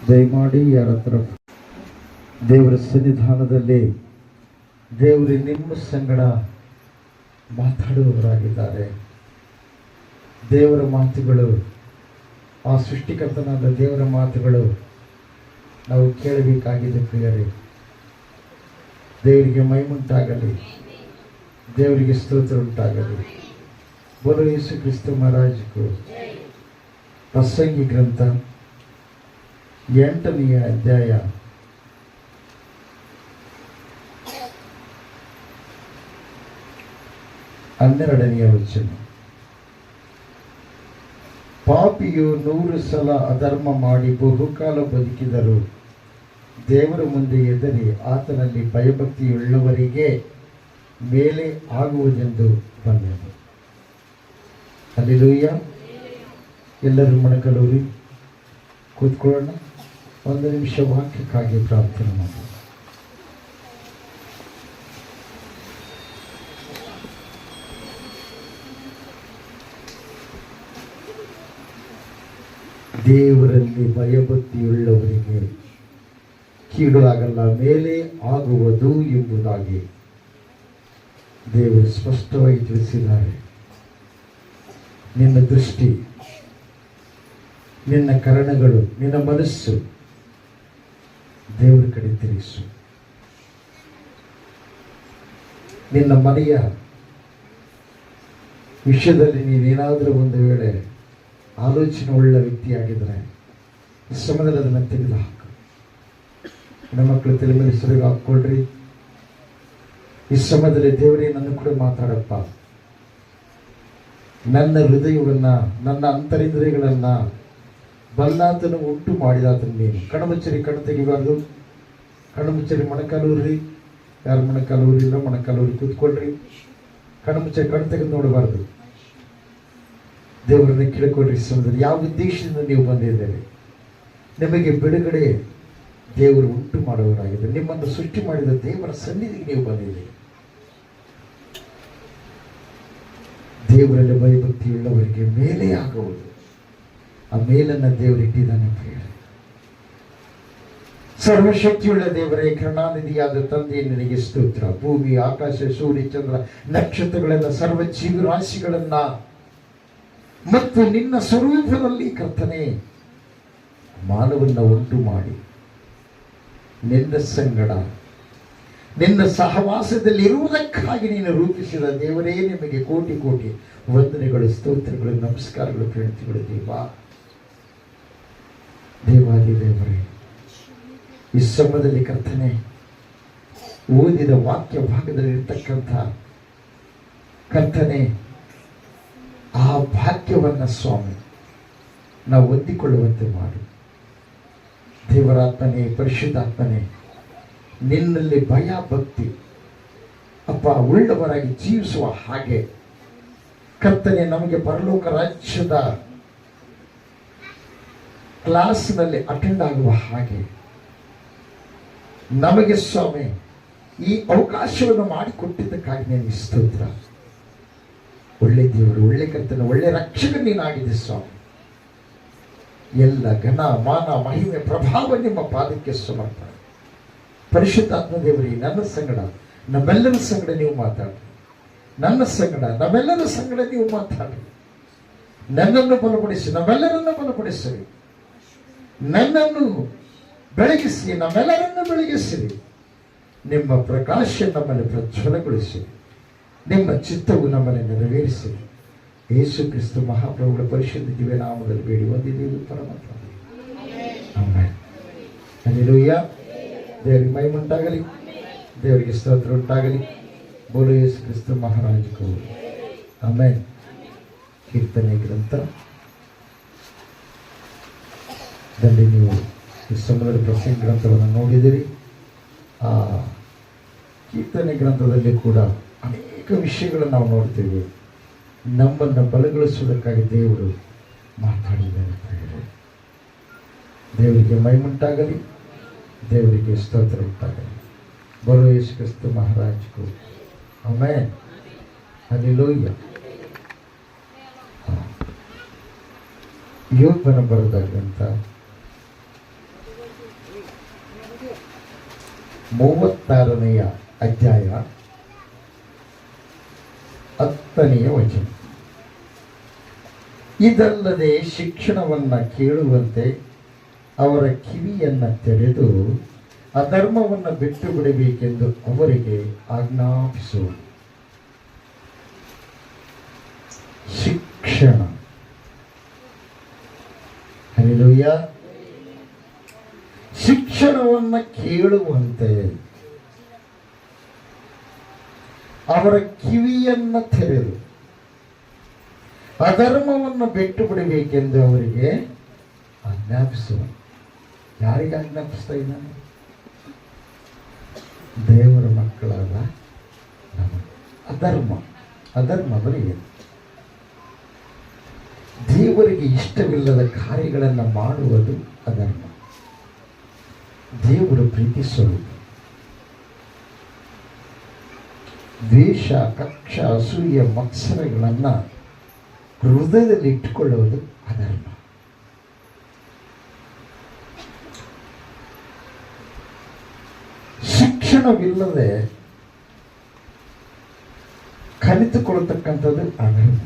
ದಯಮಾಡಿ ಯಾರ ಹತ್ರ ದೇವರ ಸನ್ನಿಧಾನದಲ್ಲಿ ದೇವರು ನಿಮ್ಮ ಸಂಗಡ ಮಾತಾಡುವವರಾಗಿದ್ದಾರೆ. ದೇವರ ಮಾತುಗಳು, ಆ ಸೃಷ್ಟಿಕರ್ತನಾದ ದೇವರ ಮಾತುಗಳು ನಾವು ಕೇಳಬೇಕಾಗಿದೆ. ಪ್ರಿಯರೇ, ದೇವರಿಗೆ ಮಹಿಮುಂಟಾಗಲಿ, ದೇವರಿಗೆ ಸ್ತೋತ್ರ ಉಂಟಾಗಲಿ. ಬೋಲೋ ಯೇಸು ಕ್ರಿಸ್ತ ಮಹಾರಾಜಕ್ಕೂ. ಪ್ರಸಂಗಿ ಗ್ರಂಥ 8ನೇ ಅಧ್ಯಾಯ 12ನೇ ವಚನ. ಪಾಪಿಯು 100 ಸಲ ಅಧರ್ಮ ಮಾಡಿ ಬಹುಕಾಲ ಬದುಕಿದರು ದೇವರ ಮುಂದೆ ಎದರಿ ಆತನಲ್ಲಿ ಭಯಭಕ್ತಿಯುಳ್ಳವರಿಗೆ ಮೇಲೆ ಆಗುವುದೆಂದು ಬಂದನು. ಹಲ್ಲೆಲೂಯಾ. ಎಲ್ಲರೂ ಮೊಣಕಾಲೂರಿ ಕೂತ್ಕೊಳ್ಳೋಣ. 1 ನಿಮಿಷ ವಾಕ್ಯಕ್ಕಾಗಿ ಪ್ರಾರ್ಥನೆ ಮಾಡೋಣ. ದೇವರಲ್ಲಿ ಭಯಭಕ್ತಿಯುಳ್ಳವರಿಗೆ ಕೀಡು ಆಗಲ್ಲ, ಮೇಲೆ ಆಗುವುದು ಎಂಬುದಾಗಿ ದೇವರು ಸ್ಪಷ್ಟವಾಗಿ ತಿಳಿಸಿದ್ದಾರೆ. ನಿನ್ನ ದೃಷ್ಟಿ, ನಿನ್ನ ಕರಣಗಳು, ನಿನ್ನ ಮನಸ್ಸು ದೇವರ ಕಡೆ ತಿರುಗಿಸು. ನಿನ್ನ ಮನೆಯ ವಿಷಯದಲ್ಲಿ ನೀನೇನಾದರೂ ಒಂದು ವೇಳೆ ಆಲೋಚನೆ ಉಳ್ಳ ವ್ಯಕ್ತಿಯಾಗಿದ್ದರೆ ಈ ಸಮಯದಲ್ಲಿ ಅದನ್ನು ತೆಗೆದು ಹಾಕು. ನನ್ನ ಮಕ್ಕಳು ತಲೆ ಮೇಲೆ ಸರಿಗ ಹಾಕ್ಕೊಳ್ರಿ. ಈ ಸಮಯದಲ್ಲಿ ದೇವರೇ ನನ್ನ ಕೂಡ ಮಾತಾಡಪ್ಪ. ನನ್ನ ಹೃದಯವನ್ನ, ನನ್ನ ಅಂತರಿಂದ್ರಿಯಗಳನ್ನ ಬಲ್ಲಾತನು ಉಂಟು ಮಾಡಿದಾತನು ನೀನು. ಕಣ್ಣುಮುಚ್ಚರಿ ಕಣ್ಣು ತೆಗಿಬಾರ್ದು. ಕಣ್ಣುಮುಚ್ಚರಿ ಮೊಣಕಾಲೂರಿ. ಯಾರು ಮೊಣಕಾಲೂರಿಲ್ಲ ಮೊಣಕಾಲೂರಿ ಕೂತ್ಕೊಳ್ರಿ. ಕಣ್ಣುಮುಚ್ಚರಿ ಕಣ್ಣು ತೆಗೆದು ನೋಡಬಾರ್ದು. ದೇವರನ್ನ ಕೇಳಿಕೊಡ್ರಿ. ಸಮಯದಲ್ಲಿ ಯಾವ ಉದ್ದೇಶದಿಂದ ನೀವು ಬಂದಿದ್ದೇವೆ? ನಿಮಗೆ ಬಿಡುಗಡೆ ದೇವರು ಉಂಟು ಮಾಡುವವರಾಗಿದೆ. ನಿಮ್ಮನ್ನು ಸೃಷ್ಟಿ ಮಾಡಿದ ದೇವರ ಸನ್ನಿಧಿಗೆ ನೀವು ಬಂದಿದ್ದೀರಿ. ದೇವರಲ್ಲಿ ಭಯಭಕ್ತಿಯುಳ್ಳವರಿಗೆ ಮೇಲೆ ಆಗುವುದು. ಆ ಮೇಲನ್ನ ದೇವರು ಇಟ್ಟಿದ್ದಾನೆ. ಸರ್ವಶಕ್ತಿಯುಳ್ಳ ದೇವರೇ, ಕರುಣಾನಿಧಿಯಾದ ತಂದೆ, ನಿನಗೆ ಸ್ತೋತ್ರ. ಭೂಮಿ, ಆಕಾಶ, ಸೂರ್ಯ, ಚಂದ್ರ, ನಕ್ಷತ್ರಗಳನ್ನ, ಸರ್ವ ಜೀವರಾಶಿಗಳನ್ನ ಮತ್ತು ನಿನ್ನ ಸ್ವರೂಪದಲ್ಲಿ ಕರ್ತನೆ ಮಾನವನ್ನ ಉಂಟು ಮಾಡಿ ನಿನ್ನ ಸಂಗಡ ನಿನ್ನ ಸಹವಾಸದಲ್ಲಿ ಇರುವುದಕ್ಕಾಗಿ ನೀನು ರೂಪಿಸಿದ ದೇವರೇ, ನಿಮಗೆ ಕೋಟಿ ಕೋಟಿ ವಂದನೆಗಳು, ಸ್ತೋತ್ರಗಳು, ನಮಸ್ಕಾರಗಳು, ಪ್ರಣತಿಗಳು. ದೇವಾದಿ ದೇವರೇ, ಈ ಸಮಯದಲ್ಲಿ ಕರ್ತನೆ ಓದಿದ ವಾಕ್ಯ ಭಾಗದಲ್ಲಿ ಇರ್ತಕ್ಕಂಥ ಕರ್ತನೆ ಆ ಭಾಗ್ಯವನ್ನ ಸ್ವಾಮಿ ನಾವು ಹೊಂದಿಕೊಳ್ಳುವಂತೆ ಮಾಡಿ. ದೇವರಾತ್ಮನೇ, ಪರಿಶುದ್ಧಾತ್ಮನೇ, ನಿನ್ನಲ್ಲಿ ಭಯ ಭಕ್ತಿ ಅಪ್ಪ ಉಳ್ಳವರಾಗಿ ಜೀವಿಸುವ ಹಾಗೆ ಕರ್ತನೆ ನಮಗೆ ಪರಲೋಕ ರಾಜ್ಯದ ಕ್ಲಾಸ್ನಲ್ಲಿ ಅಟೆಂಡ್ ಆಗುವ ಹಾಗೆ ನಮಗೆ ಸ್ವಾಮಿ ಈ ಅವಕಾಶವನ್ನು ಮಾಡಿಕೊಟ್ಟಿದ್ದಕ್ಕಾಗಿ ನೀನು ಸ್ತೋತ್ರ. ಒಳ್ಳೆ ದೇವರು, ಒಳ್ಳೆ ಕರ್ತನ, ಒಳ್ಳೆ ರಕ್ಷಕ ನೀನಾಗಿದೆ ಸ್ವಾಮಿ. ಎಲ್ಲ ಘನ, ಮಾನ, ಮಹಿಮೆ, ಪ್ರಭಾವ ನಿಮ್ಮ ಪಾದಕ್ಕೆ ಸಮರ್ಪಣೆ. ಪರಿಶುದ್ಧಾತ್ಮ ದೇವರೇ, ನನ್ನ ಸಂಗಡ, ನಮ್ಮೆಲ್ಲರ ಸಂಗಡ ನೀವು ಮಾತಾಡಿ. ನನ್ನ ಸಂಗಡ, ನಮ್ಮೆಲ್ಲರ ಸಂಗಡ ನೀವು ಮಾತಾಡಿ. ನನ್ನನ್ನು ಬಲಪಡಿಸಿ, ನಮ್ಮೆಲ್ಲರನ್ನು ಬಲಪಡಿಸಿರಿ. ನನ್ನನ್ನು ಬೆಳಗಿಸಿ, ನಮ್ಮೆಲ್ಲರನ್ನು ಬೆಳಗಿಸಿರಿ. ನಿಮ್ಮ ಪ್ರಕಾಶ ನಮ್ಮನ್ನು ಪ್ರಜ್ವಲಗೊಳಿಸಿರಿ. ನಿಮ್ಮ ಚಿತ್ತವು ನಮ್ಮನ್ನು ನೆರವೇರಿಸಿರಿ. ಯೇಸು ಕ್ರಿಸ್ತ ಮಹಾಪ್ರಭುಗಳ ಪರಿಶುದ್ಧ ದಿವ್ಯ ನಾಮದಲ್ಲಿ ಬೇಡಿ ಹೊಂದಿದ್ದೀವಿ ಪರಮ ತಂದೆ. ಆಮೆನ್. ಹಲ್ಲೆಲೂಯಾ. ದೇವರಿಗೆ ಮಹಿಮೆ ಉಂಟಾಗಲಿ, ದೇವರಿಗೆ ಸ್ತೋತ್ರ ಉಂಟಾಗಲಿ. ಬೋಲೋ ಯೇಸು ಕ್ರಿಸ್ತ ಮಹಾರಾಜಕ್ಕೂ. ಆಮೆನ್. ಕೀರ್ತನೆ ಗ್ರಂಥ ದಲ್ಲಿ ನೀವು ಈ ಸಮಯದ ಪ್ರಸಂಗ ಗ್ರಂಥವನ್ನು ನೋಡಿದಿರಿ. ಆ ಕೀರ್ತನೆ ಗ್ರಂಥದಲ್ಲಿ ಕೂಡ ಅನೇಕ ವಿಷಯಗಳನ್ನು ನಾವು ನೋಡ್ತೀವಿ. ನಮ್ಮನ್ನು ಬಲಗೊಳಿಸುವುದಕ್ಕಾಗಿ ದೇವರು ಮಾತಾಡಿದ್ದಾರೆ. ದೇವರಿಗೆ ಮಹಿಮುಂಟಾಗಲಿ, ದೇವರಿಗೆ ಸ್ತೋತ್ರ ಉಂಟಾಗಲಿ. ಬೋಲೋ ಯೇಸು ಕ್ರಿಸ್ತ ಮಹಾರಾಜಕ್ಕೂ. ಆಮೆನ್. ಹಲ್ಲೆಲೂಯಾ. ಯೋಬನ ಬರೆದ ಗ್ರಂಥ 36ನೆಯ ಅಧ್ಯಾಯ 10ನೆಯ ವಚನ. ಇದಲ್ಲದೆ ಶಿಕ್ಷಣವನ್ನು ಕೇಳುವಂತೆ ಅವರ ಕಿವಿಯನ್ನು ತೆರೆದು ಅಧರ್ಮವನ್ನು ಬಿಟ್ಟು ಬಿಡಬೇಕೆಂದು ಅವರಿಗೆ ಆಜ್ಞಾಪಿಸುವ. ಶಿಕ್ಷಣ. ಹಲ್ಲೆಲೂಯ. ಶಿಕ್ಷಣವನ್ನು ಕೇಳುವಂತೆ ಅವರ ಕಿವಿಯನ್ನು ತೆರೆದು ಅಧರ್ಮವನ್ನು ಬಿಟ್ಟು ಬಿಡಬೇಕೆಂದು ಅವರಿಗೆ ಆಜ್ಞಾಪಿಸುವ. ಯಾರಿಗೆ ಆಜ್ಞಾಪಿಸ್ತಾ ಇದ್ದಾನೆ? ದೇವರ ಮಕ್ಕಳಾದ ನಮಗೆ. ಅಧರ್ಮ ಏನು? ದೇವರಿಗೆ ಇಷ್ಟವಿಲ್ಲದ ಕಾರ್ಯಗಳನ್ನು ಮಾಡುವುದು ಅಧರ್ಮ. ದೇವರು ಪ್ರೀತಿ ಸ್ವರೂಪ. ದ್ವೇಷ, ಕಕ್ಷ, ಅಸೂಯೆ, ಮತ್ಸರಗಳನ್ನು ಹೃದಯದಲ್ಲಿ ಇಟ್ಟುಕೊಳ್ಳುವುದು ಅಧರ್ಮ. ಶಿಕ್ಷಣವಿಲ್ಲದೆ ಕಲಿತುಕೊಳ್ಳತಕ್ಕಂಥದ್ದು ಅಧರ್ಮ.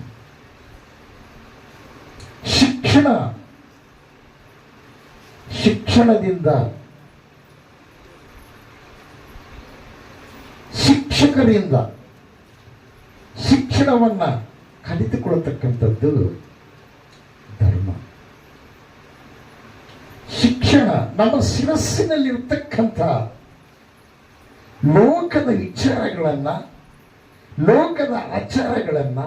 ಶಿಕ್ಷಣದಿಂದ ಶಿಕ್ಷಕರಿಂದ ಶಿಕ್ಷಣವನ್ನ ಕಲಿತುಕೊಳ್ಳತಕ್ಕಂಥದ್ದು ಧರ್ಮ. ಶಿಕ್ಷಣ ನಮ್ಮ ಶಿರಸ್ಸಿನಲ್ಲಿರ್ತಕ್ಕಂಥ ಲೋಕದ ವಿಚಾರಗಳನ್ನ, ಲೋಕದ ಆಚಾರಗಳನ್ನ,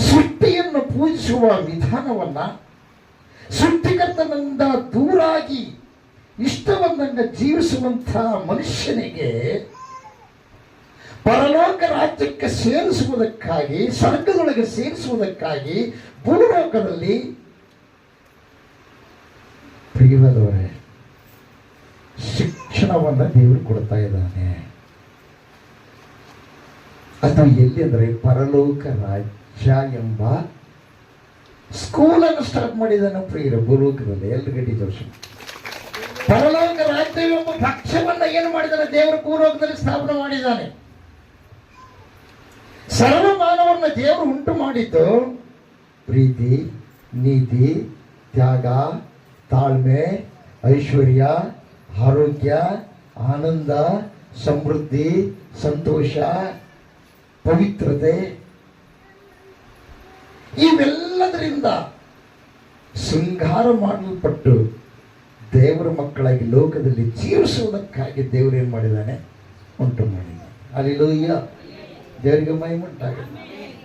ಸೃಷ್ಟಿಯನ್ನು ಪೂಜಿಸುವ ವಿಧಾನವನ್ನ, ಸೃಷ್ಟಿಕರ್ತನಿಂದ ದೂರಾಗಿ ಇಷ್ಟವನ್ನ ಜೀವಿಸುವಂತಹ ಮನುಷ್ಯನಿಗೆ ಪರಲೋಕ ರಾಜ್ಯಕ್ಕೆ ಸೇರಿಸುವುದಕ್ಕಾಗಿ, ಸ್ವರ್ಗದೊಳಗೆ ಸೇರಿಸುವುದಕ್ಕಾಗಿ ಭೂಲೋಕದಲ್ಲಿ ಪ್ರಿಯವಾದವರೇ ಶಿಕ್ಷಣವನ್ನ ದೇವರು ಕೊಡ್ತಾ ಇದ್ದಾನೆ. ಅದು ಎಲ್ಲಿ ಅಂದರೆ ಪರಲೋಕ ರಾಜ್ಯ ಎಂಬ ಸ್ಕೂಲನ್ನು ಸ್ಟಾರ್ಟ್ ಮಾಡಿದ್ದಾನೆ ಪ್ರಿಯರ ಭೂಲೋಕದಲ್ಲಿ. ಎಲ್ಲ ಗಡಿ ದೋಷ ಪರಲೋಕ ರಾಜ್ಯ ಎಂಬ ಪಕ್ಷವನ್ನ ಏನು ಮಾಡಿದ್ದಾನೆ? ದೇವರ ಭೂಲೋಕದಲ್ಲಿ ಸ್ಥಾಪನೆ ಮಾಡಿದ್ದಾನೆ. ಸರ್ವ ಮಾನವನ್ನ ದೇವರು ಉಂಟು ಮಾಡಿದ್ದು ಪ್ರೀತಿ, ನೀತಿ, ತ್ಯಾಗ, ತಾಳ್ಮೆ, ಐಶ್ವರ್ಯ, ಆರೋಗ್ಯ, ಆನಂದ, ಸಮೃದ್ಧಿ, ಸಂತೋಷ, ಪವಿತ್ರತೆ ಇವೆಲ್ಲದರಿಂದ ಶೃಂಗಾರ ಮಾಡಲ್ಪಟ್ಟು ದೇವರ ಮಕ್ಕಳಾಗಿ ಲೋಕದಲ್ಲಿ ಜೀವಿಸುವುದಕ್ಕಾಗಿ ದೇವರು ಏನು ಮಾಡಿದ್ದಾನೆ? ಉಂಟು ಮಾಡಿದ್ದಾನೆ. ಹಲ್ಲೆಲೂಯಾ. ದೇವರಿಗೆ ಮಹಿಮೆ ಉಂಟಾಗಲಿ,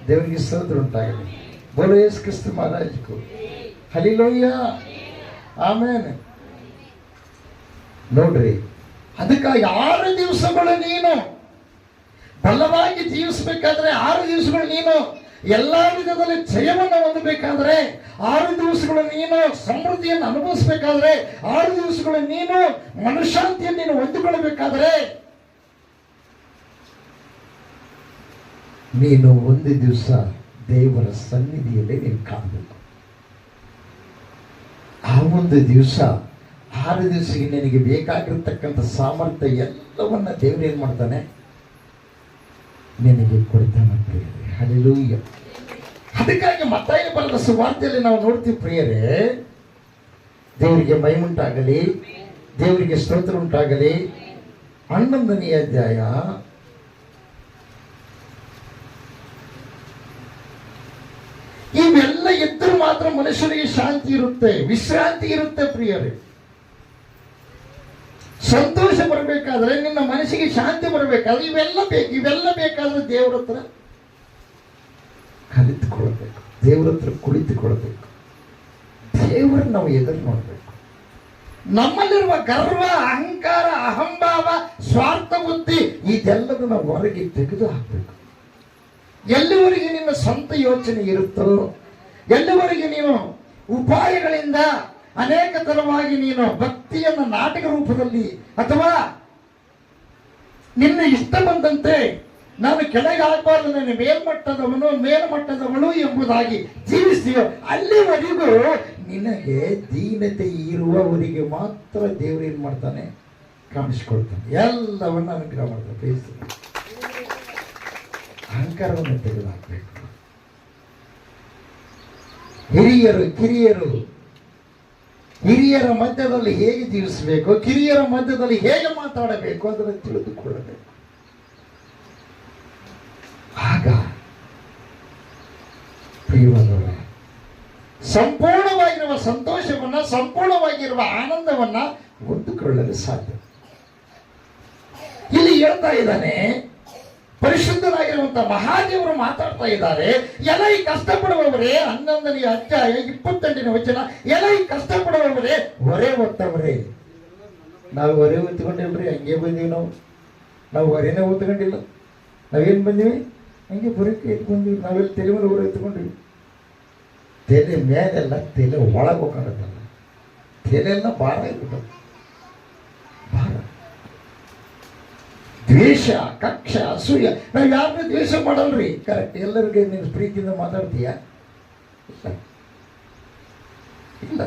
ದೇವರಿಗೆ ಸ್ತೋತ್ರ ಉಂಟಾಗಲಿ. ಬೋಲೋ ಯೇಸು ಕ್ರಿಸ್ತ ಮಹಾರಾಜಕು. ಹಲ್ಲೆಲೂಯಾ, ಆಮೇನ್. ನೋಡ್ರಿ, ಅದಕ್ಕಾಗಿ 6 ದಿವಸಗಳು ನೀನು ಬಲವಾಗಿ ಜೀವಿಸಬೇಕಾದ್ರೆ, 6 ದಿವಸಗಳು ನೀನು ಎಲ್ಲಾ ವಿಧದಲ್ಲಿ ಜಯವನ್ನು ಹೊಂದಬೇಕಾದ್ರೆ, 6 ದಿವಸಗಳು ನೀನು ಸಮೃದ್ಧಿಯನ್ನು ಅನುಭವಿಸಬೇಕಾದ್ರೆ, 6 ದಿವಸಗಳು ನೀನು ಮನಃಶಾಂತಿಯನ್ನು ನೀನು ಹೊಂದಿಕೊಳ್ಳಬೇಕಾದ್ರೆ, ನೀನು ಒಂದು ದಿವಸ ದೇವರ ಸನ್ನಿಧಿಯಲ್ಲಿ ನೀನು ಕಾಣಬೇಕು. ಆ ಒಂದು ದಿವಸ 6 ದಿವಸಕ್ಕೆ ನಿನಗೆ ಬೇಕಾಗಿರ್ತಕ್ಕಂಥ ಸಾಮರ್ಥ್ಯ ಎಲ್ಲವನ್ನ ದೇವರು ಏನ್ ಮಾಡ್ತಾನೆ? ನಿನಗೆ ಕೊಡ್ತಾನೆ ಪ್ರಿಯರೇ. ಹಲ್ಲೆಲೂಯಾ. ಅದಕ್ಕಾಗಿ ಮತ್ತಾಯ ಬರೆದ ಸುವಾರ್ತೆಯಲ್ಲಿ ನಾವು ನೋಡ್ತೀವಿ ಪ್ರಿಯರೇ, ದೇವರಿಗೆ ಮಹಿಮೆ ಉಂಟಾಗಲಿ, ದೇವರಿಗೆ ಸ್ತೋತ್ರ ಉಂಟಾಗಲಿ. 11ನೇ ಅಧ್ಯಾಯ ಇವೆಲ್ಲ ಇದ್ದರೂ ಮಾತ್ರ ಮನುಷ್ಯನಿಗೆ ಶಾಂತಿ ಇರುತ್ತೆ, ವಿಶ್ರಾಂತಿ ಇರುತ್ತೆ ಪ್ರಿಯರೇ. ಸಂತೋಷ ಬರಬೇಕಾದ್ರೆ, ನಿನ್ನ ಮನಸ್ಸಿಗೆ ಶಾಂತಿ ಬರಬೇಕಾದ್ರೆ ಇವೆಲ್ಲ ಬೇಕಾದ್ರೆ ದೇವರ ಹತ್ರ ಕಲಿತುಕೊಳ್ಬೇಕು, ದೇವರ ಹತ್ರ ಕುಳಿತುಕೊಳ್ಬೇಕು, ದೇವರನ್ನ ನಾವು ಎದುರು ನೋಡ್ಬೇಕು. ನಮ್ಮಲ್ಲಿರುವ ಗರ್ವ, ಅಹಂಕಾರ, ಅಹಂಭಾವ, ಸ್ವಾರ್ಥ ಬುದ್ಧಿ ಇದೆಲ್ಲದನ್ನ ಹೊರಗೆ ತೆಗೆದು ಹಾಕಬೇಕು. ಎಲ್ಲಿವರೆಗೆ ನಿನ್ನ ಸ್ವಂತ ಯೋಚನೆ ಇರುತ್ತೋ, ಎಲ್ಲಿವರೆಗೆ ನೀನು ಉಪಾಯಗಳಿಂದ ಅನೇಕ ತರವಾಗಿ ನೀನು ಭಕ್ತಿಯನ್ನು ನಾಟಕ ರೂಪದಲ್ಲಿ ಅಥವಾ ನಿನ್ನ ಇಷ್ಟ ಬಂದಂತೆ ನಾನು ಕೆಳಗೆ ಆಗಬಾರ್ದು, ನಾನು ಮೇಲ್ಮಟ್ಟದವನು ಮೇಲ್ಮಟ್ಟದವಳು ಎಂಬುದಾಗಿ ಜೀವಿಸ್ತೀಯೋ, ಅಲ್ಲಿವರೆಗೂ ನಿನಗೆ ದೀನತೆ ಇರುವವರಿಗೆ ಮಾತ್ರ ದೇವರು ಏನ್ ಮಾಡ್ತಾನೆ? ಕಾಣಿಸ್ಕೊಳ್ತಾನೆ, ಎಲ್ಲವನ್ನ ಅನುಗ್ರಹ ಮಾಡ್ತಾನೆ. ಪ್ರೀತಿ ಅಹಂಕಾರವನ್ನು ತೆಗೆದುಹಾಕಬೇಕು. ಹಿರಿಯರು ಕಿರಿಯರು, ಹಿರಿಯರ ಮಧ್ಯದಲ್ಲಿ ಹೇಗೆ ಜೀವಿಸಬೇಕು, ಕಿರಿಯರ ಮಧ್ಯದಲ್ಲಿ ಹೇಗೆ ಮಾತಾಡಬೇಕು ಅದನ್ನು ತಿಳಿದುಕೊಳ್ಳಬೇಕು. ಆಗ ಪ್ರಿಯವಾದವರೇ, ಸಂಪೂರ್ಣವಾಗಿರುವ ಸಂತೋಷವನ್ನ, ಸಂಪೂರ್ಣವಾಗಿರುವ ಆನಂದವನ್ನ ಹೊಂದಿಕೊಳ್ಳಲು ಸಾಧ್ಯ. ಇಲ್ಲಿ ಹೇಳ್ತಾ ಇದ್ದಾನೆ, ಪರಿಶುದ್ಧರಾಗಿರುವಂತಹ ಮಹಾದೇವರು ಮಾತಾಡ್ತಾ ಇದ್ದಾರೆ. ಎಲೈ ಕಷ್ಟಪಡುವವರೇ, 11ನೇ ಅಧ್ಯಾಯ 28ನೇ ವಚನ, ಎಲೈ ಕಷ್ಟಪಡುವವರೇ, ಹೊರೆ ಹೊತ್ತವರೇ. ನಾವು ಹೊರೆ ಹೊತ್ಕೊಂಡಿಲ್ರಿ, ಹಂಗೆ ಬಂದೀವಿ. ನಾವು ಹೊರೆನೇ ಹೊತ್ಕೊಂಡಿಲ್ಲ. ನಾವೇನು ಬಂದೀವಿ? ಹಂಗೆ ಬರೋಕೆ ಎತ್ಕೊಂಡ್ವಿ. ನಾವೆಲ್ಲ ತಲೆ ಮೇಲೆ ಹೊರ ಎತ್ಕೊಂಡ್ವಿ. ತಲೆ ಮೇಲೆಲ್ಲ ತಲೆ ಒಳಗೆ ಹೋಗೋಣಲ್ಲ, ತಲೆಯೆಲ್ಲ ಭಾರ ಇರ್ಬಿಟ್ಟು, ಭಾರ. ದ್ವೇಷ, ಕಕ್ಷ, ಅಸೂಯ. ನಾವು ಯಾರನ್ನೂ ದ್ವೇಷ ಮಾಡಲ್ರಿ. ಕರೆಕ್ಟ್. ಎಲ್ಲರಿಗೆ ನೀನು ಪ್ರೀತಿಯಿಂದ ಮಾತಾಡ್ತೀಯ? ಇಲ್ಲ, ಇಲ್ಲ.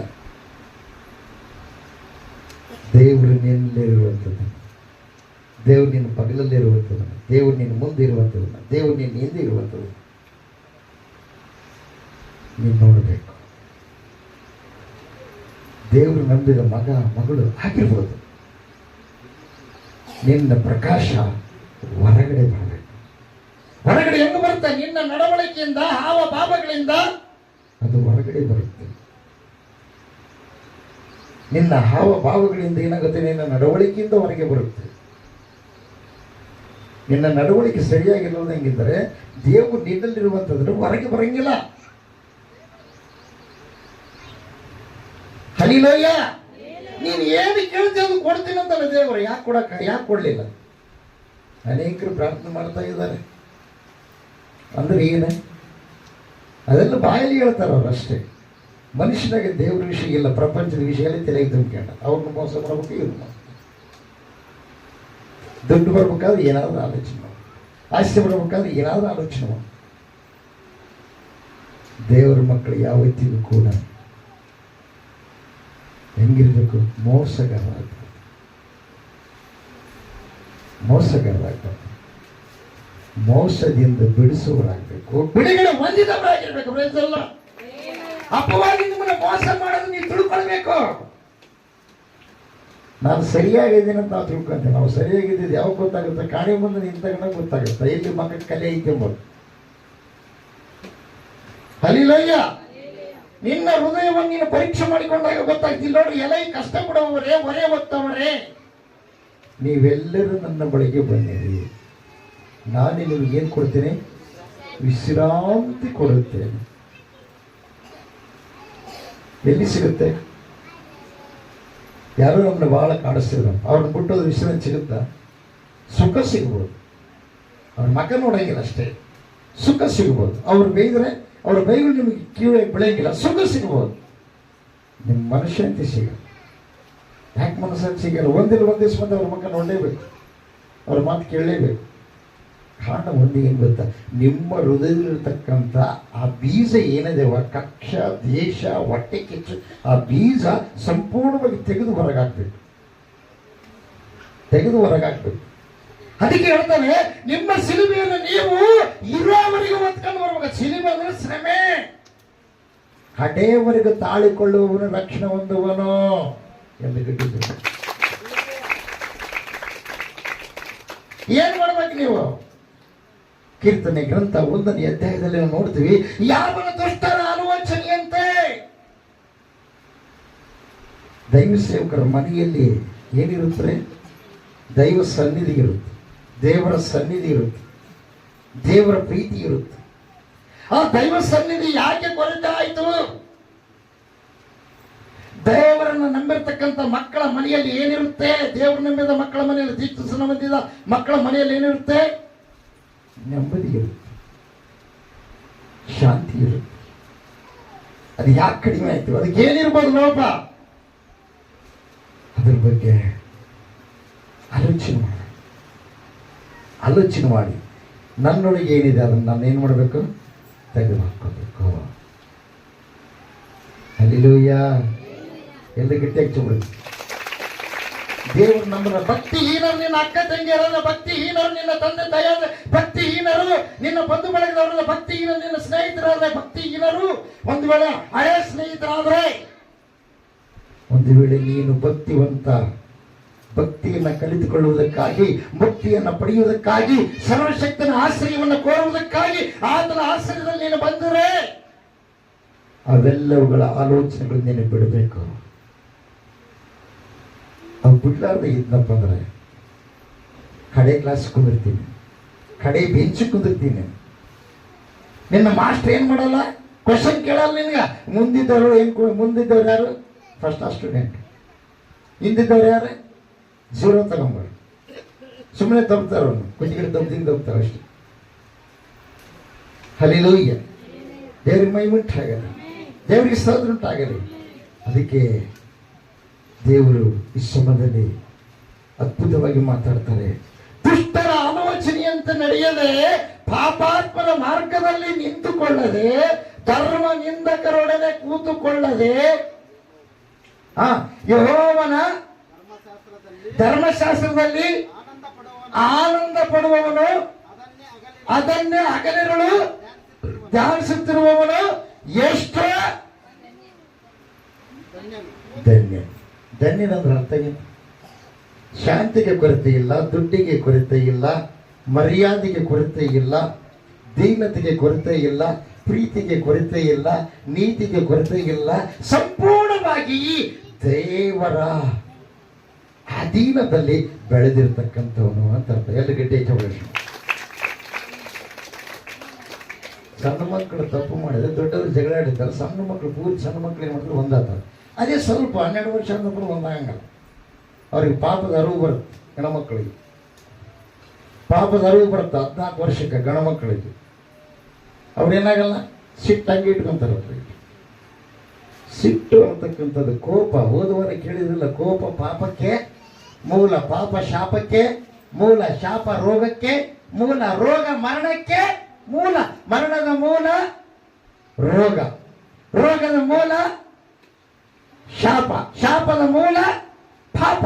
ದೇವರು ನಿನ್ನಲ್ಲಿರುವಂಥದ್ದು, ದೇವ್ರು ನಿನ್ನ ಪಗಲಲ್ಲಿರುವಂಥದ್ದನ್ನು, ದೇವ್ರು ನಿನ್ನ ಮುಂದೆ ಇರುವಂಥದ್ದನ್ನು, ದೇವ್ರು ನಿನ್ನ ಹಿಂದೆ ಇರುವಂಥದ್ದು ನೀನು ನೋಡಬೇಕು. ದೇವರು ನಂಬಿದ ಮಗ ಮಗಳು ಆಗಿರ್ಬೋದು. ನಿನ್ನ ಪ್ರಕಾಶ ಹೊರಗಡೆ ಬರಬೇಕು. ಹೊರಗಡೆ ಹೆಂಗೆ ಬರುತ್ತೆ? ನಿನ್ನ ನಡವಳಿಕೆಯಿಂದ, ಹಾವ ಭಾವಗಳಿಂದ ಅದು ಹೊರಗಡೆ ಬರುತ್ತೆ. ನಿನ್ನ ಹಾವ ಭಾವಗಳಿಂದ ಏನಾಗುತ್ತೆ? ನಿನ್ನ ನಡವಳಿಕೆಯಿಂದ ಹೊರಗೆ ಬರುತ್ತೆ. ನಿನ್ನ ನಡವಳಿಕೆ ಸರಿಯಾಗಿರೋದು ಹೆಂಗಿದ್ದರೆ ದೇವರು ನಿನ್ನಲ್ಲಿರುವಂಥದ್ದು ಹೊರಗೆ ಬರಂಗಿಲ್ಲ. ಹಲ್ಲಿಲೂಯಾ. ನೀನು ಏನು ಕೇಳ್ತೀವಿ ಅದು ಕೊಡ್ತೀನಿ ಅಂತಲ್ಲ ದೇವರು. ಯಾಕೆ ಕೊಡಲಿಲ್ಲ? ಅನೇಕರು ಪ್ರಾರ್ಥನೆ ಮಾಡ್ತಾ ಇದ್ದಾರೆ. ಅಂದ್ರೆ ಏನು? ಅದೆಲ್ಲ ಬಾಯಲ್ಲಿ ಹೇಳ್ತಾರೆ ಅವ್ರು ಅಷ್ಟೇ. ಮನುಷ್ಯನಾಗೆ ದೇವ್ರ ವಿಷಯ ಇಲ್ಲ, ಪ್ರಪಂಚದ ವಿಷಯದಲ್ಲಿ ತಲೆಗೆ ತುಂಬಿಕೊಂಡ ಅವ್ರನ್ನ ಮೋಸ ಮಾಡಬೇಕು, ಇವ್ರನ್ನ ದುಡ್ಡು ಬರ್ಬೇಕಾದ್ರೆ ಏನಾದರೂ ಆಲೋಚನೆ ಮಾಡಿ, ಆಸ್ತಿ ಬರಬೇಕಾದ್ರೆ ಏನಾದರೂ ಆಲೋಚನೆ ಮಾಡಿ. ದೇವರ ಮಕ್ಕಳು ಯಾವತ್ತಿಗೂ ಕೂಡ ಹೆಂಗಿರ್ಬೇಕು? ಮೋಸಗಾರರಾಗ್ತಾರೆ. ಮೋಸದಿಂದ ಬಿಡಿಸುವರಾಗಬೇಕು, ಬಿಡುಗಡೆ ಹೊಂದಿದವರಾಗಿರ್ಬೇಕು. ಅಪವಾಗಿ ನಿಮ್ಮನ್ನ ಮೋಸ ಮಾಡೋದು ನೀವು ತಿಳ್ಕೊಳ್ಬೇಕು. ನಾನು ಸರಿಯಾಗಿದ್ದೀನಿ ಅಂತ ನಾವು ತಿಳ್ಕೊಂತೇವೆ. ನಾವು ಸರಿಯಾಗಿದ್ದು ಯಾವಾಗ ಗೊತ್ತಾಗುತ್ತೆ? ಕಾಣಿ ಮುಂದೆ ನಿಂತಾಗ ಗೊತ್ತಾಗುತ್ತೆ ಎಲ್ಲಿ ಮಕ್ಕ ಕಲೆ ಐತೆ ಎಂಬುದು. ಹಲ್ಲಿಲೂಯಾ. ನಿನ್ನ ಹೃದಯವನ್ನು ನೀನು ಪರೀಕ್ಷೆ ಮಾಡಿಕೊಂಡಾಗ ಗೊತ್ತಾಗ್ತಿಲ್ಲ. ನೋಡ್ರಿ, ಎಲೈ ಕಷ್ಟಪಡುವವರೇ, ಹೊರೆ ಹೊತ್ತವರೇ, ನೀವೆಲ್ಲರೂ ನನ್ನ ಬಳಿಗೆ ಬಂದಿರಿ, ನಾನು ನಿಮಗೆ ಏನು ಕೊಡ್ತೇನೆ? ವಿಶ್ರಾಂತಿ ಕೊಡುತ್ತೇನೆ. ಎಲ್ಲಿ ಸಿಗುತ್ತೆ? ಯಾರೋ ನಮ್ಮನ್ನ ಬಹಳ ಕಾಡಿಸ್ತಿದ್ರು, ಅವ್ರನ್ನ ಬಿಟ್ಟೋದು ವಿಶ್ರಾಂತಿ ಸಿಗುತ್ತಾ? ಸುಖ ಸಿಗ್ಬೋದು. ಅವ್ರ ಮಕ ನೋಡಂಗಿಲ್ಲ ಅಷ್ಟೇ, ಸುಖ ಸಿಗ್ಬೋದು. ಅವ್ರು ಬೈದ್ರೆ ಅವ್ರ ಬೈಗಳು ನಿಮಗೆ ಕಿವಿಗೆ ಬೆಳೆಯಂಗಿಲ್ಲ, ಸುಖ ಸಿಗ್ಬೋದು. ನಿಮ್ಮ ಮನಶಾಂತಿ ಸಿಗಲ್ಲ. ಯಾಕೆ ಮನಸ್ಸಾಂತಿ ಸಿಗಲ್ಲ? ಒಂದ್ ದಿವಸ ಬಂದು ಅವ್ರ ಮಕ್ಕ ನೋಡಲೇಬೇಕು, ಅವ್ರ ಮಾತು ಕೇಳಲೇಬೇಕು. ಕಾರಣ ಒಂದು ಏನು ಗೊತ್ತಾ? ನಿಮ್ಮ ಹೃದಯದಲ್ಲಿರ್ತಕ್ಕಂಥ ಆ ಬೀಜ ಏನಿದೆ, ಕಕ್ಷ, ದ್ವೇಷ, ಹೊಟ್ಟೆ ಕಿಚ್ಚು, ಆ ಬೀಜ ಸಂಪೂರ್ಣವಾಗಿ ತೆಗೆದು ಹೊರಗಾಕ್ಬೇಕು. ಅದಕ್ಕೆ ಹೇಳ್ತಾನೆ, ನಿಮ್ಮ ಸಿಲುಬೆಯನ್ನು ನೀವು ಇರುವವರೆಗೂ ಹೊತ್ಕೊಂಡು ಬರ್ಬೇಕು. ಸಿಲುಬೆ ಅಂದ್ರೆ ಶ್ರಮೆ. ಹಡೆಯವರೆಗೂ ತಾಳಿಕೊಳ್ಳುವವನು ರಕ್ಷಣೆ ಹೊಂದುವನು ಎಂದು ಗಟ್ಟಿದ್ರು. ಏನ್ ಮಾಡ್ಬೇಕು ನೀವು? ಕೀರ್ತನೆ ಗ್ರಂಥ 1ನೇ ಅಧ್ಯಾಯದಲ್ಲಿ ನಾವು ನೋಡ್ತೀವಿ, ಯಾವನ ದುಷ್ಟರ ಆಲೋಚನೆಯಂತೆ. ದೈವ ಸೇವಕರ ಮನೆಯಲ್ಲಿ ಏನಿರುತ್ತೆ? ದೈವ ಸನ್ನಿಧಿ ಇರುತ್ತೆ, ದೇವರ ಸನ್ನಿಧಿ ಇರುತ್ತೆ, ದೇವರ ಪ್ರೀತಿ ಇರುತ್ತೆ. ಆ ದೈವ ಸನ್ನಿಧಿ ಯಾಕೆ ಕೊರತೆ ಆಯಿತು? ದೇವರನ್ನು ನಂಬಿರ್ತಕ್ಕಂಥ ಮಕ್ಕಳ ಮನೆಯಲ್ಲಿ ಏನಿರುತ್ತೆ? ದೇವರು ನಂಬಿದ ಮಕ್ಕಳ ಮನೆಯಲ್ಲಿ, ದೀಕ್ಷಿಸನ ಹೊಂದಿದ ಮಕ್ಕಳ ಮನೆಯಲ್ಲಿ ಏನಿರುತ್ತೆ? ನೆಮ್ಮದಿ ಇರುತ್ತೆ, ಶಾಂತಿ ಇರುತ್ತೆ. ಅದು ಯಾಕೆ ಕಡಿಮೆ ಆಯ್ತು? ಅದಕ್ಕೆ ಏನಿರ್ಬೋದು ಲೋಪ? ಅದ್ರ ಬಗ್ಗೆ ಆಲೋಚನೆ ಮಾಡಿ ನನ್ನೊಳಗೆ ಏನಿದೆ ಅದನ್ನು ನಾನು ಏನು ಮಾಡಬೇಕು? ತೆಗೆದು ಹಾಕೋಬೇಕು. ಹಲ್ಲಿಲೂಯಾ. ಎಲ್ಲ ಗಟ್ಟಿಯಾಗಿ ಚುಬಿಡಿ. ದೇವರು ನಮ್ಮನ್ನ ಭಕ್ತಿಹೀನರು, ನಿನ್ನ ಅಕ್ಕ ತಂಗಿಯರಲ್ಲ ಭಕ್ತಿಹೀನರು, ನಿನ್ನ ತಂದೆ ತಾಯಿಯಾದ ಭಕ್ತಿಹೀನರು, ನಿನ್ನ ಬಂಧು ಬಳಗದವರಲ್ಲ ಭಕ್ತಿಹೀನರು, ನಿನ್ನ ಸ್ನೇಹಿತರಾದ ಭಕ್ತಿಹೀನರು. ಒಂದು ವೇಳೆ ಹಳೆ ಸ್ನೇಹಿತರಾದ್ರೆ, ಒಂದು ವೇಳೆ ನೀನು ಭಕ್ತಿವಂತ, ಭಕ್ತಿಯನ್ನು ಕಲಿತುಕೊಳ್ಳುವುದಕ್ಕಾಗಿ, ಮುಕ್ತಿಯನ್ನು ಪಡೆಯುವುದಕ್ಕಾಗಿ, ಸರ್ವಶಕ್ತನ ಆಶ್ರಯವನ್ನು ಕೋರುವುದಕ್ಕಾಗಿ ಆತನ ಆಶ್ರಯದಲ್ಲಿ ನೀನು ಬಂದರೆ ಅವೆಲ್ಲವುಗಳ ಆಲೋಚನೆಗಳು ನೀನು ಬಿಡಬೇಕು. ಅವು ಬಿಡ್ಲಾರ್ದೆ ಇದ್ನಪ್ಪ ಅಂದ್ರೆ ಕಡೆ ಕ್ಲಾಸ್ ಕುಂದಿರ್ತೀನಿ, ಕಡೆ ಬೆಂಚ್ ಕುಂದಿರ್ತೀನಿ. ನಿನ್ನ ಮಾಸ್ಟರ್ ಏನ್ ಮಾಡಲ್ಲ, ಕ್ವಶನ್ ಕೇಳಲ್ಲ ನಿನ್ಗ. ಮುಂದಿದ್ದವರು ಮುಂದಿದ್ದವ್ರು ಯಾರು? First student. ಹಿಂದಿದ್ದವ್ರು ಯಾರು? 0 ತಗೊಂಬರು. ಸುಮ್ಮನೆ ತಪ್ತಾರ, ಕುಂಜಿಗಿಡ ತಪ್ತಾರೆ ಅಷ್ಟೇ. ಹಲ್ಲೆಲೂಯಾ. ದೇವ್ರಿಗೆ ಮಹಿಮುಂಟಾಗಲಿ, ದೇವರಿಗೆ ಸ್ತೋತ್ರ ಉಂಟಾಗಲಿ. ಅದಕ್ಕೆ ದೇವರು ಈ ಸಮಯದಲ್ಲಿ ಅದ್ಭುತವಾಗಿ ಮಾತಾಡ್ತಾರೆ. ದುಷ್ಟರ ಆಲೋಚನೆಯಂತೆ ನಡೆಯದೆ, ಪಾಪಾತ್ಮರ ಮಾರ್ಗದಲ್ಲಿ ನಿಂತುಕೊಳ್ಳದೆ, ಧರ್ಮ ನಿಂದಕರೊಡನೆ ಕೂತುಕೊಳ್ಳದೆ, ಯೆಹೋವನ ಧರ್ಮಶಾಸ್ತ್ರದಲ್ಲಿ ಆನಂದ ಪಡುವವನು, ಅದನ್ನೇ ಹಗಲಿರುಳು ಧ್ಯಾನಿಸುತ್ತಿರುವವನು ಎಷ್ಟೋ ಧನ್ಯ. ಧನ್ಯನಂದ್ರೆ ಅರ್ಥ ಏನು? ಶಾಂತಿಗೆ ಕೊರತೆ ಇಲ್ಲ, ದುಡ್ಡಿಗೆ ಕೊರತೆ ಇಲ್ಲ, ಮರ್ಯಾದೆಗೆ ಕೊರತೆ ಇಲ್ಲ, ದೀನತೆಗೆ ಕೊರತೆ ಇಲ್ಲ, ಪ್ರೀತಿಗೆ ಕೊರತೆ ಇಲ್ಲ, ನೀತಿಗೆ ಕೊರತೆ ಇಲ್ಲ. ಸಂಪೂರ್ಣವಾಗಿ ದೇವರ ಅಧೀನದಲ್ಲಿ ಬೆಳೆದಿರ್ತಕ್ಕಂಥವನು ಅಂತ ಅರ್ಥ. ಎಲ್ಲ ಗಟ್ಟಿ ಚೌಡೇಶ್. ಸಣ್ಣ ಮಕ್ಕಳು ತಪ್ಪು ಮಾಡಿದ್ರೆ ದೊಡ್ಡವರು ಜಗಳ ಆಡಿದ್ದಾರೆ. ಸಣ್ಣ ಮಕ್ಕಳು ಪೂರ್ತಿ ಸಣ್ಣ ಮಕ್ಕಳು ಏನು ಮಾಡಿದ್ರು ಒಂದಾಗ್ತಾರೆ. ಅದೇ ಸ್ವಲ್ಪ 12 ವರ್ಷ ಮಕ್ಕಳು ಒಂದಾಗಂಗಲ್ಲ. ಅವ್ರಿಗೆ ಪಾಪದ ಅರಿವು ಬರುತ್ತೆ. ಗಣಮಕ್ಕಳಿಗೆ ಪಾಪದ ಅರಿವು ಬರುತ್ತೆ 14 ವರ್ಷಕ್ಕೆ ಗಣಮಕ್ಕಳಿಗೆ. ಅವ್ರೇನಾಗಲ್ಲ, ಸಿಟ್ಟಾಗಿ ಇಟ್ಕೊಂತಾರೆ. ಅವ್ರಿಗೆ ಸಿಟ್ಟು ಅಂತಕ್ಕಂಥದ್ದು ಕೋಪ. ಹೋದವರ ಕೇಳಿದ್ರಲ್ಲ, ಕೋಪ ಪಾಪಕ್ಕೆ ಮೂಲ, ಪಾಪ ಶಾಪಕ್ಕೆ ಮೂಲ, ಶಾಪ ರೋಗಕ್ಕೆ ಮೂಲ, ರೋಗ ಮರಣಕ್ಕೆ ಮೂಲ, ಮರಣದ ಮೂಲ ರೋಗ, ರೋಗದ ಮೂಲ ಶಾಪ, ಶಾಪದ ಮೂಲ ಪಾಪ.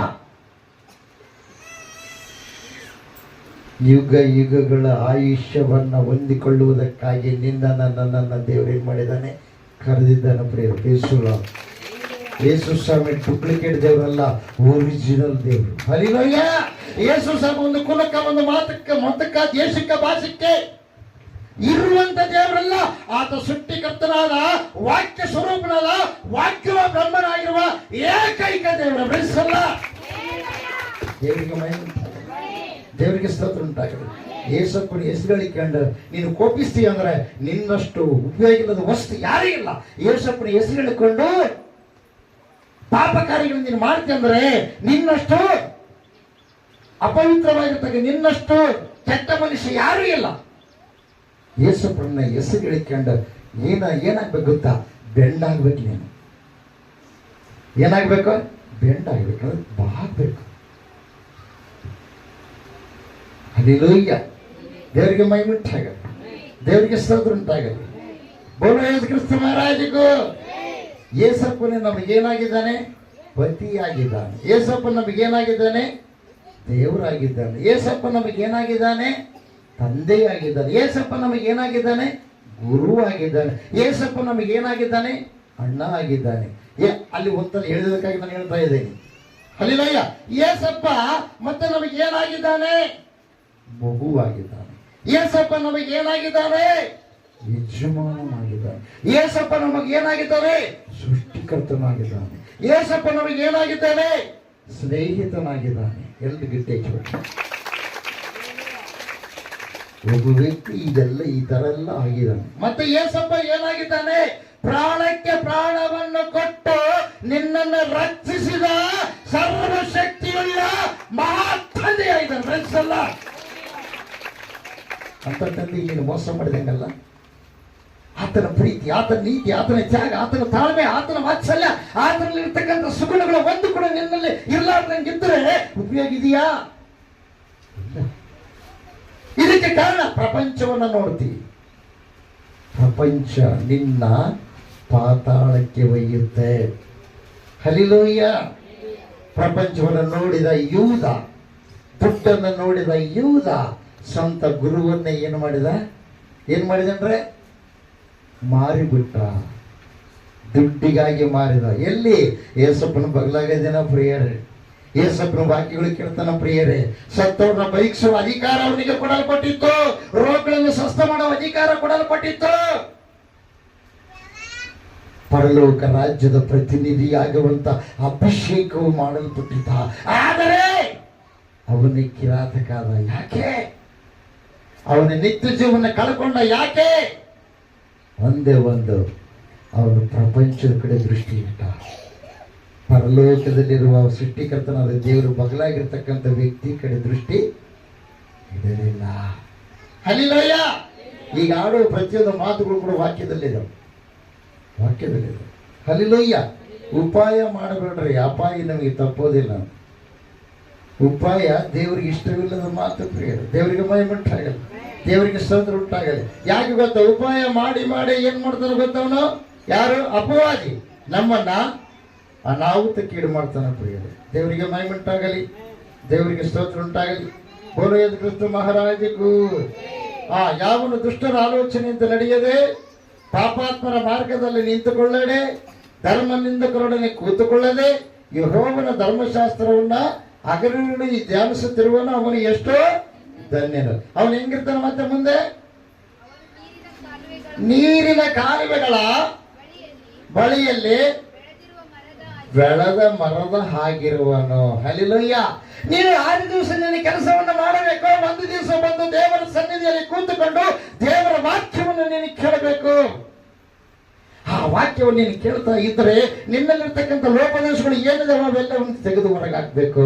ಯುಗ ಯುಗಗಳ ಆಯುಷ್ಯವನ್ನ ಹೊಂದಿಕೊಳ್ಳುವುದಕ್ಕಾಗಿ ನನ್ನನ್ನು ದೇವರೇನು ಮಾಡಿದ್ದಾನೆ? ಕರೆದಿದ್ದಾನೆ. ಪ್ರಿಯರು, ಯೇಸು ಸ್ವಾಮಿ ಡೂಪ್ಲಿಕೇಟ್ ದೇವರಲ್ಲ, ಒರಿಜಿನಲ್ ದೇವರು. ಹಲ್ಲೆಲೂಯಾ. ಯೇಸು ಸ್ವಾಮಿ ಒಂದು ಕುಲಕ್ಕ, ಒಂದು ಮಾತಕ್ಕ, ಮತಕ್ಕ, ದೇಶಕ್ಕ, ಭಾಷಕ್ಕೆ ಇರುವಂತ ದೇವರಲ್ಲ. ಆತ ಸೃಷ್ಟಿಕರ್ತನಾದ, ವಾಕ್ಯ ಸ್ವರೂಪನಾದ, ವಾಕ್ಯವ ಬ್ರಹ್ಮನಾಗಿರುವ ಏಕೈಕ ದೇವರ ಬೆಳೆಸಲ್ಲ. ದೇವರಿಗೆ ಮಹಿಮೆ, ದೇವರಿಗೆ ಸ್ತೋತ್ರ ಉಂಟಾಗಲಿ. ಏಸಪ್ಪನ ಹೆಸರುಗಳಿಕೊಂಡು ನೀನು ಕೋಪಿಸ್ತೀಯ ಅಂದ್ರೆ ನಿನ್ನಷ್ಟು ಉಪಯೋಗ ಇಲ್ಲದ ವಸ್ತು ಯಾರೇ ಇಲ್ಲ. ಏಸಪ್ಪನ ಹೆಸರುಗಳಿಕೊಂಡು ಪಾಪ ಕಾರ್ಯಗಳನ್ನು ನೀನು ಮಾಡ್ತೀಯ ಅಂದ್ರೆ ನಿನ್ನಷ್ಟು ಅಪವಿತ್ರವಾಗಿರ್ತಕ್ಕ, ನಿನ್ನಷ್ಟು ಕೆಟ್ಟ ಮನುಷ್ಯ ಯಾರೂ ಇಲ್ಲ. ಏಸಪ್ಪನ ಹೆಸರುಗಳಿಕೊಂಡು ಏನಾಗ್ಬೇಕು ಗೊತ್ತಾ? ಬೆಂಡಾಗ್ಬೇಕು. ನೀನು ಏನಾಗ್ಬೇಕು? ಬೆಂಡಾಗ್ಬೇಕು, ಬಾಗ್ಬೇಕು. ಹಲ್ಲೆಲೂಯಾ. ದೇವರಿಗೆ ಮಹಿಮೆ ಉಂಟಾಗಲಿ, ದೇವರಿಗೆ ಸ್ತೋತ್ರ ಉಂಟಾಗಲಿ. ಬೋಲೋ ಯೇಸು ಕ್ರಿಸ್ತ ಮಹಾರಾಜಗೂ. ಯೇಸಪ್ಪನೇ ನಮಗೇನಾಗಿದ್ದಾನೆ? ಪತಿಯಾಗಿದ್ದಾನೆ. ಯೇಸಪ್ಪ ನಮಗೇನಾಗಿದ್ದಾನೆ? ದೇವರಾಗಿದ್ದಾನೆ. ಯೇಸಪ್ಪ ನಮಗೇನಾಗಿದ್ದಾನೆ? ತಂದೆಯಾಗಿದ್ದಾನೆ. ಯೇಸಪ್ಪ ನಮಗೇನಾಗಿದ್ದಾನೆ? ಗುರು ಆಗಿದ್ದಾನೆ. ಯೇಸಪ್ಪ ನಮಗೇನಾಗಿದ್ದಾನೆ? ಅಣ್ಣ ಆಗಿದ್ದಾನೆ. ಅಲ್ಲಿ ಒಂದ್ಸಲ ಹೇಳಿದಕ್ಕಾಗಿ ನಾನು ಹೇಳ್ತಾ ಇದ್ದೇನೆ. ಹಲ್ಲೆಲೂಯಾ. ಯೇಸಪ್ಪ ಮತ್ತೆ ನಮಗೇನಾಗಿದ್ದಾನೆ? ಮಗುವಾಗಿದ್ದಾನೆ. ಯೇಸಪ್ಪ ನಮಗೇನಾಗಿದ್ದಾನೆ? ಯಜಮಾನನಾಗಿದ್ದಾನೆ. ಯೇಸಪ್ಪ ನಮಗೇನಾಗಿದ್ದಾನೆ? ಸೃಷ್ಟಿಕರ್ತನಾಗಿದ್ದಾನೆ. ಯೇಸಪ್ಪ ನಮಗೇನಾಗಿದ್ದಾನೆ? ಸ್ನೇಹಿತನಾಗಿದ್ದಾನೆ. ಎಲ್ಲಿ ಗಿಟ್ಟೇಕೆ ಒಬ್ಬ ವ್ಯಕ್ತಿ ಇದೆಲ್ಲ ಈ ತರ ಎಲ್ಲ ಆಗಿದ್ದಾನೆ. ಮತ್ತೆ ಯೇಸಪ್ಪ ಏನಾಗಿದ್ದಾನೆ? ಪ್ರಾಣಕ್ಕೆ ಪ್ರಾಣವನ್ನು ಕೊಟ್ಟು ನಿನ್ನನ್ನು ರಕ್ಷಿಸಿದ ಸರ್ವಶಕ್ತಿಯುಳ್ಳ ಮಹಾತಂದೆಯಾಗಿದ್ದಾನೆ. ಬೆಳೆಸಲ್ಲ ಅಂತ ತಂದೆ ನೀನು ಮೋಸ ಮಾಡಿದಂಗಲ್ಲ. ಆತನ ಪ್ರೀತಿ, ಆತನ ನೀತಿ, ಆತನ ತ್ಯಾಗ, ಆತನ ತಾಳ್ಮೆ, ಆತನ ವಾತ್ಸಲ್ಯ, ಆತನಲ್ಲಿ ಇರ್ತಕ್ಕಂಥ ಸುಗುಣಗಳು ಒಂದು ಕೂಡ ನಿನ್ನಲ್ಲಿ ಇರಲಾರ್ದಂಗಿದ್ರೆ ಉಪಯೋಗ ಇದೆಯಾ? ಇದಕ್ಕೆ ಕಾರಣ ಪ್ರಪಂಚವನ್ನು ನೋಡ್ತೀವಿ. ಪ್ರಪಂಚ ನಿನ್ನ ಪಾತಾಳಕ್ಕೆ ಒಯ್ಯುತ್ತೆ. ಹಲ್ಲೆಲೂಯಾ. ಪ್ರಪಂಚವನ್ನು ನೋಡಿದ ಯೂದ, ದುಡ್ಡನ್ನು ನೋಡಿದ ಯೂದ ಸ್ವಂತ ಗುರುವನ್ನೇ ಏನು ಮಾಡಿದಂದ್ರೆ ಮಾರಿಬಿಟ್ಟ. ದುಡ್ಡಿಗಾಗಿ ಮಾರಿದ. ಎಲ್ಲಿ? ಏಸಪ್ಪನ ಬಗಲಾಗದೇನ ಪ್ರಿಯರೇ, ಏಸಪ್ಪನ ವಾಕ್ಯಗಳು ಕೇಳ್ತಾನ ಪ್ರಿಯರೇ. ಸತ್ತವ್ರನ್ನ ಬೈಕಿಸುವ ಅಧಿಕಾರ ಅವನಿಗೆ ಕೊಡಲ್ಪಟ್ಟಿತ್ತು. ರೋಗಗಳನ್ನು ಸ್ವಸ್ಥ ಮಾಡುವ ಅಧಿಕಾರ ಕೊಡಲ್ಪಟ್ಟಿತ್ತು. ಪರಲೋಕ ರಾಜ್ಯದ ಪ್ರತಿನಿಧಿಯಾಗುವಂತ ಅಭಿಷೇಕವು ಮಾಡಲ್ಪಟ್ಟಿದ್ದ. ಆದರೆ ಅವನಿಗೆ ಕಿರಾತಕಾದ. ಯಾಕೆ? ಅವನ ನಿತ್ಯ ಜೀವನ ಕಳ್ಕೊಂಡ. ಯಾಕೆ? ಒಂದೇ ಒಂದು, ಅವನು ಪ್ರಪಂಚದ ಕಡೆ ದೃಷ್ಟಿ ಇಟ್ಟ. ಪರಲೋಕದಲ್ಲಿರುವ ಸೃಷ್ಟಿಕರ್ತನಾದ ದೇವರು ಬಗಲಾಗಿರ್ತಕ್ಕಂಥ ವ್ಯಕ್ತಿ ಕಡೆ ದೃಷ್ಟಿ ಇಡಲಿಲ್ಲ. ಹಲ್ಲೆಲೂಯ. ಈಗ ಆಡುವ ಪ್ರತಿಯೊಂದು ಮಾತುಗಳು ಕೂಡ ವಾಕ್ಯದಲ್ಲಿದೆ. ಹಲ್ಲೆಲೂಯ. ಉಪಾಯ ಮಾಡಬೇಡ್ರಿ, ಅಪಾಯ ನಮಗೆ ತಪ್ಪೋದಿಲ್ಲ. ಉಪಾಯ ದೇವರಿಗೆ ಇಷ್ಟವಿಲ್ಲದ ಮಾತು ಪ್ರಿಯರು. ದೇವರಿಗೆ ಮಹಿಮೆಯುಂಟಾಗಲಿ, ದೇವರಿಗೆ ಸ್ತೋತ್ರ ಉಂಟಾಗಲಿ. ಯಾಕೆ ಗೊತ್ತಾ? ಉಪಾಯ ಮಾಡಿ ಮಾಡಿ ಏನ್ ಮಾಡ್ತಾನೆ ಗೊತ್ತವನು? ಯಾರು? ಅಪವಾದಿ. ನಮ್ಮನ್ನ ಅನಾಹುತಕ್ಕೀಡು ಮಾಡ್ತಾನೆ ಪ್ರಿಯರು. ದೇವರಿಗೆ ಮಹಿಮೆಯುಂಟಾಗಲಿ, ದೇವರಿಗೆ ಸ್ತೋತ್ರ ಉಂಟಾಗಲಿ. ಬೋಲೋ ಯೇಸು ಕ್ರಿಸ್ತ ಮಹಾರಾಜಗೂ. ಯಾವನು ದುಷ್ಟರ ಆಲೋಚನೆಯಿಂದ ನಡೆಯದೆ ಪಾಪಾತ್ಮರ ಮಾರ್ಗದಲ್ಲಿ ನಿಂತುಕೊಳ್ಳದೆ ಧರ್ಮ ನಿಂದಕರೊಡನೆ ಕೂತುಕೊಳ್ಳದೆ ಯೆಹೋವನ ಧರ್ಮಶಾಸ್ತ್ರವನ್ನ ಹಗಲಿರುಳು ಧ್ಯಾನಿಸುತ್ತಿರುವನು ಅವನು ಎಷ್ಟೋ ಧನ್ಯನು. ಅವನು ಹೆಂಗಿರ್ತಾನೆ? ಮತ್ತೆ ಮುಂದೆ ನೀರಿನ ಕಾಲುವೆಗಳ ಬಳಿಯಲ್ಲಿ ಬೆಳೆದ ಮರದ ಹಾಗಿರುವನು. ಹಲ್ಲೆಲೂಯ. ನೀನು 6 ದಿವಸ ನಿನ್ನ ಕೆಲಸವನ್ನು ಮಾಡಬೇಕು. ಒಂದು ದಿವಸ ಬಂದು ದೇವರ ಸನ್ನಿಧಿಯಲ್ಲಿ ಕೂತುಕೊಂಡು ದೇವರ ವಾಕ್ಯವನ್ನು ನೀನು ಕೇಳಬೇಕು. ಆ ವಾಕ್ಯವನ್ನು ನೀನು ಕೇಳ್ತಾ ಇದ್ರೆ ನಿನ್ನಲ್ಲಿರ್ತಕ್ಕಂಥ ಲೋಪದೋಷಗಳು ಏನಿದಾವೆ ಅವೆಲ್ಲವನ್ನು ತೆಗೆದು ಹೊರಗಾಕ್ಬೇಕು.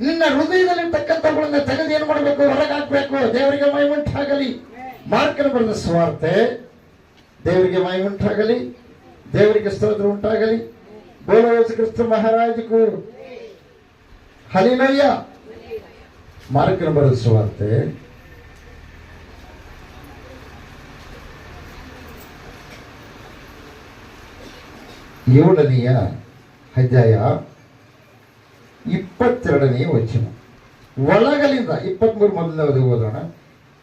ನಿನ್ನ ಹೃದಯದಲ್ಲಿರ್ತಕ್ಕಂಥವುಗಳನ್ನ ತೆಗೆದು ಏನು ಮಾಡಬೇಕು? ಹೊರಗಾಕ್ಬೇಕು. ದೇವರಿಗೆ ಮಹಿಮೆಯುಂಟಾಗಲಿ. ಮಾರ್ಕನ ಬರೆದ ಸುವಾರ್ತೆ. ದೇವರಿಗೆ ಮಹಿಮೆಯುಂಟಾಗಲಿ, ದೇವರಿಗೆ ಸ್ತೋತ್ರ ಉಂಟಾಗಲಿ. ಬೋಲೋ ಯೇಸು ಕ್ರಿಸ್ತ ಮಹಾರಾಜಗೂ. ಹಲ್ಲೆಲೂಯ. ಮಾರ್ಕನ ಬರೆದ ಸುವಾರ್ತೆ 7ನೇ ಅಧ್ಯಾಯ 22ನೇ ವಚನ. ಒಳಗಲಿಂದ 23 ಮೊದಲನೇ ಓದೋಣ.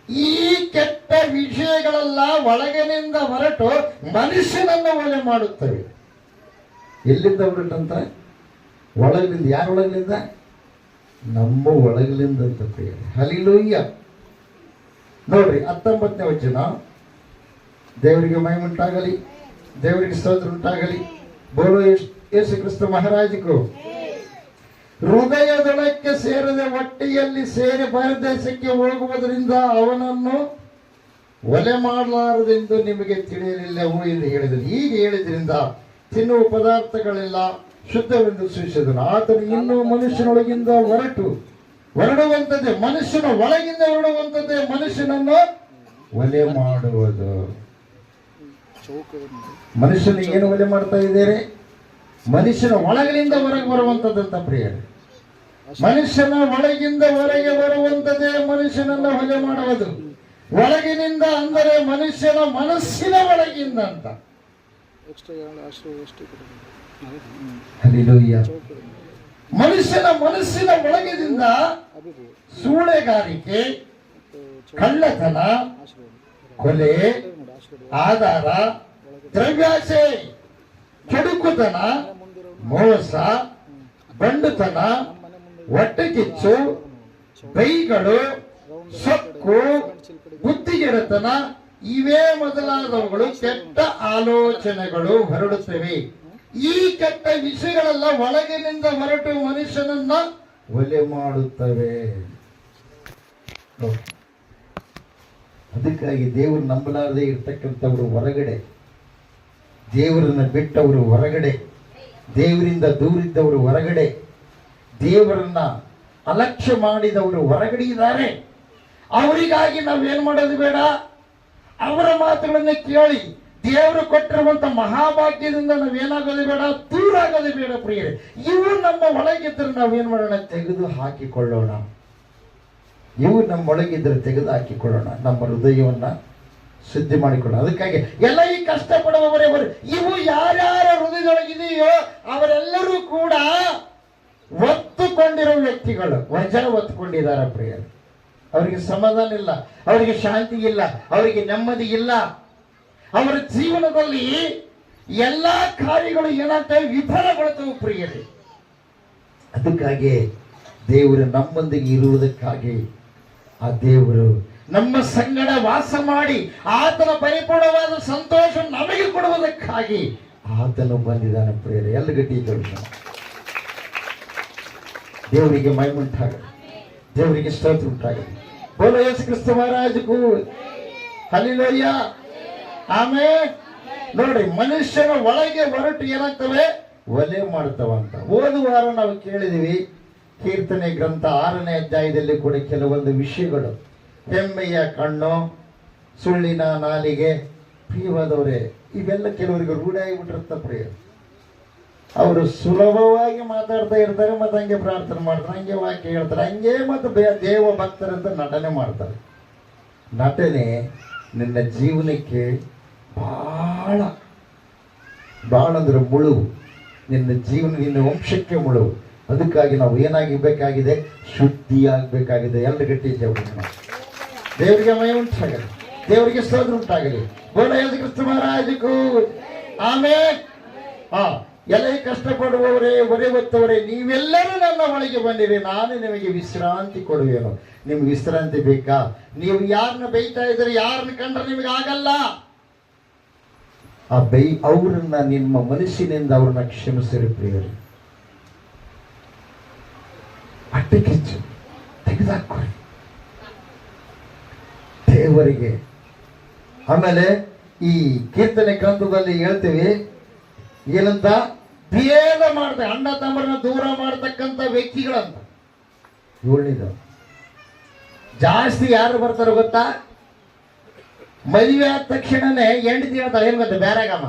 ಈ ಕೆಟ್ಟ ವಿಷಯಗಳೆಲ್ಲ ಒಳಗಿನಿಂದ ಹೊರಟು ಮನುಷ್ಯನನ್ನು ಒಲೆ ಮಾಡುತ್ತವೆ. ಎಲ್ಲಿಂದ ಹೊರಟಂತ? ಒಳಗಿನಿಂದ. ಯಾರ ಒಳಗಿನಿಂದ? ನಮ್ಮ ಒಳಗಿನಿಂದ ಅಂತ ಪ್ರಿಯರೇ. ಹಲ್ಲೆಲೂಯ. ನೋಡ್ರಿ 19ನೇ ವಚನ. ದೇವರಿಗೆ ಮಹಿಮೆಯುಂಟಾಗಲಿ, ದೇವರಿಗೆ ಸ್ತೋತ್ರ ಉಂಟಾಗಲಿ. ಬೋಲೋ ಯೇಸು ಕ್ರಿಸ್ತ ಮಹಾರಾಜಗೂ. ಹೃದಯದೊಳಕ್ಕೆ ಸೇರದೆ ಹೊಟ್ಟೆಯಲ್ಲಿ ಸೇರಿ ಪರದೇಶಕ್ಕೆ ಹೋಗುವುದರಿಂದ ಅವನನ್ನು ಒಲೆ ಮಾಡಲಾರದೆಂದು ನಿಮಗೆ ತಿಳಿಯಲಿಲ್ಲವೋ ಎಂದು ಹೇಳಿದನು. ಹೀಗೆ ಹೇಳಿದ್ರಿಂದ ತಿನ್ನುವ ಪದಾರ್ಥಗಳೆಲ್ಲ ಶುದ್ಧವೆಂದು ಸೂಚಿಸಿದನು. ಆತನು ಇನ್ನೂ ಮನುಷ್ಯನೊಳಗಿಂದ ಹೊರಡುವಂಥದ್ದೇ, ಮನುಷ್ಯನ ಒಳಗಿಂದ ಹೊರಡುವಂಥದ್ದೇ ಮನುಷ್ಯನನ್ನು ಒಲೆ ಮಾಡುವುದು. ಮನುಷ್ಯನಿಗೆ ಏನು ಒಲೆ ಮಾಡ್ತಾ ಇದ್ದೀರಿ? ಮನುಷ್ಯನ ಒಳಗಿನಿಂದ ಹೊರಗೆ ಬರುವಂಥದ್ದಂತ ಪ್ರಿಯರೇ. ಮನುಷ್ಯನ ಒಳಗಿಂದ ಹೊರಗೆ ಬರುವಂಥದ್ದೇ ಮನುಷ್ಯನನ್ನು ಹೊಲೆ ಮಾಡುವುದು. ಒಳಗಿನಿಂದ ಅಂದರೆ ಮನುಷ್ಯನ ಮನಸ್ಸಿನ ಒಳಗಿಂದ ಅಂತ. ಹಲ್ಲೆಲೂಯ. ಮನುಷ್ಯನ ಮನಸ್ಸಿನ ಒಳಗಿನಿಂದ ಸೂಳೆಗಾರಿಕೆ, ಕಳ್ಳತನ, ಕೊಲೆ, ಆಧಾರ, ದ್ರವ್ಯಾಸೆ, ಕೆಡುಕುತನ, ಮೋಸ, ಬಂಡುತನ, ಹೊಟ್ಟೆಕಿಚ್ಚು, ಬೈಗಳು, ಸೊಕ್ಕು, ಬುದ್ಧಿಗೆಡತನ ಇವೇ ಮೊದಲಾದವುಗಳು ಕೆಟ್ಟ ಆಲೋಚನೆಗಳು ಹೊರಡುತ್ತವೆ. ಈ ಕೆಟ್ಟ ವಿಷಯಗಳೆಲ್ಲ ಒಳಗಿನಿಂದ ಹೊರಟು ಮನುಷ್ಯನನ್ನ ಒಲೆ ಮಾಡುತ್ತವೆ. ಅದಕ್ಕಾಗಿ ದೇವರು ನಂಬಲಾರದೆ ಇರ್ತಕ್ಕಂಥವರು ಹೊರಗಡೆ, ದೇವರನ್ನ ಬಿಟ್ಟವರು ಹೊರಗಡೆ, ದೇವರಿಂದ ದೂರಿದ್ದವರು ಹೊರಗಡೆ, ದೇವರನ್ನ ಅಲಕ್ಷ್ಯ ಮಾಡಿದವರು ಹೊರಗಡೆ ಇದ್ದಾರೆ. ಅವರಿಗಾಗಿ ನಾವೇನು ಮಾಡೋದು ಬೇಡ, ಅವರ ಮಾತುಗಳನ್ನು ಕೇಳಿ ದೇವರು ಕೊಟ್ಟಿರುವಂತ ಮಹಾಭಾಗ್ಯದಿಂದ ನಾವೇನಾಗೋದು ಬೇಡ, ದೂರ ಆಗೋದು ಬೇಡ ಪ್ರಿಯರೇ. ಇವು ನಮ್ಮ ಒಳಗಿದ್ರೆ ನಾವೇನ್ ಮಾಡೋಣ? ತೆಗೆದು ಹಾಕಿಕೊಳ್ಳೋಣ. ಇವು ನಮ್ಮ ಒಳಗಿದ್ರೆ ತೆಗೆದು ಹಾಕಿಕೊಳ್ಳೋಣ. ನಮ್ಮ ಹೃದಯವನ್ನ ಶುದ್ಧಿ ಮಾಡಿಕೊಳ್ಳೋಣ. ಅದಕ್ಕಾಗಿ ಎಲ್ಲ ಈ ಕಷ್ಟಪಡುವವರೇ ಇವು ಯಾರ್ಯಾರ ಹೃದಯದೊಳಗಿದೆಯೋ ಅವರೆಲ್ಲರೂ ಕೂಡ ವ್ಯಕ್ತಿಗಳು ವಜಾ ಹೊತ್ಕೊಂಡಿದ್ದಾರೆ ಪ್ರಿಯರು. ಅವರಿಗೆ ಸಮಾಧಾನ ಇಲ್ಲ, ಅವರಿಗೆ ಶಾಂತಿ ಇಲ್ಲ, ಅವರಿಗೆ ನೆಮ್ಮದಿ ಇಲ್ಲ. ಅವರ ಜೀವನದಲ್ಲಿ ಎಲ್ಲಾ ಕಾರ್ಯಗಳು ಏನಾಗ್ತವೆ, ವಿಫಲಗೊಳ್ತವೆ ಪ್ರಿಯರೇ. ಅದಕ್ಕಾಗಿ ದೇವರು ನಮ್ಮೊಂದಿಗೆ ಇರುವುದಕ್ಕಾಗಿ ಆ ದೇವರು ನಮ್ಮ ಸಂಗಡ ವಾಸ ಮಾಡಿ ಆತನ ಪರಿಪೂರ್ಣವಾದ ಸಂತೋಷ ನಮಗೆ ಕೊಡುವುದಕ್ಕಾಗಿ ಆತನು ಬಂದಿದ್ದಾನೆ ಪ್ರಿಯರೇ. ಎಲ್ಲ ಗಟ್ಟಿ ದೇವರಿಗೆ ಮಹಿಮುಂಟಾಗಲಿ, ದೇವರಿಗೆ ಸ್ತೋತ್ರ ಉಂಟಾಗಲಿ. ಬೋಲೋ ಯೇಸು ಕ್ರಿಸ್ತ ಮಹಾರಾಜಗೂ ಹಲ್ಲೆಲೂಯ, ಆಮೆನ್. ನೋಡಿ, ಮನುಷ್ಯನ ಒಳಗೆ ಹೊರಟು ಏನಾಗ್ತವೆ, ಒಲೆ ಮಾಡ್ತವಂತ. ಹೋದ ವಾರ ನಾವು ಕೇಳಿದೀವಿ ಕೀರ್ತನೆ ಗ್ರಂಥ 6ನೇ ಅಧ್ಯಾಯದಲ್ಲಿ ಕೂಡ ಕೆಲವೊಂದು ವಿಷಯಗಳು. ಹೆಮ್ಮೆಯ ಕಣ್ಣು, ಸುಳ್ಳಿನ ನಾಲಿಗೆ, ಪ್ರಿಯವಾದವರೇ, ಇವೆಲ್ಲ ಕೆಲವರಿಗೆ ರೂಢ ಆಗಿಬಿಟ್ಟಿರ್ತ ಪ್ರಿಯ. ಅವರು ಸುಲಭವಾಗಿ ಮಾತಾಡ್ತಾ ಇರ್ತಾರೆ, ಮತ್ತೆ ಹಂಗೆ ಪ್ರಾರ್ಥನೆ ಮಾಡ್ತಾರೆ, ಹಂಗೆ ವಾಕ್ಯ ಹೇಳ್ತಾರೆ, ಹಂಗೆ ಮತ್ತೆ ದೇವ ಭಕ್ತರಂತ ನಟನೆ ಮಾಡ್ತಾರೆ. ನಟನೆ ನಿನ್ನ ಜೀವನಕ್ಕೆ ಬಹಳ ಬಹಳ ಅಂದ್ರೆ ಮುಳುವು, ನಿನ್ನ ಜೀವನ, ನಿನ್ನ ವಂಶಕ್ಕೆ ಮುಳುವು. ಅದಕ್ಕಾಗಿ ನಾವು ಏನಾಗಬೇಕಾಗಿದೆ, ಶುದ್ಧಿ ಆಗಬೇಕಾಗಿದೆ. ಎಲ್ಲ ಗಟ್ಟಿ ದೇವರಿಗೆ ಮಯ ಉಂಟಾಗಲಿ, ದೇವರಿಗೆ ಸ್ತೋತ್ರ ಉಂಟಾಗಲಿ. ಬೋಲೋ ಯೇಸು ಕ್ರಿಸ್ತ ಮಹಾರಾಜಗೂ ಆಮೆನ್. ಎಲ್ಲ ಕಷ್ಟಪಡುವವರೇ, ಹೊರೆ ಹೊತ್ತವರೇ, ನೀವೆಲ್ಲರೂ ನನ್ನ ಒಳಗೆ ಬಂದಿರಿ, ನಾನು ನಿಮಗೆ ವಿಶ್ರಾಂತಿ ಕೊಡುವೆನು. ನಿಮ್ಗೆ ವಿಶ್ರಾಂತಿ ಬೇಕಾ? ನೀವು ಯಾರನ್ನ ಬೈತಾ ಇದ್ದೀರಿ, ಯಾರನ್ನ ಕಂಡ್ರೆ ನಿಮಗೆ ಆಗಲ್ಲ. ಆ ಅವ್ರನ್ನ ನಿಮ್ಮ ಮನಸ್ಸಿನಿಂದ ಅವ್ರನ್ನ ಕ್ಷಮಿಸಿರಿ ಪ್ರಿಯರು. ಹೊಟ್ಟೆ ಕಿಚ್ಚು ತೆಗೆದಾಕೋರಿ ದೇವರಿಗೆ. ಆಮೇಲೆ ಈ ಕೀರ್ತನೆ ಗ್ರಂಥದಲ್ಲಿ ಹೇಳ್ತೀವಿ ಏನಂತ, ಭೇದ ಮಾಡ್ತಾರೆ, ಅಣ್ಣ ತಮ್ಮರನ್ನ ದೂರ ಮಾಡತಕ್ಕಂಥ ವ್ಯಕ್ತಿಗಳಂತ. 7ನೇದು ಜಾಸ್ತಿ ಯಾರು ಬರ್ತಾರೆ ಗೊತ್ತಾ? ಮದುವೆ ಆದ ತಕ್ಷಣನೇ ಹೆಂಡತಿ ಹೇಳ್ತಾಳೆ, ಏನ್ ಗೊತ್ತ, ಬ್ಯಾರಾಗಮ್ಮ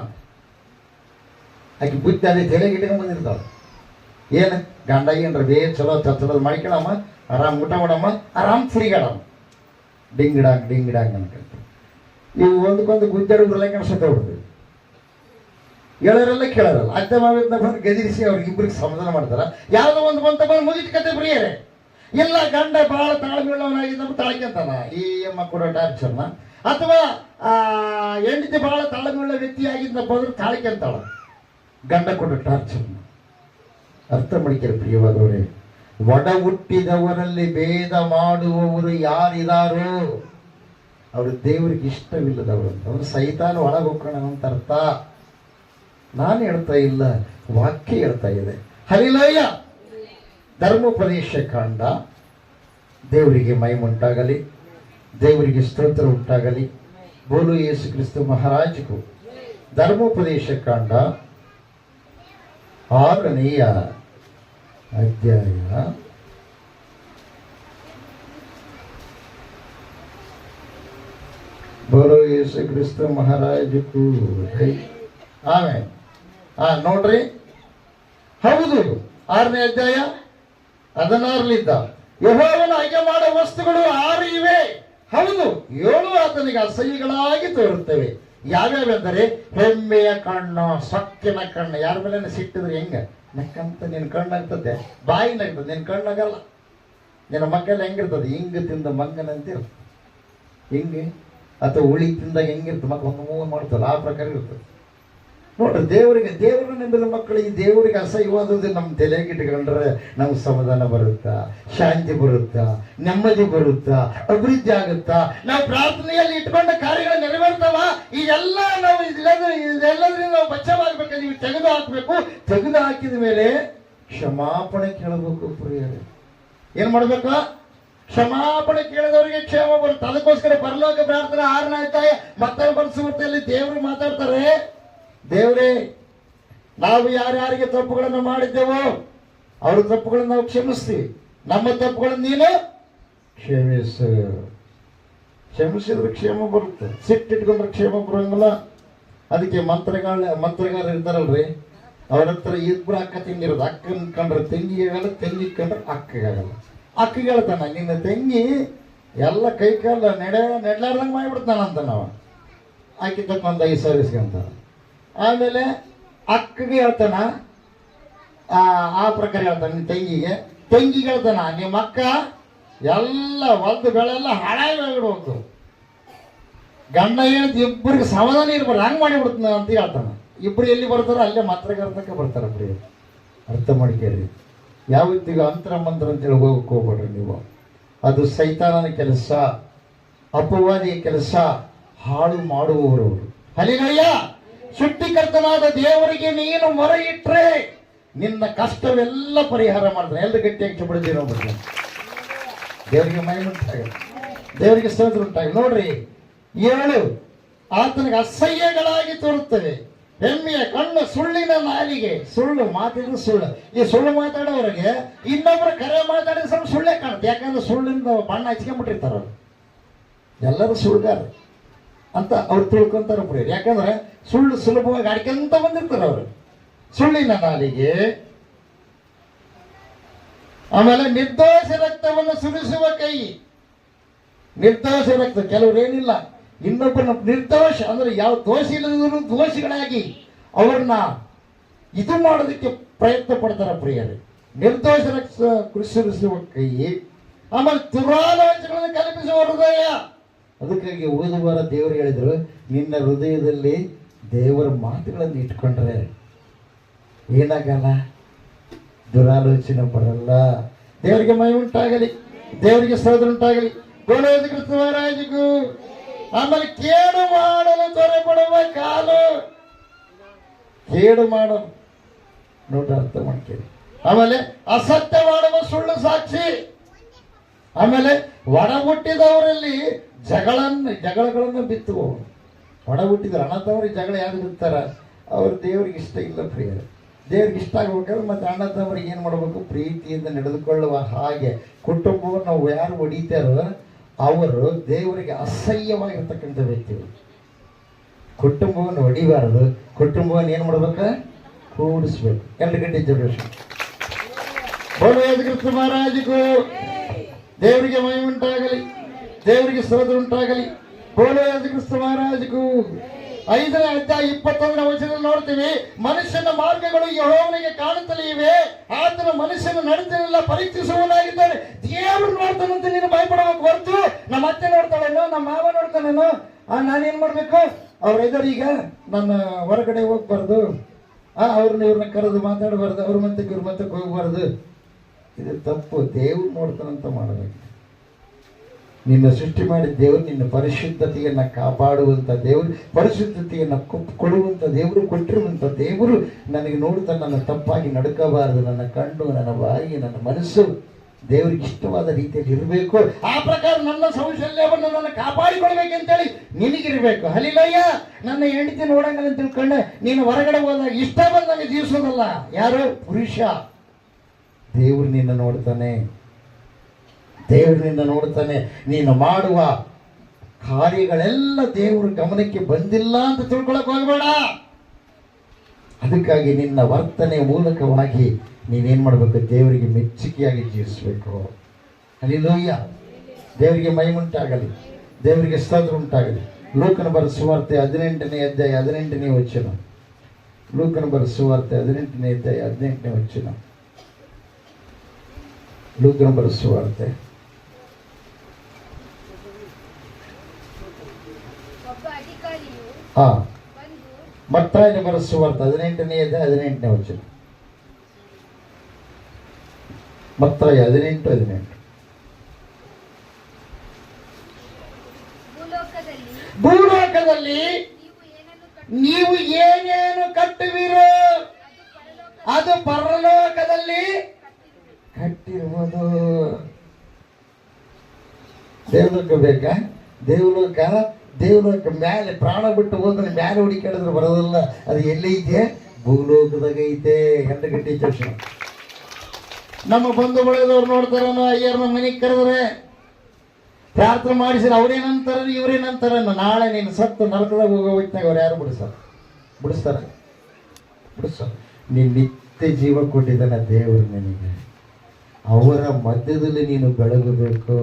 ಆಕೆ ಬುದ್ಧಿ ಅದೇ ತೆಲೆಗೆ ಇಟ್ಕೊಂಡ್ ಬಂದಿರ್ತಾವ. ಏನು ಗಂಡ ಏನ್ರ ಚಲೋ ಚಲೋ ಮಾಡ್ಕೊಳಮ್ಮ, ಆರಾಮ್ ಊಟ ಮಾಡಮ್ಮ, ಆರಾಮ್ ಫ್ರೀಗಳಮ್ಮ, ಡಿಂಗಿಡಾಂಗ್ ಡಿಂಗಿಡಾಂಗ್ ಅನ್ಕೊಂತ ಇವು ಒಂದಕ್ಕೊಂದು ಗುದ್ದಾಡುದ್ರಲ್ಲ ಕನ್ಸತ್ತೆ ಬಿಡ್ತೀವಿ. ಹೇಳೋರೆಲ್ಲ ಕೇಳೋರಲ್ಲ, ಅತ್ತೆ ಮಾವಿನ ಬಂದು ಗದಿರಿಸಿ ಅವ್ರಿಗೆ ಇಬ್ಬರಿಗೆ ಸಮಾಧಾನ ಮಾಡ್ತಾರ. ಯಾವುದೋ ಒಂದು ಬಂತ ಬಂದು ಮುಗಿದ ಕತೆ ಪ್ರಿಯರೇ. ಇಲ್ಲ, ಗಂಡ ಬಹಳ ತಾಳ್ಮೆಯುಳ್ಳವನಾಗಿದ್ದ ತಾಳ್ಕೊಂತಾನ ಈ ಅಮ್ಮ ಕೊಡೋ ಟಾರ್ಚರ್ನ, ಅಥವಾ ಹೆಂಡತಿ ಬಹಳ ತಾಳ್ಮೆಯುಳ್ಳ ವ್ಯಕ್ತಿಯಾಗಿದ್ದ ಬಂದ್ರೆ ತಾಳ್ಕೊಂತಾಳ ಗಂಡ ಕೊಡೋ ಟಾರ್ಚರ್ನ. ಅರ್ಥ ಮಾಡಿಕೆರೆ ಪ್ರಿಯವಾದವರೇ, ಒಡ ಹುಟ್ಟಿದವರಲ್ಲಿ ಭೇದ ಮಾಡುವವರು ಯಾರಿದಾರೋ ಅವರು ದೇವರಿಗೆ ಇಷ್ಟವಿಲ್ಲದವರು ಅಂತ. ಅವರು ಸೈತಾನ ಒಳಗೆ ಹೋಗೋಣ ಅಂತ ಅರ್ಥ. ನಾನು ಹೇಳ್ತಾ ಇಲ್ಲ, ವಾಕ್ಯ ಹೇಳ್ತಾ ಇದೆ. ಹಲ್ಲೆಲೂಯ. ಧರ್ಮೋಪದೇಶ ಕಾಂಡ. ದೇವರಿಗೆ ಮಹಿಮುಂಟಾಗಲಿ, ದೇವರಿಗೆ ಸ್ತೋತ್ರ ಉಂಟಾಗಲಿ. ಬೋಲೋ ಯೇಸು ಕ್ರಿಸ್ತ ಮಹಾರಾಜಗೂ. ಧರ್ಮೋಪದೇಶ ಕಾಂಡ 6ನೇ ಅಧ್ಯಾಯ ಬೋಲೋ ಯೇಸು ಕ್ರಿಸ್ತ ಮಹಾರಾಜಗೂ. ಆಮೇಲೆ ನೋಡ್ರಿ, ಹೌದು 6ನೇ ಅಧ್ಯಾಯ 16 ಯೆಹೋವನ ಆಯ್ಕೆ ಮಾಡೋ ವಸ್ತುಗಳು 6 ಇವೆ. ಹೌದು, 7 ಆತನಿಗೆ ಅಸಹ್ಯಗಳಾಗಿ ತೋರುತ್ತವೆ. ಯಾವ್ಯಾವೆಂದರೆ ಹೆಮ್ಮೆಯ ಕಣ್ಣು, ಸೊಕ್ಕಿನ ಕಣ್ಣು. ಯಾರ ಮೇಲೆ ಸಿಟ್ಟಿದ್ರೆ ಹೆಂಗ ನಕ್ಕಂತ ನಿನ್ನ ಕಣ್ಣಾಗ್ತದೆ, ಬಾಯಿ ನಗ್ತದೆ, ನಿನ್ನ ಕಣ್ಣಾಗಲ್ಲ. ನಿನ್ನ ಮಕ್ಕಳು ಹೆಂಗಿರ್ತದೆ, ಹಿಂಗ ತಿಂದ ಮಂಗನಂತಿರ್ತದೆ, ಹಿಂಗೆ ಅಥವಾ ಹುಳಿ ತಿಂದಾಗ ಹೆಂಗಿರ್ತದೆ, ಮಕ್ಕಳು ಒಂದು ಮೂವ್ ಮಾಡ್ತಲ್ಲ, ಆ ಪ್ರಕಾರ ಇರ್ತದೆ. ನೋಡ್ರಿ, ದೇವರನ್ನ ನಂಬಿದ ಮಕ್ಕಳಿಗೆ ದೇವರಿಗೆ ಅಸಹ್ಯವಾದದ್ದು ನಮ್ಮ ತಲೆಗೆ ಇಟ್ಕೊಂಡ್ರೆ ನಮ್ಗೆ ಸಮಾಧಾನ ಬರುತ್ತಾ, ಶಾಂತಿ ಬರುತ್ತಾ, ನೆಮ್ಮದಿ ಬರುತ್ತಾ, ಅಭಿವೃದ್ಧಿ ಆಗುತ್ತಾ, ನಾವು ಪ್ರಾರ್ಥನೆಯಲ್ಲಿ ಇಟ್ಕೊಂಡ ಕಾರ್ಯಗಳು ನೆರವೇರ್ತಾವ. ಇದೆಲ್ಲ ನಾವು ಇದೆಲ್ಲದ್ರಿಂದ ನಾವು ಬಚಾವಾಗಬೇಕು. ನೀವು ತೆಗೆದು ಹಾಕಬೇಕು. ತೆಗೆದು ಹಾಕಿದ ಮೇಲೆ ಕ್ಷಮಾಪಣೆ ಕೇಳಬೇಕು ಪ್ರಿಯರೇ. ಏನ್ ಮಾಡ್ಬೇಕು? ಕ್ಷಮಾಪಣೆ ಕೇಳಿದವರಿಗೆ ಕ್ಷೇಮ ಬರುತ್ತೆ. ಅದಕ್ಕೋಸ್ಕರ ಪರಲೋಕ ಪ್ರಾರ್ಥನೆ 6ನೇ ಅಧ್ಯಾಯ ಮತ್ತೊಂದು ಬರೆಸುವಲ್ಲಿ ದೇವರು ಮಾತಾಡ್ತಾರೆ, ದೇವರೇ, ನಾವು ಯಾರ್ಯಾರಿಗೆ ತಪ್ಪುಗಳನ್ನು ಮಾಡಿದ್ದೇವೋ ಅವ್ರ ತಪ್ಪುಗಳನ್ನು ನಾವು ಕ್ಷಮಿಸ್ತೀವಿ, ನಮ್ಮ ತಪ್ಪುಗಳನ್ನು ನೀನು ಕ್ಷಮಿಸಿದ್ರೆ ಕ್ಷೇಮ ಬರುತ್ತೆ. ಸಿಟ್ಟಿಟ್ಕೊಂಡ್ರೆ ಕ್ಷೇಮ ಬರೋಂಗಿಲ್ಲ. ಅದಕ್ಕೆ ಮಂತ್ರಗಾರ ಇರ್ತಾರಲ್ರಿ, ಅವ್ರ ಹತ್ರ ಇಬ್ಬರು ಅಕ್ಕ ತಂಗಿರೋದು. ಅಕ್ಕನ ಕಂಡ್ರೆ ತಂಗಿಗೆ ಆಗಲ್ಲ, ತಂಗಿ ಕಂಡ್ರೆ ಅಕ್ಕಗೆ ಆಗಲ್ಲ. ಅಕ್ಕಗೆ ಹೇಳ್ತಾನ, ನಿನ್ನ ತಂಗಿ ಎಲ್ಲ ಕೈ ಕಾಲ ನೆಡ್ಲಾರ್ದಂಗೆ ಮಾಡಿಬಿಡ್ತಾನಂತ. ನಾವು ಆಕೆ ತಕ್ಕ ಒಂದು 5 ಸಾವಿರ ಇಸ್ಕೊಂತ. ಆಮೇಲೆ ಅಕ್ಕಗೆ ಹೇಳ್ತಾನ, ಆ ಪ್ರಕಾರ ಹೇಳ್ತಾನೆ ನಿನ್ನ ತಂಗಿಗೆ. ತಂಗಿಗಳದನ ನಿಮ್ಮ ಅಕ್ಕ ಎಲ್ಲ ಒಂದು ಬೆಳೆಲ್ಲ ಹಾಳಾಗಿಬಿಡುವಂತು. ಗಂಡ ಹೇಳ್ತು ಇಬ್ಬರಿಗೆ ಸಮಾಧಾನ ಇರ್ಬಾರ್ದು, ಹಂಗೆ ಮಾಡಿಬಿಡ್ತಾನ ಅಂತ ಹೇಳ್ತಾನ. ಇಬ್ಬರು ಎಲ್ಲಿ ಬರ್ತಾರೋ ಅಲ್ಲೇ ಮಾತ್ರಗಾರತಕ್ಕೆ ಬರ್ತಾರೆ. ಬಿಡಿ, ಅರ್ಥ ಮಾಡ್ಕೇಳಿ. ಯಾವತ್ತಿಗೂ ಅಂತರ ಮಂತ್ರ ಅಂತೇಳಿ ಹೋಗಕ್ಕೆ ಹೋಗ್ಬೇಡ್ರಿ ನೀವು. ಅದು ಸೈತಾನನ ಕೆಲಸ, ಅಪವಾದಿಯ ಕೆಲಸ, ಹಾಳು ಮಾಡುವವರು. ಹಲಿಗಯ್ಯ, ಸೃಷ್ಟಿಕರ್ತನಾದ ದೇವರಿಗೆ ನೀನು ಮೊರೆ ಇಟ್ರೆ ನಿನ್ನ ಕಷ್ಟವೆಲ್ಲ ಪರಿಹಾರ ಮಾಡ್ತಾನೆ. ಎಲ್ಲ ಗಟ್ಟಿಯಾಗಿ ಚುಬಿಡ್ತೀವಿ ನೋಡ್ಬಿಡ್ತಾನೆ. ದೇವರಿಗೆ ಮಹಿಮೆ ಉಂಟಾಗಲಿ, ದೇವರಿಗೆ ಸ್ತೋತ್ರ ಉಂಟಾಗಲಿ. ನೋಡ್ರಿ, 7 ಆತನಿಗೆ ಅಸಹ್ಯಗಳಾಗಿ ತೋರುತ್ತವೆ. ಹೆಮ್ಮೆಯ ಕಣ್ಣು, ಸುಳ್ಳಿನ ನಾಲಿಗೆ. ಸುಳ್ಳು ಮಾತಿದ್ರು ಸುಳ್ಳು. ಈ ಸುಳ್ಳು ಮಾತಾಡೋರಿಗೆ ಇನ್ನೊಬ್ಬರು ಕರೆ ಮಾತಾಡಿದ ಸ್ವಲ್ಪ ಸುಳ್ಳೇ ಕಾಣುತ್ತೆ. ಯಾಕಂದ್ರೆ ಸುಳ್ಳಿಂದ ಬಣ್ಣ ಹಚ್ಕೊಂಡ್ಬಿಟ್ಟಿರ್ತಾರ. ಎಲ್ಲರೂ ಸುಳ್ಳುಗಾರ ಅಂತ ಅವ್ರು ತಿಳ್ಕೊಂತಾರ ಪ್ರಿಯರು. ಯಾಕಂದ್ರೆ ಸುಳ್ಳು ಸುಲಭವಾಗಿ ಆಡ್ಕೊಂತ ಬಂದಿರ್ತಾರೆ ಅವರು. ಸುಳ್ಳಿನ ನಾಲಿಗೆ. ಆಮೇಲೆ ನಿರ್ದೋಷ ರಕ್ತವನ್ನು ಸುರಿಸುವ ಕೈ. ನಿರ್ದೋಷ ರಕ್ತ, ಕೆಲವ್ರು ಏನಿಲ್ಲ, ಇನ್ನೊಬ್ಬನ ನಿರ್ದೋಷ ಅಂದ್ರೆ ಯಾವ ದೋಷ ಇಲ್ಲದ್ರು ದೋಷಿಗಳಾಗಿ ಅವ್ರನ್ನ ಇದು ಮಾಡೋದಕ್ಕೆ ಪ್ರಯತ್ನ ಪಡ್ತಾರೆ ಪ್ರಿಯರೇ. ನಿರ್ದೋಷ ರಕ್ತ ಸುರಿಸುವ ಕೈ. ಆಮೇಲೆ ದುರಾಲೋಚನೆಗಳನ್ನು ಕಲ್ಪಿಸುವ ಹೃದಯ. ಅದಕ್ಕಾಗಿ ಓದುವಾರ ದೇವರು ಹೇಳಿದ್ರು, ನಿನ್ನ ಹೃದಯದಲ್ಲಿ ದೇವರ ಮಾತುಗಳನ್ನು ಇಟ್ಕೊಂಡ್ರೆ ಏನಾಗಲ್ಲ, ದುರಾಲೋಚನೆ ಬರಲ್ಲ. ದೇವರಿಗೆ ಮಹಿಮೆ ಉಂಟಾಗಲಿ, ದೇವರಿಗೆ ಸ್ತೋತ್ರ ಉಂಟಾಗಲಿ. ಗೋಲೋದ ಕ್ರಿಸ್ತರಾಜಿಗೂ. ಆಮೇಲೆ ಕೇಡು ಮಾಡಲು ತ್ವರೆಪಡುವ ಕಾಲು. ಕೇಡು ಮಾಡಲು ನೋಡ್ರಿ, ಅರ್ಥ ಮಾಡ್ತೀರಿ. ಆಮೇಲೆ ಅಸತ್ಯ ಮಾಡುವ ಸುಳ್ಳು ಸಾಕ್ಷಿ. ಆಮೇಲೆ ಒಡ ಹುಟ್ಟಿದವರಲ್ಲಿ ಜಗಳಗಳನ್ನು ಬಿತ್ತುವವರು. ಒಡ ಹುಟ್ಟಿದ್ರು ಅಣ್ಣತವರಿಗೆ ಜಗಳ ಯಾರು ಬಿತ್ತಾರ? ಅವ್ರು ದೇವ್ರಿಗೆ ಇಷ್ಟ ಇಲ್ಲ ಪ್ರಿಯರೇ. ದೇವ್ರಿಗೆ ಇಷ್ಟ ಆಗ್ಬೇಕಾದ್ರೆ ಮತ್ತೆ ಅಣ್ಣತವರಿಗೆ ಏನು ಮಾಡಬೇಕು? ಪ್ರೀತಿಯಿಂದ ನಡೆದುಕೊಳ್ಳುವ ಹಾಗೆ ಕುಟುಂಬವನ್ನು ನಾವು ಯಾರು ಹೊಡಿತಾರೋ ಅವರು ದೇವರಿಗೆ ಅಸಹ್ಯವಾಗಿರ್ತಕ್ಕಂಥ ವ್ಯಕ್ತಿಗಳು. ಕುಟುಂಬವನ್ನು ಹೊಡಿಬಾರದು, ಕುಟುಂಬವನ್ನು ಏನು ಮಾಡ್ಬೇಕು? ಕೂಡಿಸ್ಬೇಕು. 2 ಗಂಟೆ ಜನರೇಷನ್. ಕ್ರಿಸ್ತ ಮಹಾರಾಜಗೂ ದೇವರಿಗೆ ಮಹಿಮೆ ಉಂಟಾಗಲಿ, ದೇವರಿಗೆ ಸ್ತೋತ್ರ ಉಂಟಾಗಲಿ. ಕ್ರಿಸ್ತ ಮಹಾರಾಜಗೂ. 5ನೇ ಅಧ್ಯಾಯ 21ನೇ ವಚನದಲ್ಲಿ ನೋಡ್ತೀವಿ, ಮನುಷ್ಯನ ಮಾರ್ಗಗಳು ಯೆಹೋವನಿಗೆ ಕಾಣುತ್ತಲೇ ಇವೆ, ಆತನ ಮನುಷ್ಯನ ನಡತೆನೆಲ್ಲ ಪರೀಕ್ಷಿಸುವನಾಗಿದ್ದಾನೆ. ದೇವರು ನೋಡ್ತಾನಂತ ನೀನು ಭಯಪಡಬೇಕು ಹೊರತು ನಮ್ಮ ಅತ್ತೆ ನೋಡ್ತಾಳೇನೋ, ನಮ್ಮ ಮಾವ ನೋಡ್ತಾನೇನೋ, ನಾನೇನ್ ಮಾಡ್ಬೇಕು? ಅವ್ರೆಲ್ಲರೂ ಈಗ ನನ್ನ ಹೊರಗಡೆ ಹೋಗ್ಬಾರ್ದು, ಅವ್ರನ್ನ ಇವ್ರನ್ನ ಕರೆದು ಮಾತಾಡಬಾರ್ದು, ಅವ್ರ ಮತ್ತಕ್ಕೆ ಇವ್ರ ಮತ್ತಕ್ಕೆ ಹೋಗ್ಬಾರ್ದು. ಇದು ತಪ್ಪು. ದೇವ್ರು ನೋಡ್ತಾನಂತ ಮಾಡಬೇಕು. ನಿನ್ನ ಸೃಷ್ಟಿ ಮಾಡಿದ ದೇವರು ನಿನ್ನ ಪರಿಶುದ್ಧತೆಯನ್ನು ಕಾಪಾಡುವಂಥ ದೇವರು, ಪರಿಶುದ್ಧತೆಯನ್ನು ಕೊಡುವಂಥ ದೇವರು, ಕೊಟ್ಟಿರುವಂಥ ದೇವರು ನನಗೆ ನೋಡ್ತಾ ನನ್ನ ತಪ್ಪಾಗಿ ನಡ್ಕೋಬಾರದು. ನನ್ನ ಕಣ್ಣು, ನನ್ನ ಬಾಯಿ, ನನ್ನ ಮನಸ್ಸು ದೇವರಿಗೆ ಇಷ್ಟವಾದ ರೀತಿಯಲ್ಲಿ ಇರಬೇಕು. ಆ ಪ್ರಕಾರ ನನ್ನ ಕೌಶಲ್ಯವನ್ನು ನನ್ನ ಕಾಪಾಡಿಕೊಳ್ಬೇಕಂತೇಳಿ ನಿನಗಿರ್ಬೇಕು. ಹಲಿಲಯ್ಯ, ನನ್ನ ಹೆಂಡತಿ ನೋಡಂಗಲ್ಲ ಅಂತ ತಿಳ್ಕೊಂಡೆ ನೀನು ಹೊರಗಡೆ ಹೋದಾಗ ಇಷ್ಟ ಬಂದಂಗೆ ಜೀವಿಸೋದಲ್ಲ. ಯಾರು? ಪುರುಷ. ದೇವರು ನಿನ್ನ ನೋಡ್ತಾನೆ, ದೇವರು ನಿನ್ನ ನೋಡ್ತಾನೆ. ನೀನು ಮಾಡುವ ಕಾರ್ಯಗಳೆಲ್ಲ ದೇವರ ಗಮನಕ್ಕೆ ಬಂದಿಲ್ಲ ಅಂತ ತಿಳ್ಕೊಳಕ್ ಹೋಗ್ಬೇಡ. ಅದಕ್ಕಾಗಿ ನಿನ್ನ ವರ್ತನೆ ಮೂಲಕವಾಗಿ ನೀನೇನ್ ಮಾಡಬೇಕು? ದೇವರಿಗೆ ಮೆಚ್ಚುಗೆಯಾಗಿ ಜೀವಿಸಬೇಕು. ಹಲ್ಲೆಲೂಯಾ. ದೇವರಿಗೆ ಮಹಿಮೆ ಉಂಟಾಗಲಿ, ದೇವರಿಗೆ ಸ್ತೋತ್ರ ಉಂಟಾಗಲಿ. ಲೂಕನ ಬರೆದ ಸುವಾರ್ತೆ 18ನೇ ಅಧ್ಯಾಯ 18ನೇ ವಚನ. ಲೂಕನ ಬರೆದ ಸುವಾರ್ತೆ 18ನೇ ಅಧ್ಯಾಯ 18ನೇ ವಚನ. ಲೂಕನ ಬರೆದ ಸುವಾರ್ತೆ ಮತ್ತಾಯನ ಬರೆದ ಸುವಾರ್ತೆ 18ನೇ ಅಧ್ಯಾಯ 18ನೇ ವಚನ. ಮತ್ತಾಯ 18:18. ಭೂಲೋಕದಲ್ಲಿ ನೀವು ಏನೇನು ಕಟ್ಟುವಿರೋ ಅದು ಪರಲೋಕದಲ್ಲಿ ಕಟ್ಟಿರುವುದು. ದೇವಲೋಕ ಬೇಕಾ? ದೇವಲೋಕ ಮ್ಯಾಲೆ ಪ್ರಾಣ ಬಿಟ್ಟು ಹೋದ್ರೆ ಮ್ಯಾಲೆ ಹುಡುಕಾಡಿದ್ರೆ ಬರೋದಿಲ್ಲ. ಅದು ಎಲ್ಲೈತೆ? ಭೂಲೋಕದಾಗ ಐತೆ. 2 ಗಂಟೆ ತಕ್ಷಣ ನಮ್ಮ ಬಂಧು ಬಳಗದವ್ರು ನೋಡ್ತಾರನೋ, ಅಯ್ಯರ್ನ ಮನೆಗೆ ಕರೆದ್ರೆ ಪ್ರಾರ್ಥನೆ ಮಾಡಿಸಿದ್ರೆ ಅವ್ರೇನಂತಾರ ಇವ್ರೇನಂತಾರ, ನಾಳೆ ನೀನು ಸತ್ತು ನರಕದಾಗ ಹೋಗೋ ಹೋಗ್ತಾಗ ಅವ್ರು ಯಾರು ಬಿಡಿಸ್ತಾರ? ನೀನು ನಿತ್ಯ ಜೀವ ಕೊಟ್ಟಿದ್ದಾನೆ ದೇವರು ನಿನಗೆ. ಅವರ ಮಧ್ಯದಲ್ಲಿ ನೀನು ಬೆಳಗಬೇಕು.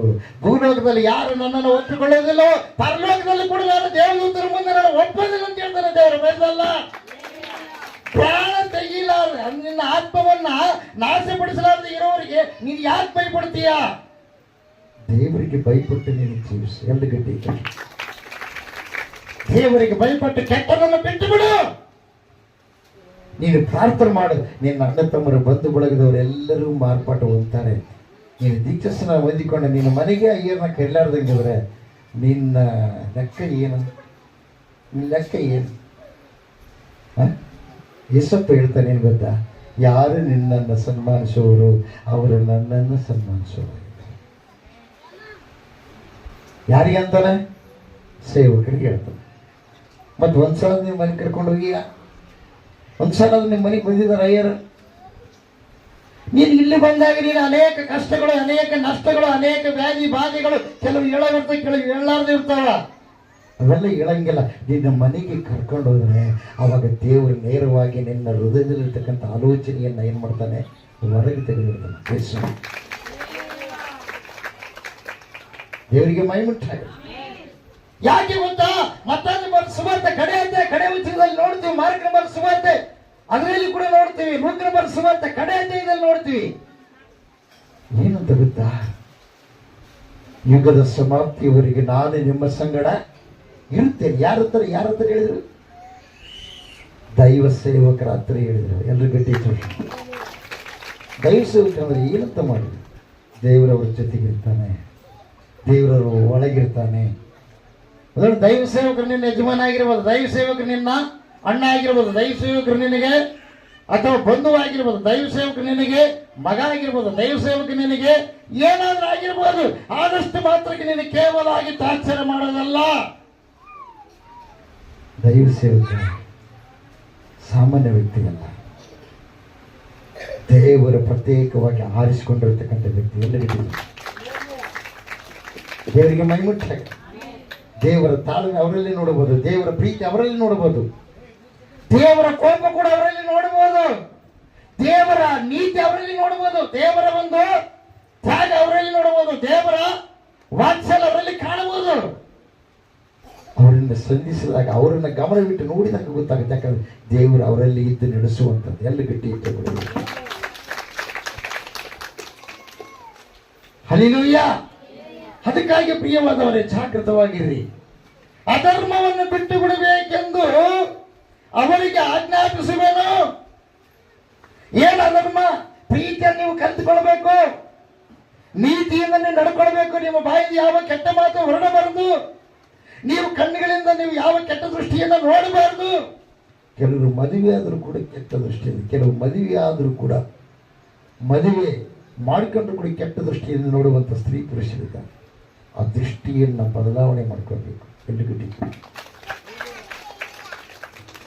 ಭೂಲೋಕದಲ್ಲಿ ಯಾರು ನನ್ನನ್ನು ಒಪ್ಪಿಕೊಳ್ಳೋದಿಲ್ಲೋ ಪರಲೋಕದಲ್ಲಿ ಕೂಡ ನಾನು ದೇವದೂತರ ಮುಂದೆ ನಾನು ಒಪ್ಪೋದಿಲ್ಲ ಅಂತ ಹೇಳ್ತಾನೆ ದೇವರು. ಬೇಸಲ್ಲ ಪ್ರಾಣ ತೆಗಿಲಾರ್ದೆ ನಿನ್ನ ಆತ್ಮವನ್ನ ನಾಶಪಡಿಸಲಾರದೆ ಇರೋರಿಗೆ ನೀನು ಯಾಕೆ ಭಯಪಡ್ತೀಯ? ದೇವರಿಗೆ ಭಯಪಟ್ಟು ನೀನು ಜೀವಿಸು. ಎರಡು ಗಟ್ಟಿ ದೇವರಿಗೆ ಭಯಪಟ್ಟು ಕೆಟ್ಟದನ್ನು ಬಿಟ್ಟು ಬಿಡು. ನೀನು ಪ್ರಾರ್ಥನೆ ಮಾಡು. ನಿನ್ನ ಅಣ್ಣ ತಮ್ಮರು ಬಂಧು ಬಳಗದವರೆಲ್ಲರೂ ಮಾರ್ಪಾಟು ಹೊಂದ್ತಾರೆ. ನೀನು ದೀಕ್ಷಾಸನ ಹೊಂದಿಕೊಂಡು ನಿನ್ನ ಮನೆಗೆ ಅಯ್ಯರ್ನ ಕರೆಲಾರ್ದಂಗಿದ್ರೆ ನಿನ್ನ ಲೆಕ್ಕ ಏನು? ನಿನ್ನ ಲೆಕ್ಕ ಏನು? ಯೇಸಪ್ಪ ಹೇಳ್ತಾನೆ ಏನು ಗೊತ್ತಾ? ಯಾರು ನಿನ್ನನ್ನು ಸನ್ಮಾನಿಸುವವರು ಅವರು ನನ್ನನ್ನು ಸನ್ಮಾನಿಸುವರು. ಯಾರಿಗೆ ಅಂತಾನೆ? ಸೇವಕರಿಗೆ ಹೇಳ್ತಾನೆ. ಮತ್ತು ಒಂದ್ಸಲ ನಿಮ್ಮ ಮನೆ ಕರ್ಕೊಂಡು ಹೋಗಿ, ಒಂದ್ಸಲ ನಿಮ್ಮ ಮನೆಗೆ ಬಂದಿದ್ದಾರೆ ಅಯ್ಯರು. ನೀನು ಇಲ್ಲಿ ಬಂದಾಗ ನೀನು ಅನೇಕ ಕಷ್ಟಗಳು, ಅನೇಕ ನಷ್ಟಗಳು, ಅನೇಕ ವ್ಯಾಧಿ ಬಾಧೆಗಳು, ಕೆಲವು ಹೇಳೋದಿರ್ತಾವೆ, ಕೆಲವು ಹೇಳಲಾರ್ದು ಇರ್ತಾವ. ಅವೆಲ್ಲ ಹೇಳಂಗಿಲ್ಲ. ನಿನ್ನ ಮನೆಗೆ ಕರ್ಕೊಂಡು ಹೋದ್ರೆ ಅವಾಗ ದೇವರು ನೇರವಾಗಿ ನಿನ್ನ ಹೃದಯದಲ್ಲಿರ್ತಕ್ಕಂಥ ಆಲೋಚನೆಯನ್ನ ಏನು ಮಾಡ್ತಾನೆ? ಹೊರಗೆ ತೆಗೆದಿರ್ತಾನೆ. ದೇವರಿಗೆ ಮೈಮುಟ್ಟಾಗ. ಯಾಕೆ ಗೊತ್ತಾ? ಮತ್ತೊಂದು ಸುವಾರ್ತೆ ಕಡೆ ಉಚಿತದಲ್ಲಿ ನೋಡ್ತೀವಿ, ಮಾರ್ಕ್ ನಂಬರ್ ಸುವಾರ್ತೆ ಅದರಲ್ಲಿ ಕೂಡ ನೋಡ್ತೀವಿ, ಲೂಕ್ ನಂಬರ್ ಸುವಾರ್ತೆ ಕಡೆ ಅಧ್ಯಾಯದಲ್ಲಿ ನೋಡ್ತೀವಿ. ಏನಂತ ಗೊತ್ತಾ? ಯುಗದ ಸಮಾಪ್ತಿಯವರೆಗೆ ನಾನು ನಿಮ್ಮ ಸಂಗಡ ಇರುತ್ತೇನೆ. ಯಾರ ಹತ್ರ ಹೇಳಿದ್ರು? ದೈವ ಸೇವಕರ ಹತ್ರ ಹೇಳಿದ್ರು. ಎಲ್ಲರೂ ಗಟ್ಟಿ ದೈವ ಸೇವಕರಂದ್ರೆ ಏನಂತ ಮಾಡಿದ್ರು? ದೇವರವ್ರ ಜೊತೆಗಿರ್ತಾನೆ, ದೇವರವರು ಒಳಗಿರ್ತಾನೆ. ಅದನ್ನು ದೈವ ಸೇವಕರು ನಿನ್ನ ಯಜಮಾನ ಆಗಿರ್ಬೋದು, ದೈವ ಸೇವಕರು ನಿನ್ನ ಅಣ್ಣ ಆಗಿರ್ಬೋದು, ದೈವ ಸೇವಕರು ನಿನಗೆ ಅಥವಾ ಬಂಧು ಆಗಿರ್ಬೋದು, ದೈವ ಸೇವಕರು ನಿನಗೆ ಮಗ ಆಗಿರ್ಬೋದು, ದೈವ ಸೇವಕ ನಿನಗೆ ಏನಾದ್ರೂ ಆಗಿರ್ಬೋದು. ಆದಷ್ಟು ಮಾತ್ರಕ್ಕೆ ನೀನು ಕೇವಲ ಆಗಿ ತಾತ್ಸರ ಮಾಡೋದಲ್ಲ. ದೈವ ಸೇವಕ ಸಾಮಾನ್ಯ ವ್ಯಕ್ತಿಯಲ್ಲ, ದೇವರ ಪ್ರತ್ಯೇಕವಾಗಿ ಆರಿಸಿಕೊಂಡಿರ್ತಕ್ಕಂಥ ವ್ಯಕ್ತಿ. ಎಲ್ಲರಿಗೂ ದೇವರಿಗೆ ಮೈಮುಟ್ಟಾಗ ದೇವರ ತಾಳ್ಮೆ ಅವರಲ್ಲಿ ನೋಡಬಹುದು, ದೇವರ ಪ್ರೀತಿ ಅವರಲ್ಲಿ ನೋಡಬಹುದು, ದೇವರ ಕೋಪ ಕೂಡ ಅವರಲ್ಲಿ ನೋಡಬಹುದು, ದೇವರ ನೀತಿ ಅವರಲ್ಲಿ ನೋಡಬಹುದು, ದೇವರ ಒಂದು ತ್ಯಾಗ ಅವರಲ್ಲಿ ನೋಡಬಹುದು, ದೇವರ ವಾತ್ಸಲ್ಯ ಅವರಲ್ಲಿ ಕಾಣಬಹುದು. ಅವರನ್ನು ಸಂಧಿಸಿದಾಗ, ಅವರನ್ನ ಗಮನವಿಟ್ಟು ನೋಡಿದಾಗ ಗೊತ್ತಾಗುತ್ತೆ. ಯಾಕಂದ್ರೆ ದೇವರು ಅವರಲ್ಲಿ ಇದ್ದು ನಡೆಸುವಂಥದ್ದು. ಎಲ್ಲ ಗಟ್ಟಿ ಇಟ್ಟು ಹಲ್ಲೆಲೂಯಾ. ಅದಕ್ಕಾಗಿ ಪ್ರಿಯವಾದವರೇ, ಜಾಗೃತವಾಗಿರ್ರಿ. ಅಧರ್ಮವನ್ನು ಬಿಟ್ಟು ಬಿಡಬೇಕೆಂದು ಅವರಿಗೆ ಆಜ್ಞಾಪಿಸುವೇನು. ಏನು ಅಧರ್ಮ? ಪ್ರೀತಿಯನ್ನು ನೀವು ಕಲಿತುಕೊಳ್ಬೇಕು, ನೀತಿಯಿಂದ ನೀವು ನಡ್ಕೊಳ್ಬೇಕು. ನಿಮ್ಮ ಬಾಯಿಂದ ಯಾವ ಕೆಟ್ಟ ಮಾತು ಹೊರಡಬಾರದು, ನೀವು ಕಣ್ಣುಗಳಿಂದ ನೀವು ಯಾವ ಕೆಟ್ಟ ದೃಷ್ಟಿಯನ್ನು ನೋಡಬಾರದು. ಕೆಲವರು ಮದುವೆ ಆದರೂ ಕೂಡ ಕೆಟ್ಟ ದೃಷ್ಟಿಯಿಂದ, ಕೆಲವು ಮದುವೆ ಆದರೂ ಕೂಡ ಮದುವೆ ಮಾಡಿಕೊಂಡ್ರು ಕೂಡ ಕೆಟ್ಟ ದೃಷ್ಟಿಯಿಂದ ನೋಡುವಂಥ ಸ್ತ್ರೀ ಪುರುಷರಿದ್ದಾರೆ. ಆ ದೃಷ್ಟಿಯನ್ನು ಬದಲಾವಣೆ ಮಾಡ್ಕೊಳ್ಬೇಕು.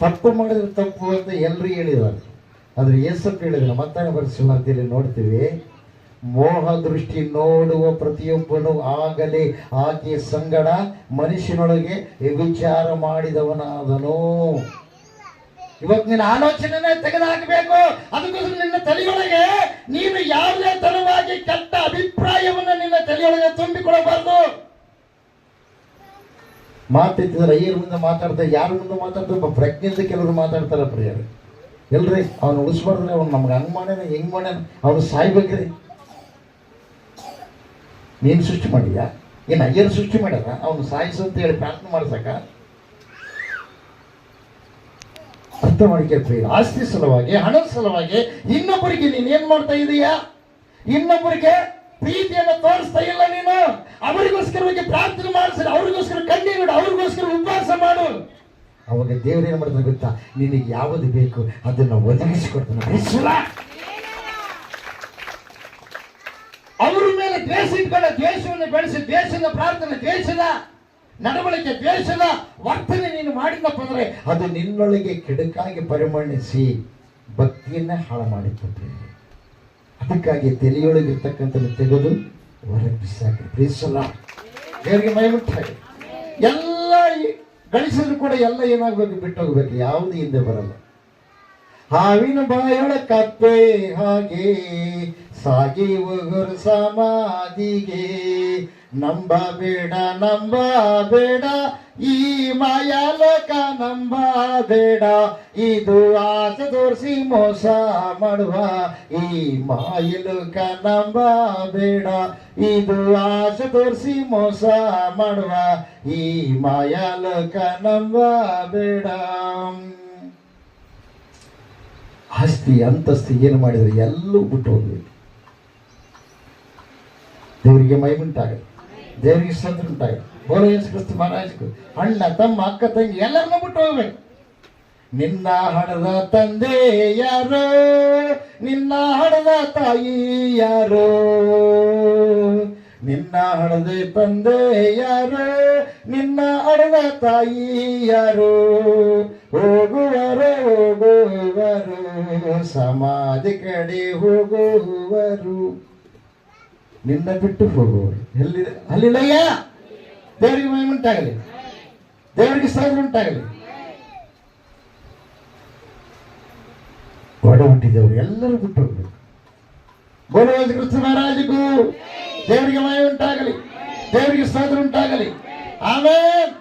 ತಪ್ಪು ಮಾಡಿದ್ರೆ ತಪ್ಪು ಅಂತ ಎಲ್ಲರೂ ಹೇಳಿದ್ದಾರೆ. ಆದ್ರೆ ಯೇಸಪ್ಪ ಹೇಳಿದ್ರೆ ಮತ್ತಾನೆ ಬರೆಸುವಂತೆಯಲ್ಲಿ ನೋಡ್ತೀವಿ, ಮೋಹ ದೃಷ್ಟಿ ನೋಡುವ ಪ್ರತಿಯೊಬ್ಬನು ಆಗಲೇ ಆಕೆಯ ಸಂಗಡ ಮನುಷ್ಯನೊಳಗೆ ವಿಚಾರ ಮಾಡಿದವನಾದನು. ಇವತ್ತು ನಿನ್ನ ಆಲೋಚನೆ ತೆಗೆದುಹಾಕಬೇಕು. ಅದಕ್ಕೋಸ್ಕರ ನಿನ್ನ ತಲೆಯೊಳಗೆ ನೀನು ಯಾವುದೇ ತರವಾಗಿ ಕೆಟ್ಟ ಅಭಿಪ್ರಾಯವನ್ನು ನಿನ್ನ ತಲೆಯೊಳಗೆ ತುಂಬಿಕೊಳ್ಳಬಾರದು. ಮಾತೆತ್ತಿದ್ರೆ ಅಯ್ಯರ ಮುಂದೆ ಮಾತಾಡ್ತಾರೆ, ಯಾರ ಮುಂದೆ ಮಾತಾಡ್ತಾರೆ? ಪ್ರಜ್ಞೆಯಿಂದ ಕೆಲವರು ಮಾತಾಡ್ತಾರೆ. ಪ್ರಿಯರು ಎಲ್ರಿ, ಅವನು ಉಳಿಸ್ಬಾರ್ದ್ರೆ, ಅವ್ನು ನಮ್ಗೆ ಹಂಗ್ ಮಾಡ್ಯಾನ ಹೆಂಗ್ ಮಾಡ್ಯಾನ, ಅವನು ಸಾಯ್ಬೇಕ್ರಿ. ನೀನು ಸೃಷ್ಟಿ ಮಾಡಿದ್ಯಾ? ಏನು ಅಯ್ಯರು ಸೃಷ್ಟಿ ಮಾಡ್ಯಾರ ಅವನು ಸಾಯಿಸು ಅಂತ ಹೇಳಿ ಪ್ರಾರ್ಥನೆ ಮಾಡ್ಸಕ? ಅರ್ಥ ಮಾಡಿಕೆ. ಆಸ್ತಿ ಸಲುವಾಗಿ, ಹಣದ ಸಲುವಾಗಿ ಇನ್ನೊಬ್ಬರಿಗೆ ನೀನು ಏನ್ ಮಾಡ್ತಾ ಇದೀಯಾ? ಇನ್ನೊಬ್ಬರಿಗೆ ಪ್ರೀತಿಯನ್ನು ತೋರಿಸ್ತಾ ಇಲ್ಲ ನೀನು. ಅವರಿಗೋಸ್ಕರವಾಗಿ ಪ್ರಾರ್ಥನೆ ಮಾಡಿಸಿದ, ಅವರಿಗೋಸ್ಕರ ಕಣ್ಣೀರು, ಅವ್ರಿಗೋಸ್ಕರ ಉಪವಾಸ ಮಾಡು. ಅವಾಗ ದೇವರು ಏನ್ ಮಾಡ್ತಾರೆ ಗೊತ್ತಾ? ನಿನಗೆ ಯಾವುದು ಬೇಕು ಅದನ್ನು ಒದಗಿಸಿಕೊಡ್ತಾನೆ. ಅವ್ರ ಮೇಲೆ ದ್ವೇಷ ಇಟ್ಕೊಂಡ, ದ್ವೇಷವನ್ನು ಬೆಳೆಸಿ, ದ್ವೇಷದ ಪ್ರಾರ್ಥನೆ, ದ್ವೇಷದ ನಡವಳಿಕೆ, ದ್ವೇಷದ ವರ್ತನೆ ನೀನು ಮಾಡಿದಪ್ಪ ಅಂದ್ರೆ ಅದು ನಿನ್ನೊಳಗೆ ಕೆಡುಕಾಗಿ ಪರಿಮಣಿಸಿ ಭಕ್ತಿಯನ್ನ ಹಾಳು ಮಾಡಿಕೊಟ್ರೆ. ಅದಕ್ಕಾಗಿ ತಲೆಯೊಳಗಿರ್ತಕ್ಕಂಥ ತೆಗೆದು ಹೊರಗೆ ಬಿಸಾಕಿ. ಪ್ರೀಸಲ್ಲ ದೇವರಿಗೆ ಮೈಮುಟ್ಟಾಗಿ. ಎಲ್ಲ ಗಳಿಸಿದ್ರು ಕೂಡ ಎಲ್ಲ ಏನಾಗಬೇಕು? ಬಿಟ್ಟು ಹೋಗ್ಬೇಕು. ಯಾವುದು ಹಿಂದೆ ಬರಲ್ಲ. ಹಾವಿನ ಬಾಯೊಳ ಕಪ್ಪೆ ಹಾಗೆ ಸಾಗಿ ಹೋಗರು ಸಮಾಧಿಗೆ, ನಂಬಬೇಡ ನಂಬಬೇಡ ಈ ಮಾಯಾಲೋಕ ನಂಬಬೇಡ, ಇದು ಆಸೆ ತೋರಿಸಿ ಮೋಸ ಮಾಡುವ ಈ ಮಾಯಲೋಕ ನಂಬಬೇಡ, ಇದು ಆಸೆ ತೋರಿಸಿ ಮೋಸ ಮಾಡುವ ಈ ಮಾಯಾಲೋಕ ನಂಬಬೇಡ. ಆಸ್ತಿ ಅಂತಸ್ತಿ ಏನು ಮಾಡಿದ್ರೆ ಎಲ್ಲೂ ಬಿಟ್ಟು ಹೋಗ್ಬೇಕು. ದೇವರಿಗೆ ಮಹಿಮುಂಟಾಗಲಿ, ದೇವರಿಗೆ ಸ್ತೋತ್ರ ಉಂಟಾಗಲಿ. ಬೋಲೋ ಯೇಸು ಕ್ರಿಸ್ತ ಮಹಾರಾಜಕು. ಅಣ್ಣ ತಮ್ಮ ಅಕ್ಕ ತಂಗಿ ಎಲ್ಲರನ್ನೂ ಬಿಟ್ಟು ಹೋಗ್ಬೇಕು. ನಿನ್ನ ಹಣದ ತಂದೆ ಯಾರೋ, ನಿನ್ನ ಹಣದ ತಾಯಿ ಯಾರೋ, ನಿನ್ನ ಹಣದ ತಂದೆ ಯಾರೋ, ನಿನ್ನ ಹಣದ ತಾಯಿ ಯಾರೋ, ಹೋಗುವರು ಹೋಗುವರು ಸಮಾಧಿ ಕಡೆ ಹೋಗುವರು, ನಿನ್ನ ಬಿಟ್ಟು ಹೋಗುವರು. ಅಲ್ಲಿಲ್ಲಯ್ಯ. ದೇವರಿಗೆ ಮಹಿಮೆ ಉಂಟಾಗಲಿ, ದೇವರಿಗೆ ಸ್ತೋತ್ರ ಉಂಟಾಗಲಿ. ಒಡ ಹುಟ್ಟಿದವರು ಎಲ್ಲರೂ ಬಿಟ್ಟು ಹೋಗ್ಬೇಕು. ಬೋಲೋ ಯೇಸು ಕ್ರಿಸ್ತ ಮಹಾರಾಜಗೂ. ದೇವರಿಗೆ ಮಹಿಮೆ ಉಂಟಾಗಲಿ, ದೇವರಿಗೆ ಸ್ತೋತ್ರ ಉಂಟಾಗಲಿ. ಆಮೆನ್.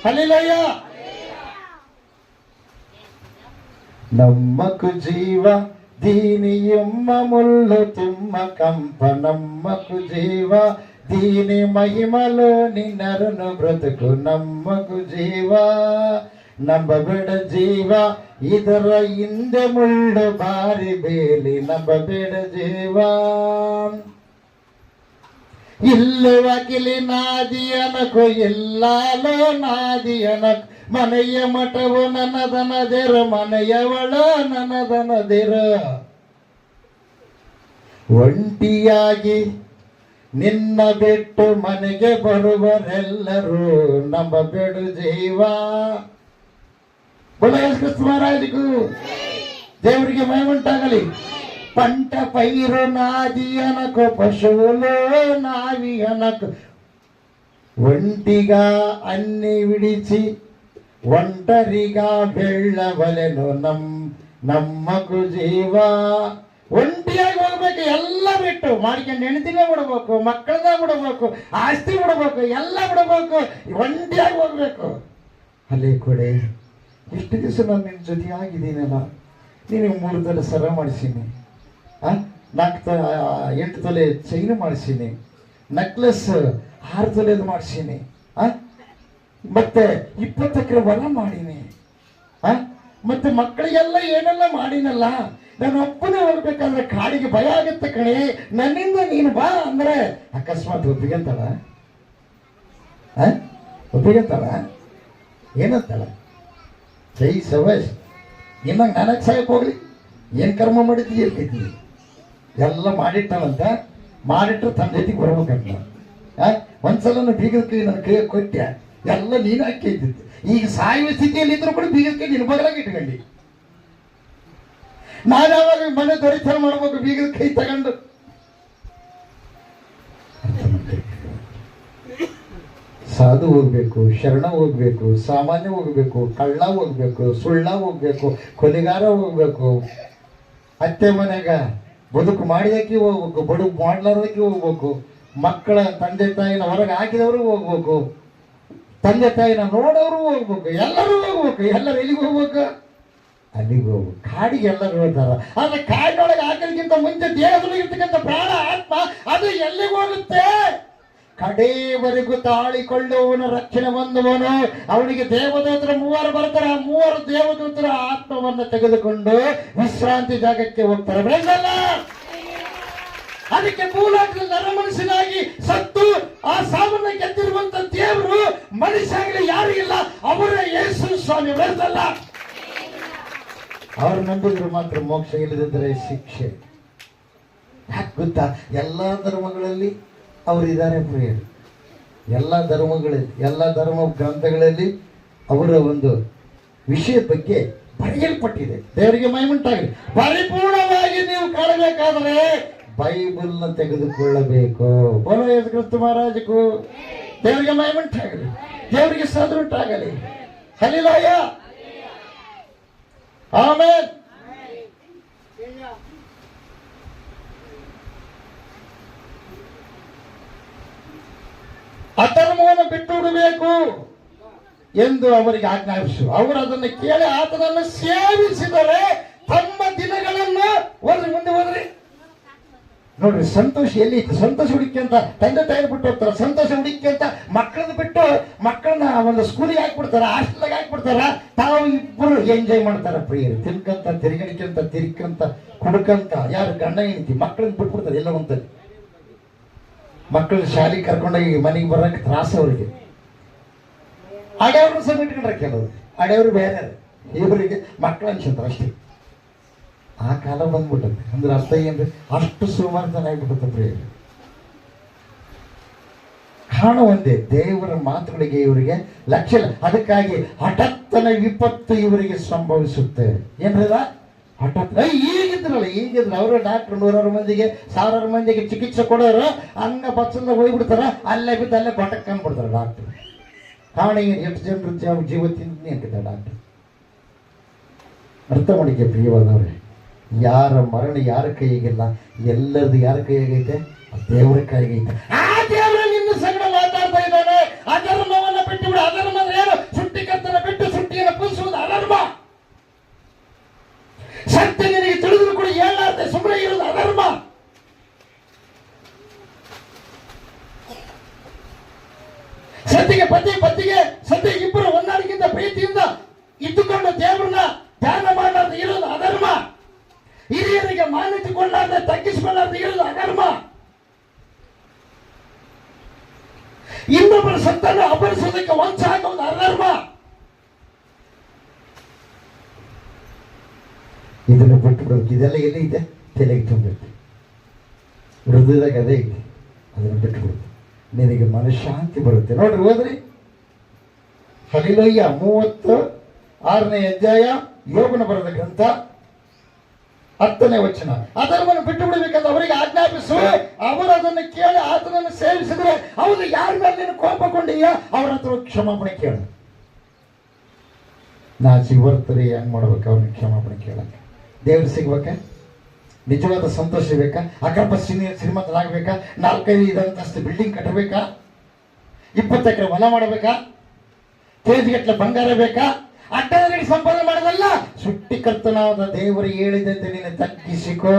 ಹಲ್ಲೆಲೂಯಾ. నమ్మకు జీవ దీని ఎమ్మ ముళ్ళు తుమ్మ కంప, నమ్మకు జీవ దీని మహిమలోని నరును బ్రతుకు, నమ్మకు జీవ ನಂಬಬೇಡ ಜೀವ ಇದರ ಹಿಂದೆ ಮುಳ್ಳು ಬಾರಿ ಬೇಲಿ, ನಂಬಬೇಡ ಜೀವ. ಇಲ್ಲು ವಕಿಲಿ ನಾದಿ ಅನಕು ಎಲ್ಲಾಲೋ ನಾದಿ ಅನಕು, ಮನೆಯ ಮಠವು ನನ್ನದನದಿರ ಮನೆಯವಳ ನನ್ನದನದಿರ. ಒಂಟಿಯಾಗಿ ನಿನ್ನ ಬಿಟ್ಟು ಮನೆಗೆ ಬರುವರೆಲ್ಲರೂ ನಂಬಬೇಡ ಜೀವ. ಬೋಲೋ ಯೇಸು ಕ್ರಿಸ್ತ ಮಹಾರಾಜಗೂ. ದೇವರಿಗೆ ಮಹಿಮೆ ಉಂಟಾಗಲಿ. పంట పైరు నాది అనకు, పశువులో నావి అనకు, ఒంటిగా అన్ని విడిచి ఒంటరిగా వెళ్ళవలెను, ನಮ್ಮಕು ಜೀವ. ಒಂಟಿಯಾಗಿ ಹೋಗ್ಬೇಕು, ಎಲ್ಲ ಬಿಟ್ಟು ಮಾಡ್ಕೊಂಡು ಹೆಣ್ತಿನೇ ಬಿಡಬೇಕು, ಮಕ್ಕಳದ ಬಿಡಬೇಕು, ಆಸ್ತಿ ಬಿಡಬೇಕು, ಎಲ್ಲ ಬಿಡಬೇಕು, ಒಂಟಿಯಾಗಿ ಹೋಗ್ಬೇಕು. ಅಲ್ಲೇ ಕೊಡೆ, ಇಷ್ಟು ದಿವಸ ನಾನು ನಿನ್ನ ಜೊತೆ ಆಗಿದ್ದೀನಲ್ಲ, ನಿನಗೆ 3 ತೊಲೆ ಸರ ಮಾಡಿಸೀನಿ, 8 ತೊಲೆ ಚೈನ್ ಮಾಡಿಸೀನಿ, ನೆಕ್ಲೆಸ್ 6 ತೊಲೆದು ಮಾಡಿಸೀನಿ, ಮತ್ತೆ 20 ಎಕರೆ ಹೊಲ ಮಾಡೀನಿ, ಮತ್ತೆ ಮಕ್ಕಳಿಗೆಲ್ಲ ಏನೆಲ್ಲ ಮಾಡಿನಲ್ಲ. ನಾನು ಒಬ್ಬನೇ ಹೋಗ್ಬೇಕಾದ್ರೆ ಕಾಡಿಗೆ ಭಯ ಆಗುತ್ತೆ ಕಣೆ, ನನ್ನಿಂದ ನೀನು ಬಾ ಅಂದ್ರೆ ಅಕಸ್ಮಾತ್ ಒಪ್ಪಿಗೆಂತಾಳ ಏನಂತಾಳ? ಜೈ ಸವಾಶ್, ಇನ್ನಂಗೆ ನನಗೆ ಸಾಯಕ್ಕೆ ಹೋಗ್ಲಿ, ಏನು ಕರ್ಮ ಮಾಡಿದ್ದೀವಿ ಇರ್ತಿದ್ವಿ, ಎಲ್ಲ ಮಾಡಿಟ್ಟಾಳಂತ, ಮಾಡಿಟ್ರೆ ತನ್ನ ಜೊತೆಗೆ ಬರ್ಬೇಕಂತ. ಒಂದ್ಸಲ ಬೀಗದ ಕೈ ನನ್ನ ಕೈಗೆ ಕೊಟ್ಟೆ, ಎಲ್ಲ ನೀನು ಹಾಕಿದ್ದಿತ್ತು. ಈಗ ಸಾಯುವ ಸ್ಥಿತಿಯಲ್ಲಿ ಇದ್ರು ಕೂಡ ಬೀಗದ ಕೈ ನಿನ್ನ ಬಗಲಾಗಿ ಇಟ್ಕೊಂಡಿ. ನಾನು ಯಾವಾಗ ಮನೆ ದೊರೆತನ ಮಾಡ್ಬೇಕು, ಬೀಗದ ಕೈ ತಗೊಂಡು. ಸಾಧು ಹೋಗ್ಬೇಕು, ಶರಣ ಹೋಗ್ಬೇಕು, ಸಾಮಾನ್ಯ ಹೋಗ್ಬೇಕು, ಕಳ್ಳ ಹೋಗ್ಬೇಕು, ಸುಳ್ಳ ಹೋಗ್ಬೇಕು, ಕೊಲೆಗಾರ ಹೋಗ್ಬೇಕು, ಅತ್ತೆ ಮನೆಗ ಬದುಕು ಮಾಡಿದಕ್ಕೆ ಹೋಗ್ಬೇಕು, ಬದುಕು ಮಾಡ್ಲಾರ್ದಕ್ಕೆ ಹೋಗ್ಬೇಕು, ಮಕ್ಕಳ ತಂದೆ ತಾಯಿನ ಹೊರಗೆ ಹಾಕಿದವರು ಹೋಗ್ಬೇಕು, ತಂದೆ ತಾಯಿನ ನೋಡೋರು ಹೋಗ್ಬೇಕು, ಎಲ್ಲರೂ ಹೋಗ್ಬೇಕು. ಎಲ್ಲರೂ ಎಲ್ಲಿಗೆ ಹೋಗ್ಬೇಕು? ಅಲ್ಲಿಗೆ ಹೋಗ್ಬೇಕು. ಕಾಡಿಗೆ ಎಲ್ಲರೂ ಹೇಳ್ತಾರ, ಆದ್ರೆ ಕಾಡಿನೊಳಗೆ ಹಾಕೋದಕ್ಕಿಂತ ಮುಂಚೆ ದೇಹದೊಳಗೆ ಇರ್ತಕ್ಕಂಥ ಪ್ರಾಣ ಆತ್ಮ ಅದು ಎಲ್ಲಿಗೆ ಹೋಗುತ್ತೆ? ಕಡೆಯವರೆಗೂ ತಾಳಿಕೊಳ್ಳುವವನು ರಕ್ಷಣೆ ಹೊಂದುವನು. ಅವನಿಗೆ ದೇವದೂತರು 3 ಬರ್ತಾರೆ. ಆ 3 ದೇವದೂತರ ಆತ್ಮವನ್ನು ತೆಗೆದುಕೊಂಡು ವಿಶ್ರಾಂತಿ ಜಾಗಕ್ಕೆ ಹೋಗ್ತಾರೆ. ಬೆಳೆಸಲ್ಲ. ಅದಕ್ಕೆ ಮೂಲಕ ನರಮನುಷ್ಯನಾಗಿ ಸತ್ತು ಆ ಸಾವನ್ನ ಗೆದ್ದಿರುವಂತ ದೇವರು ಮನುಷ್ಯನಲ್ಲಿ ಯಾರು ಇಲ್ಲ, ಅವರೇ ಯೇಸು ಸ್ವಾಮಿ. ಬೆಳೆಸಲ್ಲ. ಅವ್ರು ನಂಬಿದ್ರು ಮಾತ್ರ ಮೋಕ್ಷ, ಇಲ್ಲದಿದ್ದರೆ ಶಿಕ್ಷೆ. ಯಾಕೆ ಗೊತ್ತಾ? ಎಲ್ಲ ಧರ್ಮಗಳಲ್ಲಿ ಅವರಿದ್ದಾರೆ ಪ್ರಿಯರು. ಎಲ್ಲ ಧರ್ಮಗಳಲ್ಲಿ, ಎಲ್ಲ ಧರ್ಮ ಗ್ರಂಥಗಳಲ್ಲಿ ಅವರ ಒಂದು ವಿಷಯದ ಬಗ್ಗೆ ಬರೆಯಲ್ಪಟ್ಟಿದೆ. ದೇವರಿಗೆ ಮಹಿಮೆ ಉಂಟಾಗಲಿ. ಪರಿಪೂರ್ಣವಾಗಿ ನೀವು ಕಾಣಬೇಕಾದರೆ ಬೈಬಲ್ನ ತೆಗೆದುಕೊಳ್ಳಬೇಕು. ಬೋಲೋ ಯೇಸು ಕ್ರಿಸ್ತ ಮಹಾರಾಜಗೂ. ದೇವರಿಗೆ ಮಹಿಮೆ ಉಂಟಾಗಲಿ, ದೇವರಿಗೆ ಸ್ತೋತ್ರ ಉಂಟಾಗಲಿ. ಹಲ್ಲೆಲೂಯಾ. ಆಮೆನ್. ಬಿಟ್ಟು ಬಿಡಬೇಕು ಎಂದು ಅವರಿಗೆ ಆಜ್ಞಾಪಿಸು. ಅವರು ಅದನ್ನು ಕೇಳಿ ಆತನನ್ನು ಸೇವಿಸಿದರೆ ತಮ್ಮ ದಿನಗಳನ್ನು ಮುಂದೆ ಹೋದ್ರಿ. ನೋಡ್ರಿ, ಸಂತೋಷ ಎಲ್ಲಿ ಐತಿ? ಸಂತೋಷ ಹುಡುಕಿ ಅಂತ ತಂದೆ ತಾಯಿ ಬಿಟ್ಟು ಹೋಗ್ತಾರ. ಸಂತೋಷ ಹುಡುಕಿ ಅಂತ ಮಕ್ಕಳನ್ನ ಬಿಟ್ಟು ಮಕ್ಕಳನ್ನ ಒಂದು ಸ್ಕೂಲಿಗೆ ಹಾಕ್ಬಿಡ್ತಾರ, ಹಾಸ್ಟೆಲ್ಗೆ ಹಾಕ್ಬಿಡ್ತಾರ. ತಾವು ಇಬ್ಬರು ಎಂಜಾಯ್ ಮಾಡ್ತಾರ ಪ್ರಿಯರು, ತಿನ್ಕಂತ ತಿರುಗಡಿಕಂತ ತಿರ್ಕಂತ ಕುಡ್ಕಂತ. ಯಾರು ಗಂಡ ಹೆಂಡತಿ ಮಕ್ಕಳನ್ನ ಬಿಟ್ಬಿಡ್ತಾರೆ ಎಲ್ಲ ಒಂದಲ್ಲಿ. ಮಕ್ಕಳನ್ನ ಶಾಲೆಗೆ ಕರ್ಕೊಂಡೋಗಿ ಮನೆಗೆ ಬರೋಕೆ ತ್ರಾಸ ಅವ್ರಿಗೆ. ಅಡೆಯವ್ರನ್ನ ಸಹ ಇಟ್ಕೊಂಡ್ರೆ ಕೆಲವರು ಅಡೆಯವರು ಬೇರೆ, ಇವರಿಗೆ ಮಕ್ಕಳು ಅನ್ಸಂತಾರೆ ಅಷ್ಟೇ. ಆ ಕಾಲ ಬಂದ್ಬಿಟ್ಟದೆ. ಅಂದ್ರೆ ಅರ್ಥ ಏನ್ರಿ? ಅಷ್ಟು ಸುಮಾರ್ತನ ಆಗ್ಬಿಟ್ಟದ ಪ್ರಿಯರು. ಕಾರಣ ಒಂದೇ, ದೇವರ ಮಾತುಗಳಿಗೆ ಇವರಿಗೆ ಲಕ್ಷ್ಯ ಇಲ್ಲ. ಅದಕ್ಕಾಗಿ ಹಠಾತ್ತನ ವಿಪತ್ತು ಇವರಿಗೆ ಸಂಭವಿಸುತ್ತೆ. ಏನ್ರದ ಹಠಾತ್ ಈಗಿದ್ರು ಅವರು ಡಾಕ್ಟರ್ 100 ಮಂದಿಗೆ 1000 ಮಂದಿಗೆ ಚಿಕಿತ್ಸೆ ಕೊಡೋರು ಹಂಗ ಬಚ್ಚಂದಾಗ ಹೋಗ್ಬಿಡ್ತಾರ, ಅಲ್ಲೇ ಬಿದ್ದು ಅಲ್ಲೇ ಕೊಟ್ಟಕ್ಕೆ ಅಂದ್ಬಿಡ್ತಾರೆ ಡಾಕ್ಟರ್. ಕಾರಣ ಏನು? ಎಷ್ಟು ಜನರ ಜೀವ ತಿಂತ ಡಾಕ್ಟರ್. ಅರ್ಥ ಮಾಡಿಕೆ ಪ್ರಿಯವಾದವ್ರೆ, ಯಾರ ಮರಣ ಯಾರ ಕೈಗಿಲ್ಲ, ಎಲ್ಲರದು ಯಾರ ಕೈಯಾಗೈತೆ? ದೇವರ ಕೈಗೈತೆ. ಆ ದೇವರ ನಿನ್ನ ಸಂಗಡ ಮಾತಾಡ್ತಾ ಇದ್ದಾನೆ. ಅಧರ್ಮವನ್ನ ಬಿಟ್ಟು ಬಿಡು. ಅಧರ್ಮ ಅಂದ್ರೆ ಏನು? ಸುಟ್ಟಿಕತ್ತನ ಬಿಟ್ಟು ಸುಟ್ಟಿಯನ್ನು ಪೂಜಿಸುವುದು ಅಧರ್ಮ. ಸತ್ಯ ನಿನಗೆ ತಿಳಿದ್ರು ಕೂಡ ಹೇಳಲಾರ್ದೆ ಸುಮ್ಮನೆ ಇರುವುದು ಅಧರ್ಮ. ಸತ್ಯಗೆ ಪತಿಗೆ ಸತ್ಯ ಇಬ್ಬರು ಒಂದಾಗಿಂತ ಪ್ರೀತಿಯಿಂದ ಇದ್ದುಕೊಂಡು ದೇವರನ್ನ ಧ್ಯಾನ ಮಾಡಲಾರ್ದೆ ಇರುವುದು ಅಧರ್ಮ. ಹಿರಿಯರಿಗೆ ಮಾನ್ಯತೆ ಕೊಳ್ಳಾರ್ದೆ ತಗ್ಗಿಸಿಕೊಳ್ಳಾರ್ದೆ ಇರುವುದು ಅಧರ್ಮ. ಇನ್ನೊಬ್ಬರ ಸತ್ತನ್ನು ಅಪರಿಸೋದಕ್ಕೆ ವಂಚ ಹಾಕುವುದು ಅಧರ್ಮ. ಇದನ್ನು ಬಿಟ್ಟು ಬಿಡಬೇಕು. ಇದೆಲ್ಲ ಎಲ್ಲಿ ಇದೆ? ತಲೆಗೆ ತುಂಬೈತೆ, ಹೃದಯದಾಗ ಅದೇ ಇದೆ. ಅದನ್ನು ಬಿಟ್ಟು ಬಿಡುತ್ತೆ, ನಿನಗೆ ಮನಃಶಾಂತಿ ಬರುತ್ತೆ. ನೋಡ್ರಿ, ಹೋದ್ರಿ ಹಲಿಲೋಯ್ಯ 36ನೇ ಅಧ್ಯಾಯ ಯೋಗನ ಬರೆದ ಗ್ರಂಥ 10ನೇ ವಚನ. ಅಧರ್ಮವನ್ನು ಬಿಟ್ಟು ಬಿಡಬೇಕಂತ ಅವರಿಗೆ ಆಜ್ಞಾಪಿಸು. ಅವರು ಅದನ್ನು ಕೇಳಿ ಆತನನ್ನು ಸೇವಿಸಿದ್ರೆ ಅವರು ಯಾರ ಮೇಲೆ ನೀನು ಕೋಪಗೊಂಡೀಯ ಅವ್ರ ಹತ್ರ ಕ್ಷಮಾಪಣೆ ಕೇಳು. ನಾಚಿಗೆ ಬರ್ತಾರೆ, ಹೆಂಗ್ ಮಾಡ್ಬೇಕು? ಅವ್ರನ್ನ ಕ್ಷಮಾಪಣೆ ಕೇಳಕ್ಕೆ ದೇವ್ರು ಸಿಗ್ಬೇಕ? ನಿಜವಾದ ಸಂತೋಷ ಬೇಕಾ? ಅಕಲ್ಪ ಶ್ರೀಮಂತನಾಗಬೇಕಾ? 4-5 ಅಂತಸ್ತು ಬಿಲ್ಡಿಂಗ್ ಕಟ್ಟಬೇಕಾ? 20 ಎಕರೆ ಹೊಲ ಮಾಡಬೇಕಾ? ತೇಜ್ಗಟ್ಲೆ ಬಂಗಾರ ಬೇಕಾ? ಅಡ್ಡದಲ್ಲಿ ಸಂಪಾದನೆ ಮಾಡೋದಲ್ಲ. ಸೃಷ್ಟಿಕರ್ತನಾದ ದೇವರು ಹೇಳಿದಂತೆ ನೀನು ತಗ್ಗಿಸಿಕೋ,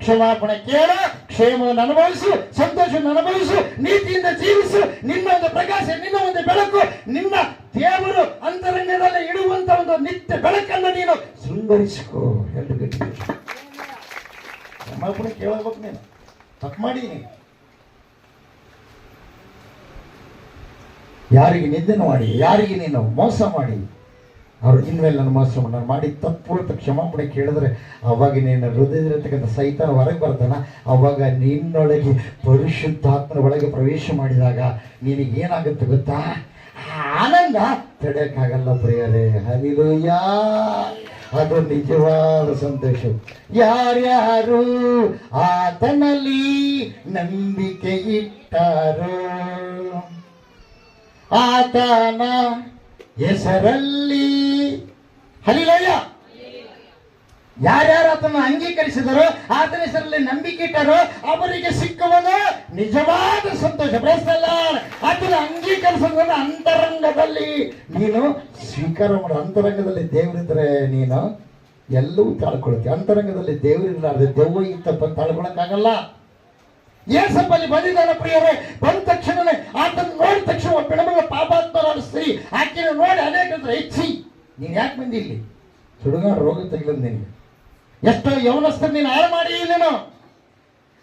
ಕ್ಷಮಾಪಣೆ ಕೇಳ, ಕ್ಷೇಮವನ್ನು ಅನುಭವಿಸು, ಸಂತೋಷವನ್ನು ಅನುಭವಿಸು, ನೀತಿಯಿಂದ ಜೀವಿಸು. ನಿನ್ನ ಒಂದು ಪ್ರಕಾಶ, ನಿನ್ನ ಒಂದು ಬೆಳಕು, ನಿನ್ನ ದೇವರು ಅಂತರಂಗದಲ್ಲಿ ಇಡುವಂತ ಒಂದು ನಿತ್ಯ ಬೆಳಕನ್ನು ನೀನು ಶೃಂಗರಿಸಿಕೋ. ಎರಡು ಗಟ್ಟಿ ಕ್ಷಮಾಪಣೆ ಕೇಳಬೇಕು. ನೀನು ತಪ್ಪು ಮಾಡಿ ಯಾರಿಗೆ ನಿಂದನೆ ಮಾಡಿ, ಯಾರಿಗೆ ನೀನು ಮೋಸ ಮಾಡಿ, ಅವರು ಇನ್ಮೇಲೆ ನನ್ನ ಮೋಸ ನಾನು ಮಾಡಿ ತಪ್ಪು ಅಂತ ಕ್ಷಮಾಪಣೆ ಕೇಳಿದ್ರೆ ಅವಾಗ ನೀನು ಹೃದಯದಲ್ಲಿರ್ತಕ್ಕಂಥ ಸೈತಾನ ಹೊರಗೆ ಬರ್ತಾನ. ಅವಾಗ ನಿನ್ನೊಳಗೆ ಪರಿಶುದ್ಧಾತ್ಮನ ಒಳಗೆ ಪ್ರವೇಶ ಮಾಡಿದಾಗ ನಿನಗೇನಾಗುತ್ತೆ ಗೊತ್ತಾ? ಆನಂದ ತಡೆಯಕ್ಕಾಗಲ್ಲ ಪ್ರಿಯರೇ. ಹಲ್ಲೆಲೂಯಾ, ಅದು ನಿಜವಾದ ಸಂತೋಷ. ಯಾರ್ಯಾರು ಆತನಲ್ಲಿ ನಂಬಿಕೆ ಇಟ್ಟಾರೋ ಆತನ ಹೆಸರಲ್ಲಿ, ಹಲ್ಲೆಲೂಯಾ, ಯಾರ್ಯಾರು ಆತನ ಅಂಗೀಕರಿಸಿದರೋ ಆತನ ಹೆಸರಲ್ಲಿ ನಂಬಿಕೆ ಇಟ್ಟರೋ ಅವರಿಗೆ ಸಿಕ್ಕುವುದು ನಿಜವಾದ ಸಂತೋಷ. ಪ್ರೈಸ್ತಲ್ಲ, ಆತನ ಅಂಗೀಕರಿಸೋದನ್ನ ಅಂತರಂಗದಲ್ಲಿ ನೀನು ಸ್ವೀಕಾರ ಮಾಡು. ಅಂತರಂಗದಲ್ಲಿ ದೇವರಿದ್ರೆ ನೀನು ಎಲ್ಲವೂ ತಾಳ್ಕೊಳ್ತೀವಿ. ಅಂತರಂಗದಲ್ಲಿ ದೇವರಿರ್ಲಾರ್ದೆ ದೆವ್ವ ಇತ್ತ ತಾಳ್ಕೊಳಕ್ಕಾಗಲ್ಲ. ಏಸಪ್ಪಲ್ಲಿ ಬಂದಿದ್ದಾನೆ ಪ್ರಿಯರೇ. ಬಂದ ತಕ್ಷಣನೇ ಆತನ ನೋಡಿದ ತಕ್ಷಣ ಬೆಳಮಗಳ ಪಾಪಾತ್ಮರಾದ ಸ್ತ್ರೀ ಆಕೆನ ನೋಡಿ ಅನೇಕ ಹೆಚ್ಚಿ, ನೀನ್ ಯಾಕೆ ಬಂದಿ ಇಲ್ಲಿ? ಸುಡುಗಾರ ರೋಗ ತೆಗಿಲದ ನಿನಗೆ. ಎಷ್ಟೋ ಯವನಸ್ಥರು ನೀನು ಹಾಳು ಮಾಡಿ, ನೀನು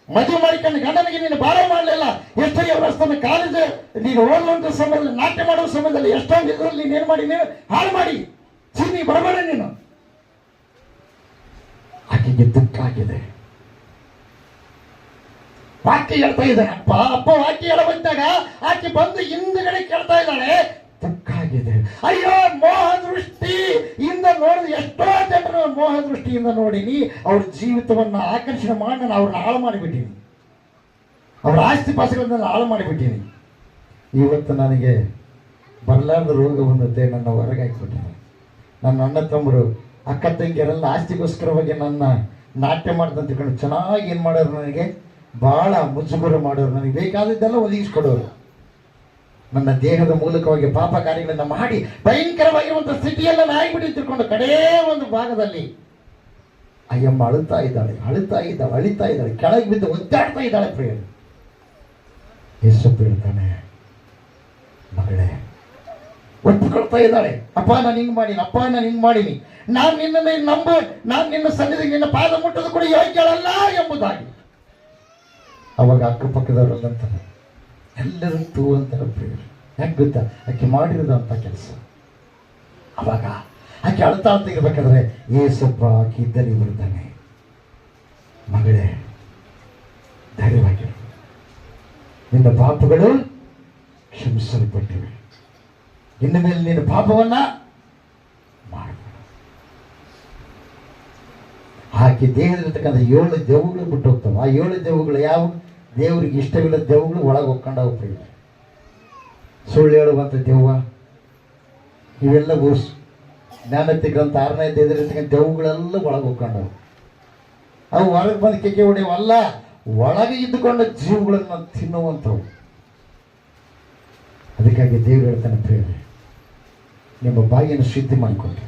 ಮದುವೆ ಮಾಡಿಕೊಂಡು ಗಂಡನಿಗೆ ನೀನು ಬಾಳೆ ಮಾಡಲಿಲ್ಲ. ಎಷ್ಟೋ ಯವನಸ್ಥನ ಕಾಲೇಜ್ ನೀನು ಓದುವಂತ ಸಮಯದಲ್ಲಿ, ನಾಟ್ಯ ಮಾಡುವ ಸಮಯದಲ್ಲಿ ಎಷ್ಟೊಂದು ಇದರಲ್ಲಿ ನೀನು ಏನು ಮಾಡಿ, ನೀನು ಹಾಳು ಮಾಡಿ ಚೀನಿ ಬರಬೇಡ. ನೀನು ಆಕೆಗೆ ದುಃಖಾಗಿದೆ. ವಾಕ್ಯ ಹೇಳ್ತಾ ಇದ್ದಾನೆ. ಅಪ್ಪ ವಾಕ್ಯ ಹೇಳ ಬಂದಾಗ ಆಕೆ ಬಂದು ಹಿಂದುಗಡೆ ಕೇಳ್ತಾ ಇದ್ದಾಳೆ, ದುಃಖಾಗಿದೆ. ಅಯ್ಯೋ, ಮೋಹ ದೃಷ್ಟಿಯಿಂದ ನೋಡಿದ ಎಷ್ಟೋ ಜನರು ಮೋಹ ದೃಷ್ಟಿಯಿಂದ ನೋಡಿನಿ, ಅವ್ರ ಜೀವಿತವನ್ನ ಆಕರ್ಷಣೆ ಮಾಡಿ ನಾನು ಅವ್ರನ್ನ ಹಾಳು ಮಾಡಿಬಿಟ್ಟೀನಿ, ಅವ್ರ ಆಸ್ತಿ ಪಾಸ್ಗಳನ್ನ ಹಾಳು ಮಾಡಿಬಿಟ್ಟೀನಿ. ಇವತ್ತು ನನಗೆ ಬರಲಾರ್ದ ರೋಗ ಬಂದತ್ತೆ, ನನ್ನ ಹೊರಗೆ ಹಾಕಿಬಿಟ್ಟಿದೆ. ನನ್ನ ಅಣ್ಣ ತಮ್ಮರು ಅಕ್ಕ ತಂಗಿಯರೆಲ್ಲ ಆಸ್ತಿಗೋಸ್ಕರವಾಗಿ ನನ್ನ ನಾಟ್ಯ ಮಾಡ್ದಂತ ತಿಳ್ಕೊಂಡು ಚೆನ್ನಾಗಿ ಏನು ಮಾಡೋರು, ನನಗೆ ಭಾಳ ಮುಜುಗರ ಮಾಡೋರು, ನನಗೆ ಬೇಕಾದದ್ದೆಲ್ಲ ಒದಗಿಸ್ಕೊಡೋರು. ನನ್ನ ದೇಹದ ಮೂಲಕವಾಗಿ ಪಾಪ ಕಾರ್ಯಗಳನ್ನು ಮಾಡಿ ಭಯಂಕರವಾಗಿರುವಂತಹ ಸ್ಥಿತಿಯೆಲ್ಲ ನಾಯಿಬಿಟ್ಟು ತಿಳ್ಕೊಂಡು ಕಡೇ ಒಂದು ಭಾಗದಲ್ಲಿ ಅಯ್ಯಮ್ಮ ಅಳುತ್ತಾ ಇದ್ದಾಳೆ ಕೆಳಗೆ ಬಿದ್ದು ಒದ್ದಾಡ್ತಾ ಇದ್ದಾಳೆ ಪ್ರಿಯರು. ಯೇಸಪ್ಪ ಹೇಳ್ತಾನೆ, ಮಗಳೇ, ಒಪ್ಪಿಕೊಳ್ತಾ ಇದ್ದಾಳೆ, ಅಪ್ಪ ನಾನು ಹಿಂಗ್ ಮಾಡೀನಿ, ನಾನು ನಿನ್ನನ್ನು ನಂಬು, ನಾನು ನಿನ್ನ ಸನ್ನಿಧಿಗೆ ನಿನ್ನ ಪಾದ ಮುಟ್ಟೋದು ಕೂಡ ಯೋಗ್ಯಳಲ್ಲ ಎಂಬುದಾಗಿ. ಅವಾಗ ಅಕ್ಕಪಕ್ಕದವರೆಲ್ಲ ಅಂತಾರೆ, ಎಲ್ಲರೂ ತೂ ಅಂತಾರೆ ಪ್ರಿಯರು. ಯಾಕೆ ಗೊತ್ತಾ? ಆಕೆ ಮಾಡಿರೋದಂತ ಕೆಲಸ. ಅವಾಗ ಆಕೆ ಅಳ್ತಾ ಇರ್ಬೇಕಾದ್ರೆ ಏಸಪ್ಪ ಆಕೆ ಇದ್ದಲ್ಲಿ ಬರ್ತಾನೆ, ಮಗಳೇ ಧೈರ್ಯವಾಗಿರು, ನಿನ್ನ ಪಾಪಗಳು ಕ್ಷಮಿಸಲ್ಪಟ್ಟಿವೆ, ಇನ್ನು ಮೇಲೆ ನಿನ್ನ ಪಾಪವನ್ನ ಮಾಡಬೇಡ. ಆಕೆ ದೇಹದಲ್ಲಿರ್ತಕ್ಕಂಥ 7 ದೆವ್ವಗಳು ಬಿಟ್ಟು ಹೋಗ್ತಾವೆ. ಆ 7 ದೆವ್ವಗಳು ಯಾವ? ದೇವರಿಗೆ ಇಷ್ಟವಿಲ್ಲದ ದೆವ್ವಗಳು ಒಳಗೆ ಹೋಗ್ಕೊಂಡು ಹೋಗ್ತವೆ. ಸುಳ್ಳು ಹೇಳುವಂಥ ದೆವ್ವ, ಇವೆಲ್ಲ ಜ್ಞಾನತೆ ಗ್ರಂಥ 6ನೇ ಅಧ್ಯಾಯದಲ್ಲಿರ್ತಕ್ಕಂಥ ದೆವ್ವಗಳೆಲ್ಲ ಒಳಗೆ ಹೋಗ್ಕೊಂಡವು. ಅವು ಹೊರಗೆ ಬಂದು ಕೆಕ್ಕೆ ಹೊಡೆಯವಲ್ಲ, ಒಳಗೆ ಇದ್ದುಕೊಂಡ ಜೀವಗಳನ್ನು ತಿನ್ನುವಂಥವು. ಅದಕ್ಕಾಗಿ ದೇವರು ಹೇಳ್ತಾನೆ, ಪ್ರೇರಣೆ, ನಿಮ್ಮ ಬಾಯಿಯನ್ನು ಶುದ್ಧಿ ಮಾಡಿಕೊಡ್ರಿ,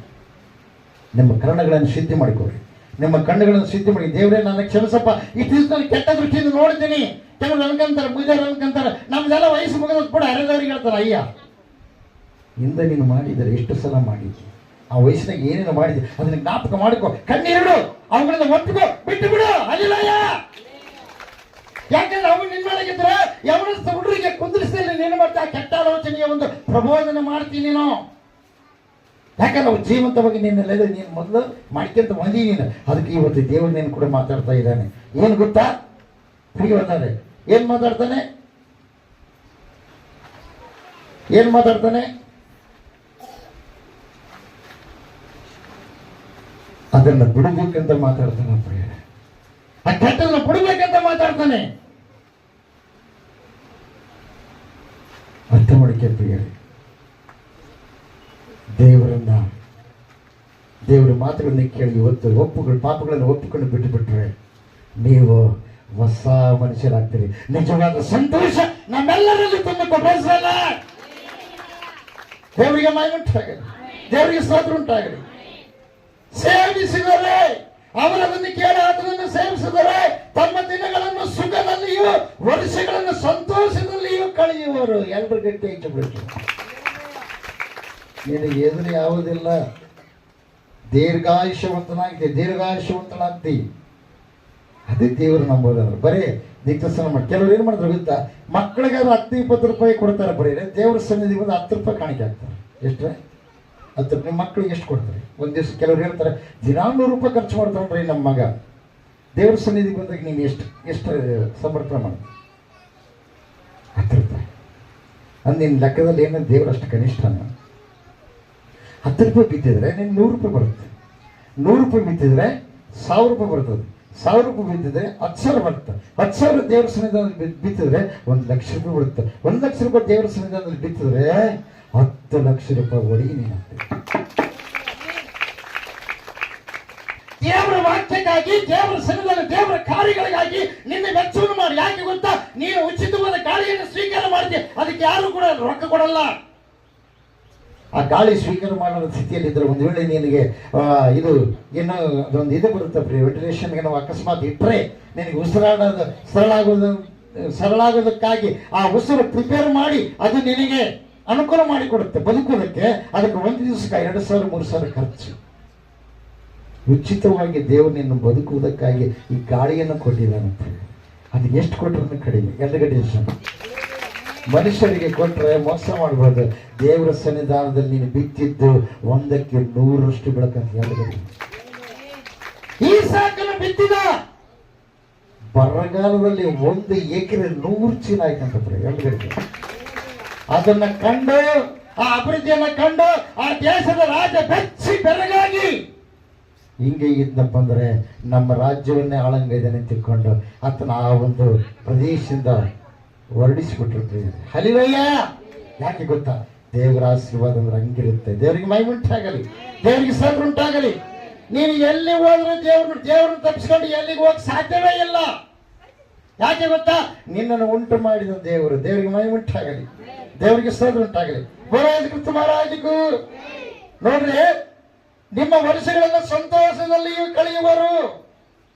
ನಿಮ್ಮ ಕರ್ಣಗಳನ್ನು ಶುದ್ಧಿ ಮಾಡಿಕೊಡ್ರಿ, ನಿಮ್ಮ ಕಣ್ಣುಗಳನ್ನು ಶುದ್ಧಿ ಮಾಡಿ. ದೇವರೇ ನನ್ನ ಕ್ಷಮಿಸಪ್ಪ, ಇಷ್ಟು ದಿವಸ ನಾನು ಕೆಟ್ಟ ದೃಷ್ಟಿಯಿಂದ ನೋಡಿದ್ದೀನಿ. ಕೆಲವರು ಅನ್ಕೊಂತಾರೆ, ಮುಜಾರು ಅನ್ಕೊಂತಾರೆ, ನಮ್ದೆಲ್ಲ ವಯಸ್ಸು ಮುಗಿದ ಕೂಡ ಅರೆದವ್ರಿಗೆ ಹೇಳ್ತಾರೆ, ಅಯ್ಯ ಹಿಂದೆ ನೀನು ಮಾಡಿದರೆ ಎಷ್ಟು ಸಲ ಮಾಡಿದ್ದೆ, ಆ ವಯಸ್ಸಿನಾಗ ಏನೇನು ಮಾಡಿದ್ದೆ ಅದನ್ನ ಜ್ಞಾಪಕ ಮಾಡಿಕೊ, ಕಣ್ಣೀರು ಅವುಗಳಿಂದ ಒಪ್ಪಿಕೋ, ಬಿಟ್ಟು ಬಿಡು. ಅಲ್ಲಿಲ್ಲಯ್ಯ, ಯಾಕಂದ್ರೆ ಅವನು ನಿನ್ನೊಳಗಿದ್ರೆ ಯಾವನಸ್ತ ಹುಡುಗರಿಗೆ ಕುಂದಿರಿಸಿದಲ್ಲಿ ನೀನು ಮಾಡ್ತಾ ಕೆಟ್ಟ ಆಲೋಚನೆಯ ಒಂದು ಪ್ರಬೋಧನೆ ಮಾಡ್ತೀನಿ ನೀನು. ಯಾಕಂದ್ರೆ ಅವು ಜೀವಂತವಾಗಿ ನಿನ್ನೆಲ್ಲ ನೀನು ಮೊದಲು ಮಾಡ್ಕೊಂತ ಬಂದಿ ನೀನು. ಅದಕ್ಕೆ ಇವತ್ತು ದೇವರು ನೀನು ಕೂಡ ಮಾತಾಡ್ತಾ ಇದ್ದಾನೆ. ಏನು ಗೊತ್ತಾ? ಪ್ರಿಯವಾದರೆ ಏನ್ ಮಾತಾಡ್ತಾನೆ? ಅದನ್ನ ಬಿಡಬೇಕಂತ ಮಾತಾಡ್ತಾನೆ ಪ್ರಿಯ. ಆ ಕೆಟ್ಟದನ್ನ ಬಿಡಬೇಕಂತ ಮಾತಾಡ್ತಾನೆ. ಅರ್ಥ ಮಾಡಿಕೆ ಪ್ರಿಯ. ದೇವರ ಮಾತುಗಳನ್ನ ಕೇಳಿ ಇವತ್ತು ಪಾಪಗಳನ್ನು ಒಪ್ಪಿಕೊಂಡು ಬಿಟ್ಟುಬಿಟ್ರೆ ನೀವು ಹೊಸ ಮನುಷ್ಯರಾಗ್ತೀರಿ. ನಿಜವಾದ ಸಂತೋಷ ನಮ್ಮೆಲ್ಲರಲ್ಲಿ ತುಂಬಿಕೊಳ್ಳ. ದೇವರಿಗೆ ಮಹಿಮೆ ಉಂಟಾಗಲಿ, ದೇವರಿಗೆ ಸ್ತೋತ್ರ ಉಂಟಾಗಲಿ. ಸೇವಿಸಿದರೆ ಅವರದನ್ನು ಕೇಳಿ ಅದನ್ನು ಸೇವಿಸಿದರೆ ತಮ್ಮ ದಿನಗಳನ್ನು ಸುಖದಲ್ಲಿಯೂ ವರ್ಷಗಳನ್ನು ಸಂತೋಷದಲ್ಲಿಯೂ ಕಳೆಯುವರು. ಎಲ್ಲರೂ ಗಟ್ಟಿ ಹೆಚ್ಚು ನಿನಗೆ ಎದುರು ಯಾವುದಿಲ್ಲ. ದೀರ್ಘಾಯುಷ್ಯವಂತನಾಗ್ತಿ. ಅದೇ ದೇವರು ನಂಬೋದಲ್ಲ. ಬರೀ ದಿಗ್ದರ್ಶನ ಮಾಡಿ ಕೆಲವರು ಏನು ಮಾಡಿದ್ರು ಗೊತ್ತಾ? ಮಕ್ಕಳಿಗೆ ಅದು 10-20 ರೂಪಾಯಿ ಕೊಡ್ತಾರೆ. ಬರೀ ದೇವ್ರ ಸನ್ನಿಧಿ ಬಂದು 10 ರೂಪಾಯಿ ಕಾಣಿಕೆ ಹಾಕ್ತಾರೆ. ಎಷ್ಟು? 10 ರೂಪಾಯಿ. ಮಕ್ಕಳಿಗೆ ಎಷ್ಟು ಕೊಡ್ತಾರೆ? ಒಂದು ದಿವಸ ಕೆಲವ್ರು ಹೇಳ್ತಾರೆ, ದಿನಾ 100 ರೂಪಾಯಿ ಖರ್ಚು ಮಾಡ್ತಾನ್ರಿ ನಮ್ಮ ಮಗ. ದೇವ್ರ ಸನ್ನಿಧಿ ಬಂದಾಗ ನೀನು ಎಷ್ಟು ಸಮರ್ಪಣೆ ಮಾಡ್ತೀವಿ? 10 ರೂಪಾಯಿ. ಅದು ನಿನ್ನ ಲೆಕ್ಕದಲ್ಲಿ ಏನೋ ದೇವರಷ್ಟು ಕನಿಷ್ಠ. 10 ರೂಪಾಯಿ ಬಿತ್ತಿದ್ರೆ ನೀನು 100 ರೂಪಾಯಿ ಬರುತ್ತೆ. 100 ರೂಪಾಯಿ ಬಿತ್ತಿದ್ರೆ 1000 ರೂಪಾಯಿ ಬರ್ತದೆ. 1000 ರೂಪಾಯಿ ಬಿತ್ತಿದ್ರೆ 10,000 ಬರುತ್ತೆ. 10,000 ದೇವರ ಸನ್ನಿಧಾನದಲ್ಲಿ ಬಿತ್ತಿದ್ರೆ 1 ಲಕ್ಷ ರೂಪಾಯಿ ಬರುತ್ತೆ. 1 ಲಕ್ಷ ರೂಪಾಯಿ ದೇವರ ಸನ್ನಿಧಾನದಲ್ಲಿ ಬಿತ್ತಿದ್ರೆ 10 ಲಕ್ಷ ರೂಪಾಯಿ ಒಳಗೆ ನೀನು ದೇವರ ವಾಕ್ಯಕ್ಕಾಗಿ, ದೇವರ ಸನ್ನಿಧಾನ, ದೇವರ ಕಾರ್ಯಗಳಿಗಾಗಿ ನಿನ್ನ ವೆಚ್ಚವನ್ನು ಮಾಡಿ. ಯಾಕೆ ಗೊತ್ತಾ? ನೀನು ಉಚಿತವಾದ ಗಾಳಿಯನ್ನು ಸ್ವೀಕಾರ ಮಾಡ್ತೀಯ, ಅದಕ್ಕೆ ಯಾರು ಕೂಡ ರೊಕ್ಕ ಕೊಡಲ್ಲ. ಆ ಗಾಳಿ ಸ್ವೀಕಾರ ಮಾಡೋ ಸ್ಥಿತಿಯಲ್ಲಿದ್ದರೆ ಒಂದು ವೇಳೆ ನಿನಗೆ ಇದು ಏನೋ ಅದೊಂದು ಇದು ಬರುತ್ತೆ ಪ್ರೀ, ವೆಂಟಿಲೇಷನ್ಗೆ ನಾವು ಅಕಸ್ಮಾತ್ ಇಟ್ಟರೆ ನಿನಗೆ ಉಸಿರಾಡೋದು ಸರಳಾಗೋದಕ್ಕಾಗಿ ಆ ಉಸಿರು ಪ್ರಿಪೇರ್ ಮಾಡಿ ಅದು ನಿನಗೆ ಅನುಕೂಲ ಮಾಡಿಕೊಡುತ್ತೆ ಬದುಕೋದಕ್ಕೆ. ಅದಕ್ಕೆ ಒಂದು ದಿವಸಕ್ಕೆ 2,000 3,000 ಖರ್ಚು. ಉಚಿತವಾಗಿ ದೇವರು ನಿನ್ನ ಬದುಕುವುದಕ್ಕಾಗಿ ಈ ಗಾಳಿಯನ್ನು ಕೊಟ್ಟಿದ್ದಾನಂತೆ. ಅದಕ್ಕೆ ಎಷ್ಟು ಕೊಟ್ಟರು ಕಡಿಮೆ. ಎದುರುಗಡೆ ಮನುಷ್ಯರಿಗೆ ಕೊಟ್ಟರೆ ಮೋಸ ಮಾಡ್ಬೋದು. ದೇವರ ಸನ್ನಿಧಾನದಲ್ಲಿ ನೀನು ಬಿತ್ತಿದ್ದು 100ಕ್ಕೆ 100ರಷ್ಟು ಬೆಳಕಂತ. ಎದುರುಗಡೆ ಈ ಸಾಕನ್ನು ಬಿತ್ತಿದ ಬರಗಾಲದಲ್ಲಿ 1 ಎಕರೆ 100 ಚೀಲ ಆಯ್ತಂತ. ಎದುರುಗಡೆ ಅದನ್ನ ಕಂಡು, ಆ ಅಭಿವೃದ್ಧಿಯನ್ನ ಕಂಡು ಆ ದೇಶದ ರಾಜ ಬೆಚ್ಚಿ ಬೆರಗಾಗಿ ಹಿಂಗೆ ಇದ್ದಪ್ಪ ಅಂದ್ರೆ ನಮ್ಮ ರಾಜ್ಯವನ್ನೇ ಆಳಂಗೈದನೆ ತಿಳ್ಕೊಂಡು ಆತನ ಆ ಒಂದು ಪ್ರದೇಶದಿಂದ ಹೊರಡಿಸಿಬಿಟ್ಟಿರ್ತೀವಿ. ಹಲಿವಯ್ಯ. ಯಾಕೆ ಗೊತ್ತಾ? ದೇವರ ಆಶೀರ್ವಾದ ಅಂದ್ರೆ ಹಂಗಿರುತ್ತೆ. ದೇವರಿಗೆ ಮಹಿಮೆ ಉಂಟಾಗಲಿ, ದೇವರಿಗೆ ಸ್ತೋತ್ರ ಉಂಟಾಗಲಿ. ನೀನು ಎಲ್ಲಿ ಹೋದ್ರೆ ದೇವ್ರನ್ನ ತಪ್ಪಿಸ್ಕೊಂಡು ಎಲ್ಲಿಗೆ ಹೋಗಕ್ಕೆ ಸಾಧ್ಯವೇ ಇಲ್ಲ. ಯಾಕೆ ಗೊತ್ತಾ? ನಿನ್ನನ್ನು ಉಂಟು ಮಾಡಿದ ದೇವರು. ದೇವರಿಗೆ ಮಹಿಮೆ ಉಂಟಾಗಲಿ. ದೇವರಿಗೆ ಸ್ತೋತ್ರ ಉಂಟಾಗಲಿ. ಕ್ರಿಸ್ತ ಮಹಾರಾಜಗೂ ನೋಡ್ರಿ, ನಿಮ್ಮ ವರ್ಷಗಳನ್ನು ಸಂತೋಷದಲ್ಲಿಯೂ ಕಳೆಯುವರು,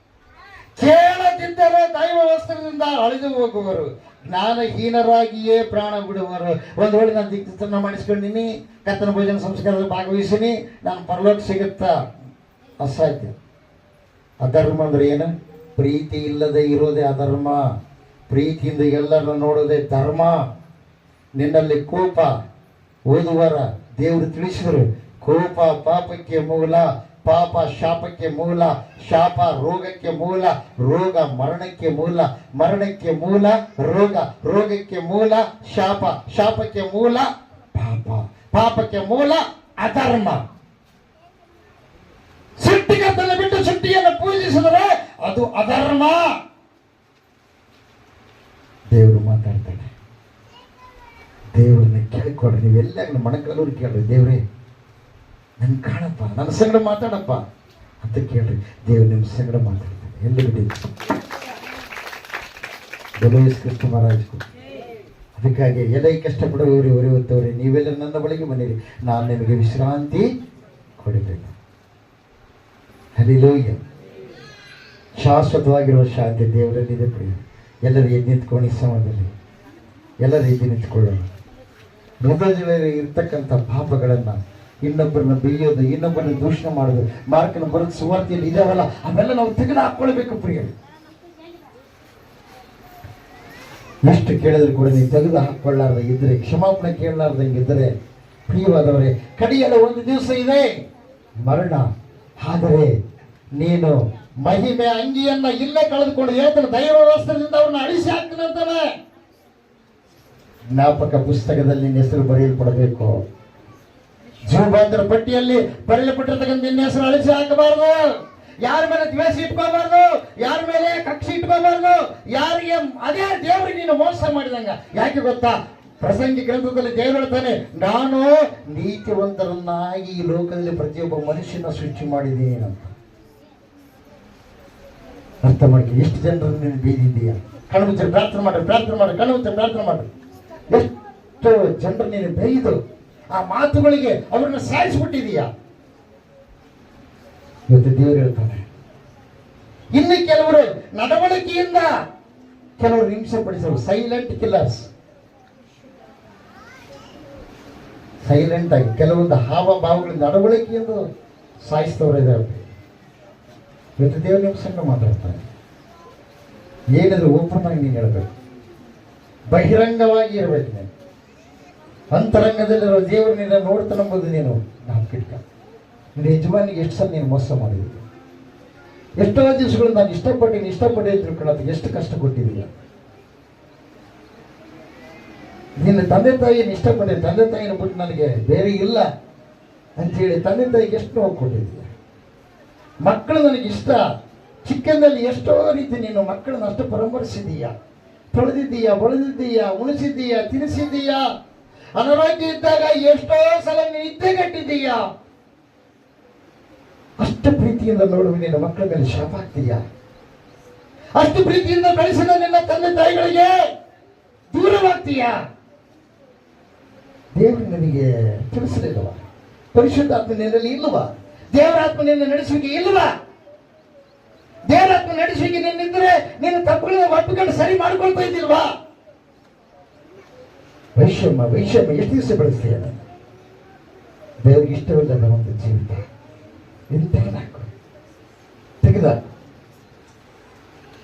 ಕೇಳದಿದ್ದರೆ ದೈವ ವಸ್ತ್ರದಿಂದ ಅಳಿದು ಹೋಗುವರು, ಜ್ಞಾನಹೀನರಾಗಿಯೇ ಪ್ರಾಣ ಬಿಡುವರು. ಒಂದು ವೇಳೆ ನಾನು ದಿಕ್ತನ ಮಾಡಿಸ್ಕೊಂಡಿನಿ, ಕರ್ತನ ಭೋಜನ ಸಂಸ್ಕಾರದಲ್ಲಿ ಭಾಗವಹಿಸಿನಿ, ನಾನು ಪರಲೋಕ ಸಿಗುತ್ತಾ? ಅಸಾಧ್ಯ. ಅಧರ್ಮ ಅಂದ್ರೆ ಏನು? ಪ್ರೀತಿ ಇಲ್ಲದೆ ಇರೋದೇ ಅಧರ್ಮ. ಪ್ರೀತಿಯಿಂದ ಎಲ್ಲರನ್ನ ನೋಡೋದೇ ಧರ್ಮ. ನಿನ್ನಲ್ಲಿ ಕೋಪ, ಓದುವರ ದೇವರು ತಿಳಿಸಿದರು, ಕೋಪ ಪಾಪಕ್ಕೆ ಮೂಲ, ಪಾಪ ಶಾಪಕ್ಕೆ ಮೂಲ, ಶಾಪ ರೋಗಕ್ಕೆ ಮೂಲ, ರೋಗ ಮರಣಕ್ಕೆ ಮೂಲ, ಮರಣಕ್ಕೆ ಮೂಲ ರೋಗ, ರೋಗಕ್ಕೆ ಮೂಲ ಶಾಪ, ಶಾಪಕ್ಕೆ ಮೂಲ ಪಾಪ, ಪಾಪಕ್ಕೆ ಮೂಲ ಅಧರ್ಮ. ಸೃಷ್ಟಿಕರ್ತನ ಬಿಟ್ಟು ಸೃಷ್ಟಿಯನ್ನು ಪೂಜಿಸಿದರೆ ಅದು ಅಧರ್ಮ. ದೇವರು ಮಾತಾಡ್ತಾನೆ. ದೇವ್ರನ್ನ ಕೇಳಿಕೊಡ್ರಿ. ನೀವೆಲ್ಲ ಮಣಕಲ್ಲೂರು ಕೇಳ್ರಿ, ದೇವ್ರೇ ನನ್ ಕಾಣಪ್ಪ, ನನ್ನ ಸಂಗಡ ಮಾತಾಡಪ್ಪ ಅಂತ ಕೇಳ್ರಿ. ದೇವ್ರು ನಿಮ್ಮ ಸಂಗಡ ಮಾತಾಡ್ತಾನೆ. ಎಲ್ಲಿ ಬಿಡಿ ಕ್ರಿಸ್ತ ಮಹಾರಾಜ್. ಅದಕ್ಕಾಗಿ ಎಲೆ ಕಷ್ಟಪಡುವವರು ಹೊರೆಯುತ್ತವ್ರೆ, ನೀವೆಲ್ಲ ನನ್ನ ಬಳಿಗೆ ಬಂದಿರಿ, ನಾನು ನಿಮಗೆ ವಿಶ್ರಾಂತಿ ಕೊಡಬೇಕು. ಹಲ್ಲೆಲೂಯಾ. ಶಾಶ್ವತವಾಗಿರುವ ಶಾಂತಿ ದೇವರಲ್ಲಿದೆ ಪ್ರಿಯ. ಎಲ್ಲರೂ ಎದ್ದು ನಿಂತ್ಕೊಂಡು ಈ ಸಮಯದಲ್ಲಿ ಎಲ್ಲರೂ ಎದ್ದು ನಿಂತ್ಕೊಳ್ಳೋಣ. ಹೃದಯದಲ್ಲಿ ಇರ್ತಕ್ಕಂಥ ಪಾಪಗಳನ್ನು, ಇನ್ನೊಬ್ಬರನ್ನ ಬೇಯೋದು, ಇನ್ನೊಬ್ಬರನ್ನ ದೂಷಣೆ ಮಾಡೋದು, ಮಾರ್ಕನ ಬರೋದು ಸುವಾರ್ತೆಯಲ್ಲಿ ಇದಾವಲ್ಲ, ಅವೆಲ್ಲ ನಾವು ತೆಗೆದು ಹಾಕೊಳ್ಬೇಕು ಪ್ರಿಯರು. ಎಷ್ಟು ಕೇಳಿದ್ರು ಕೂಡ ನೀವು ತೆಗೆದು ಹಾಕೊಳ್ಳಾರ್ದ ಇದ್ರೆ, ಕ್ಷಮಾಪಣೆ ಕೇಳಲಾರ್ದಂಗಿದ್ದರೆ, ಪ್ರಿಯವಾದವರೇ, ಕಡಿಯಲು ಒಂದು ದಿವಸ ಇದೆ ಮರಣ. ಆದರೆ ನೀನು ಮಹಿಮೆ ಅಂಗಿಯನ್ನ ಇಲ್ಲೇ ಕಳೆದುಕೊಂಡು ಹೇಳ್ತಾನೆ, ದೈವ ವಸ್ತ್ರದಿಂದ ಅವ್ರನ್ನ ಅಳಿಸಿ ಹಾಕ್ತಾನೆ ಅಂತಾನೆ. ಜ್ಞಾಪಕ ಪುಸ್ತಕದಲ್ಲಿ ನಿನ್ನ ಹೆಸರು ಬರೆಯಲ್ಪಡಬೇಕು. ಜೀವಬಾಂಧರ ಪಟ್ಟಿಯಲ್ಲಿ ಬರೆಯಲ್ಪಟ್ಟಿರ್ತಕ್ಕಂಥ ನಿನ್ನ ಹೆಸರು ಅಳಿಸಿ ಹಾಕಬಾರ್ದು. ಯಾರ ಮೇಲೆ ದ್ವೇಷ ಇಟ್ಕೋಬಾರ್ದು, ಯಾರ ಮೇಲೆ ಕಕ್ಷಿ ಇಟ್ಕೋಬಾರ್ದು, ಯಾರಿಗೆ ಅದೇ ದೇವರಿಗೆ ನೀನು ಮೋಸ ಮಾಡಿದಂಗ. ಯಾಕೆ ಗೊತ್ತಾ? ಪ್ರಸಂಗಿ ಗ್ರಂಥದಲ್ಲಿ ದೇವರು ಹೇಳ್ತಾನೆ, ನಾನು ನೀತಿವಂತರನ್ನಾಗಿ ಈ ಲೋಕದಲ್ಲಿ ಪ್ರತಿಯೊಬ್ಬ ಮನುಷ್ಯನ ಸೃಷ್ಟಿ ಮಾಡಿದ್ದೀನಿ ಅಂತ. ಅರ್ಥ ಮಾಡ್ಕೊ. ಎಷ್ಟು ಜನರನ್ನು ನೀನು ಬೀದಿದ್ದೀಯ? ಕಣ್ಮುಚ್ಚಿ ಪ್ರಾರ್ಥನೆ ಮಾಡಿ, ಪ್ರಾರ್ಥನೆ ಮಾಡಿ, ಕಣ್ಮುಚ್ಚಿ ಪ್ರಾರ್ಥನೆ ಮಾಡಿ. ಎಷ್ಟು ಜನರು ನೀನು ಬೈದು ಆ ಮಾತುಗಳಿಗೆ ಅವ್ರನ್ನ ಸಾಯಿಸ್ಬಿಟ್ಟಿದೀಯ. ಇವತ್ತು ದೇವರು ಹೇಳ್ತಾನೆ, ಇನ್ನು ಕೆಲವರು ನಡವಳಿಕೆಯಿಂದ ಕೆಲವರು ಹಿಂಸೆ ಪಡಿಸೋರು, ಸೈಲೆಂಟ್ ಕಿಲ್ಲರ್ಸ್. ಸೈಲೆಂಟ್ ಆಗಿ ಕೆಲವೊಂದು ಹಾವಭಾವಗಳಿಂದ ನಡವಳಿಕೆಯಿಂದ ಸಾಯಿಸ್ತವ್ರು ಇದ್ದಾರೆ. ಇವತ್ತು ದೇವರು ನಿಮ್ಮ ಸಂಗ ಮಾತಾಡ್ತಾನೆ. ಏನಾದರೂ ಓಪನ್ ಆಗಿ ನೀನು ಹೇಳ್ಬೇಕು, ಬಹಿರಂಗವಾಗಿ ಇರಬೇಕು. ನೀನು ಅಂತರಂಗದಲ್ಲಿರೋ ದೇವರು ನಿನ್ನ ನೋಡ್ತಾನೆಂಬುದು ನೀನು ನಾವು ಕಿಟ್ಕ. ನಿನ್ನ ಯಜಮಾನಿಗೆ ಎಷ್ಟು ಸಲ ನೀನು ಮೋಸ ಮಾಡಿದ್ದೀವಿ. ಎಷ್ಟೋ ದಿವಸಗಳು ನಾನು ಇಷ್ಟಪಟ್ಟೆ ತಿಳ್ಕೊಳ್ಳೋದು ಎಷ್ಟು ಕಷ್ಟ ಕೊಟ್ಟಿದ್ದೀಯ. ನಿನ್ನ ತಂದೆ ತಾಯಿಯನ್ನು ಇಷ್ಟಪಟ್ಟೆ, ತಂದೆ ತಾಯಿನ ಬಿಟ್ಟು ನನಗೆ ಬೇರೆ ಇಲ್ಲ ಅಂತೇಳಿ ತಂದೆ ತಾಯಿಗೆ ಎಷ್ಟು ನೋವು ಕೊಟ್ಟಿದ್ದೀಯ. ಮಕ್ಕಳು ನನಗಿಷ್ಟ, ಚಿಕ್ಕಂದಲ್ಲಿ ಎಷ್ಟೋ ರೀತಿ ನೀನು ಮಕ್ಕಳನ್ನ ಅಷ್ಟು ಪರಾಮರ್ಶಿದ್ದೀಯ, ತೊಳೆದಿದ್ದೀಯ, ಬಳದಿದ್ದೀಯ, ಉಣಿಸಿದ್ದೀಯ, ತಿನ್ನಿಸಿದ್ದೀಯ. ಅನಾರೋಗ್ಯ ಇದ್ದಾಗ ಎಷ್ಟೋ ಸಲ ನಿದ್ದೆಗಟ್ಟಿದ್ದೀಯ. ಅಷ್ಟು ಪ್ರೀತಿಯಿಂದ ನೋಡುವ ನಿನ್ನ ಮಕ್ಕಳ ಮೇಲೆ ಶಾಪ ಆಗ್ತೀಯ. ಅಷ್ಟು ಪ್ರೀತಿಯಿಂದ ಬೆಳೆಸಿದ ನಿನ್ನ ತಂದೆ ತಾಯಿಗಳಿಗೆ ದೂರವಾಗ್ತೀಯ. ದೇವರು ನಿನಗೆ ತಿಳಿಸಲಿಲ್ಲವಾ? ಪರಿಶುದ್ಧಾತ್ಮ ನಿನ್ನಲ್ಲಿ ಇಲ್ಲವಾ? ದೇವರಾತ್ಮ ನಿನ್ನ ನಡೆಸುವಿಕೆ ಇಲ್ಲವಾ? ದೇವರಾತ್ಮ ನಡೆಸುವಿಕೆ ನಿನ್ನಿದ್ರೆ ನಿನ್ನ ತಪ್ಪುಗಳನ್ನ ಒಪ್ಪಿಕೊಂಡು ಸರಿ ಮಾಡ್ಕೊಳ್ತಾ ಇದ್ದಿಲ್ವಾ? ವೈಷಮ್ಯ ಎಷ್ಟು ದಿವಸ ಬೆಳೆಸ್ತೀಯ? ದೇವರಿಗೆ ಇಷ್ಟವಿಲ್ಲದ ಒಂದು ಜೀವಿತ ಇದು ತೆಗೆದಾಕು.